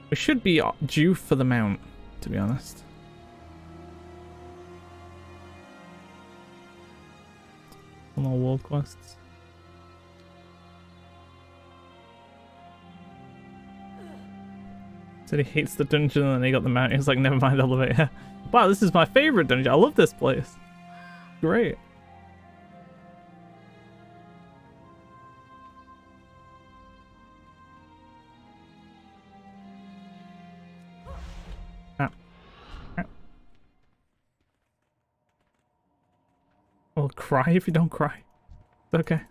we should be due for the mount, to be honest. More world quests. Said he hates the dungeon and then he got the mount. He was like, never mind, elevator. Wow, this is my favorite dungeon. I love this place. Great. Well, cry if you don't cry. It's okay.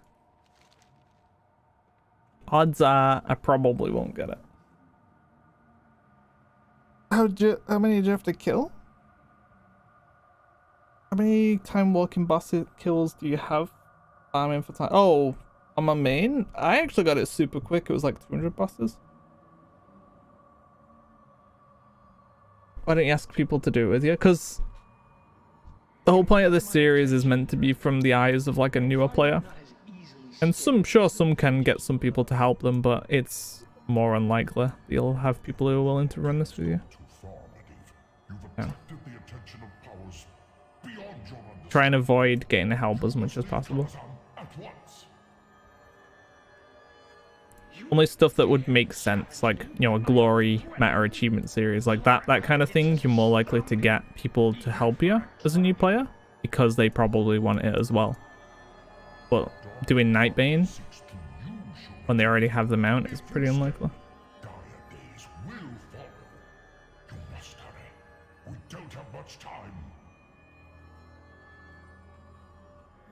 Odds are I probably won't get it. How many do you have to kill? How many time walking boss kills do you have? Farming for time. Oh, on my main, I actually got it super quick. It was like 200 bosses. Why don't you ask people to do it with you? Because the whole point of this series is meant to be from the eyes of like a newer player. And some can get some people to help them, but it's more unlikely you'll have people who are willing to run this with you. Yeah. Try and avoid getting help as much as possible. Only stuff that would make sense, like, you know, a glory meta achievement series, like that kind of thing, you're more likely to get people to help you as a new player because they probably want it as well. But doing Nightbane when they already have the mount is pretty unlikely.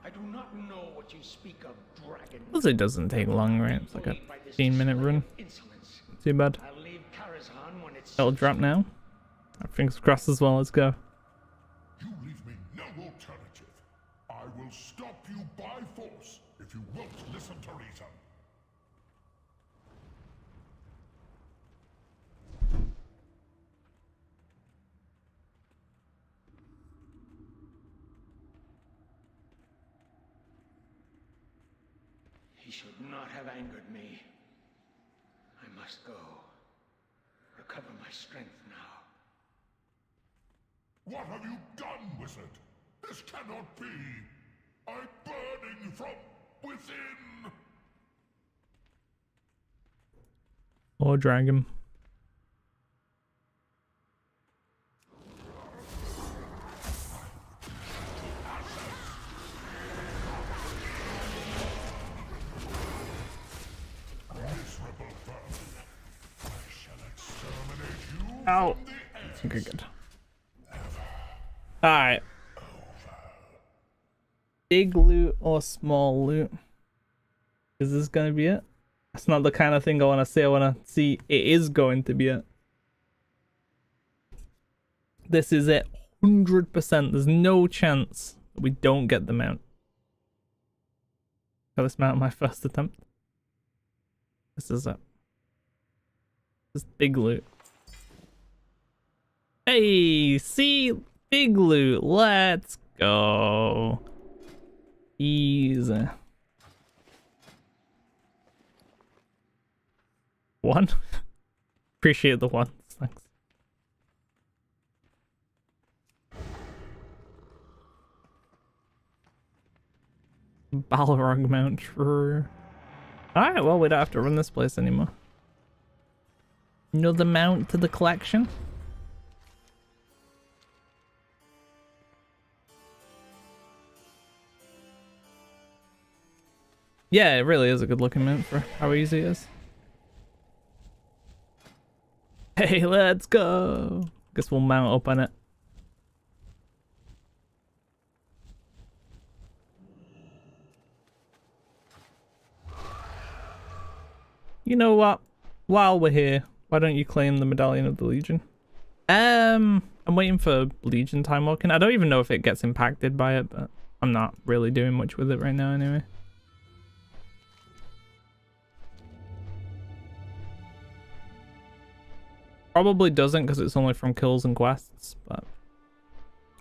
I do not know what you speak of, dragon. Blizzard doesn't take long, right? It's like a 15-minute run. Too bad. It'll drop now. Fingers crossed as well. Let's go. You leave me no alternative. I will stop you by force if you won't listen to reason. He should not have angered me. I must go. Recover my strength now. What have you done, wizard? This cannot be. I'm burning from within. Or dragon. Ow. Okay, good. Alright. Big loot or small loot? Is this gonna be it? That's not the kind of thing I want to say. I want to see it is going to be it. This is it. 100%. There's no chance that we don't get the mount. Got this mount on my first attempt. This is it. This is big loot. Hey, see? Big loot. Let's go. Easy. One? Appreciate the ones. Thanks. Balrog mount. True. Alright, well, we don't have to run this place anymore. Another mount to the collection. Yeah, it really is a good looking mount for how easy it is. Hey, let's go. Guess we'll mount up on it. You know what? While we're here, why don't you claim the Medallion of the Legion? I'm waiting for Legion time walking. I don't even know if it gets impacted by it, but I'm not really doing much with it right now anyway. Probably doesn't because it's only from kills and quests, but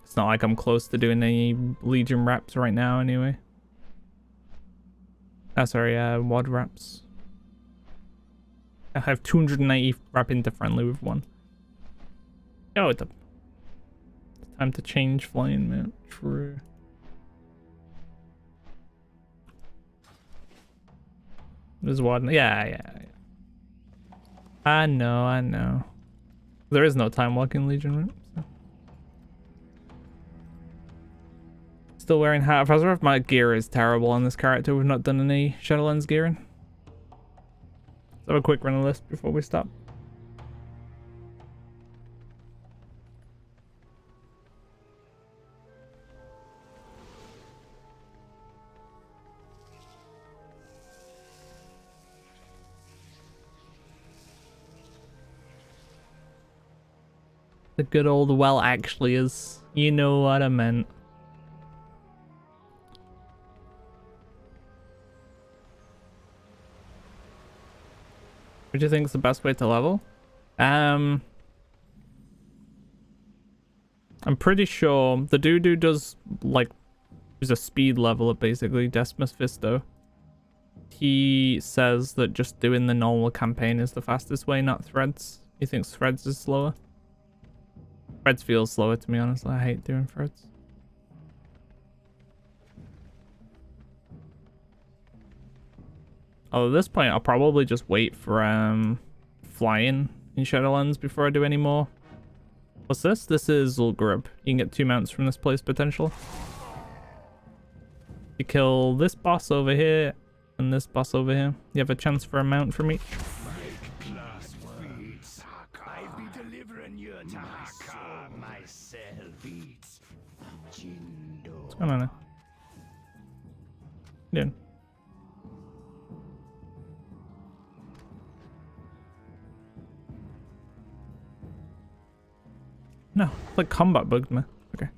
it's not like I'm close to doing any Legion reps right now anyway. Sorry, WOD reps. I have 290 rep into friendly with one. Oh, it's time to change flying mount. True. There's one. Yeah. I know. There is no time walking Legion route. So. Still wearing hat. If my gear is terrible on this character. We've not done any Shadowlands gearing. Let's have a quick run of list before we stop. The good old well actually is. You know what I meant. What do you think is the best way to level? I'm pretty sure the dude does like there's a speed leveler basically, Decimus Visto. He says that just doing the normal campaign is the fastest way, not threads. He thinks threads is slower. Threads feels slower to me, honestly. I hate doing threads. Although at this point, I'll probably just wait for flying in Shadowlands before I do any more. What's this? This is Zul'Gurub. You can get 2 mounts from this place, potential. You kill this boss over here and this boss over here. You have a chance for a mount from each. What's going on now? What are you doing? No, it's like combat bugged me. Okay.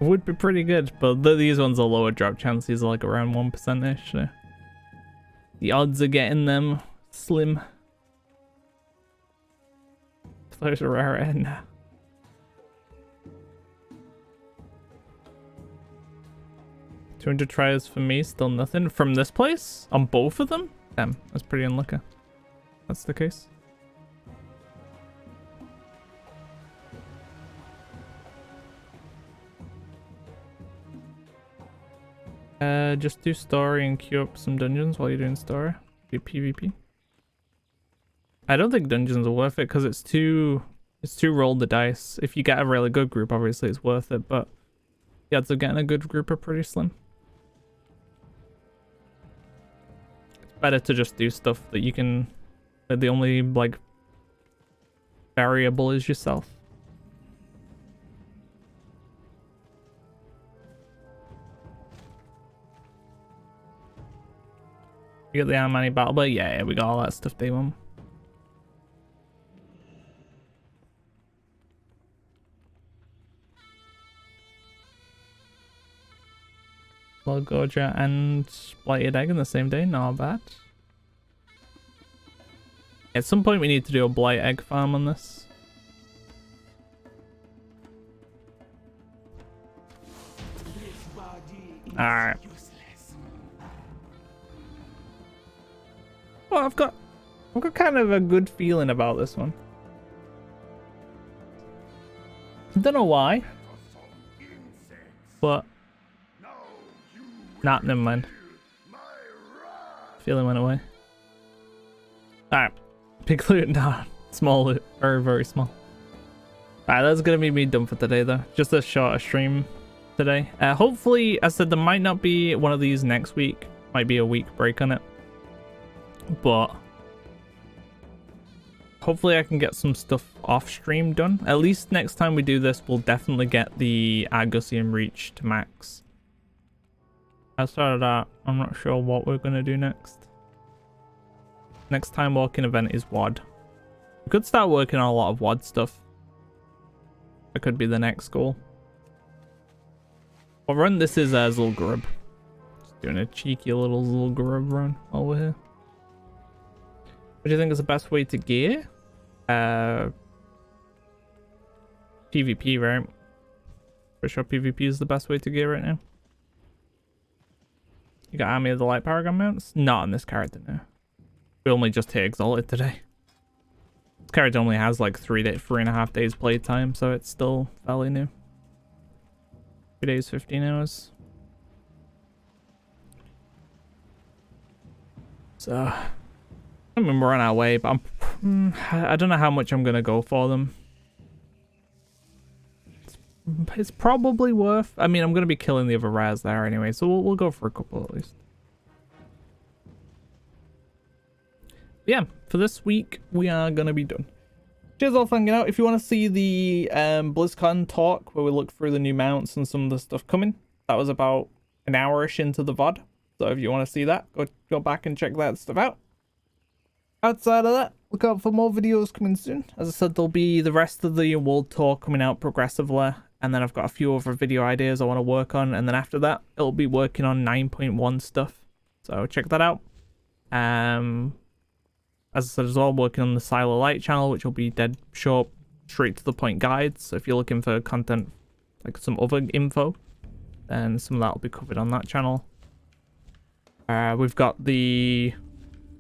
Would be pretty good, but these ones are lower drop chance. These are like around 1%ish. So the odds of getting them slim. Those are rare end now. $200 tries for me, still nothing from this place on both of them. Damn, that's pretty unlucky. That's the case. Just do story and queue up some dungeons while you're doing story. Do PvP. I don't think dungeons are worth it because it's too roll the dice. If you get a really good group, obviously it's worth it, but the odds of getting a good group are pretty slim. It's better to just do stuff that you can. That the only like variable is yourself. We got the Armani battle, but yeah, we got all that stuff day one. Well, Gorgia and Blighted Egg in the same day, not bad. At some point we need to do a Blight Egg farm on this. Alright. Well, I've got I've got kind of a good feeling about this one. I don't know why, but nah, never mind. Feeling went away. Alright, big loot now. Small loot, very, very small. Alright, that's gonna be me done for today though. Just a shorter stream today. Hopefully, as I said, there might not be one of these next week. Might be a week break on it. But hopefully I can get some stuff off stream done. At least next time we do this, we'll definitely get the Argusium Reach to max. Outside of that, I'm not sure what we're going to do next. Next time walking event is WOD. We could start working on a lot of WOD stuff. That could be the next goal. I'll run. This is Zul'Gurub. Just doing a cheeky little Zul'Gurub run while we're here. What do you think is the best way to gear? PvP, right? For sure PvP is the best way to gear right now. You got Army of the Light Paragon mounts? Not on this character now. We only just hit Exalted today. This character only has like 3.5 days playtime, so it's still fairly new. 3 days, 15 hours. So I mean, we're on our way, but I don't know how much I'm gonna go for them. It's probably worth. I mean, I'm gonna be killing the other rares there anyway, so we'll go for a couple at least. Yeah, for this week we are gonna be done. Cheers all for hanging out. If you want to see the BlizzCon talk where we look through the new mounts and some of the stuff coming, that was about an hour-ish into the VOD. So if you want to see that, go back and check that stuff out. Outside of that, look out for more videos coming soon. As I said, there'll be the rest of the world tour coming out progressively, and then I've got a few other video ideas I want to work on, and then after that, it'll be working on 9.1 stuff. So check that out. As I said as well, working on the Syiler Light channel, which will be dead short, straight to the point guides. So if you're looking for content, like some other info, then some of that will be covered on that channel. We've got the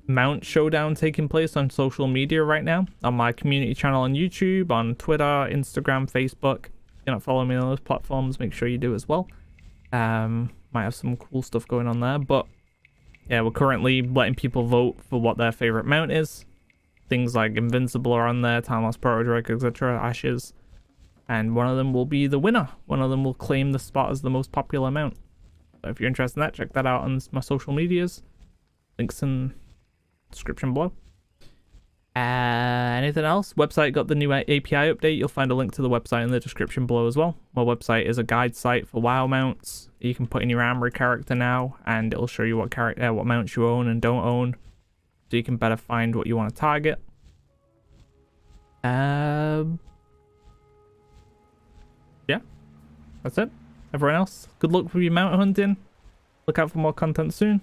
Mount Showdown taking place on social media right now, on my community channel on YouTube, on Twitter, Instagram, Facebook. If you're not following me on those platforms, make sure you do as well. Might have some cool stuff going on there, but yeah, we're currently letting people vote for what their favorite mount is. Things like Invincible are on there, Time Lost Proto-Drake, etc., Ashes, and one of them will be the winner. One of them will claim the spot as the most popular mount. So if you're interested in that, check that out on my social medias. Links in description below. Anything else? Website got the new API update. You'll find a link to the website in the description below as well. My website is a guide site for WoW mounts. You can put in your armory character now, and it'll show you what mounts you own and don't own, so you can better find what you want to target. Yeah, that's it. Everyone else, good luck with your mount hunting. Look out for more content soon.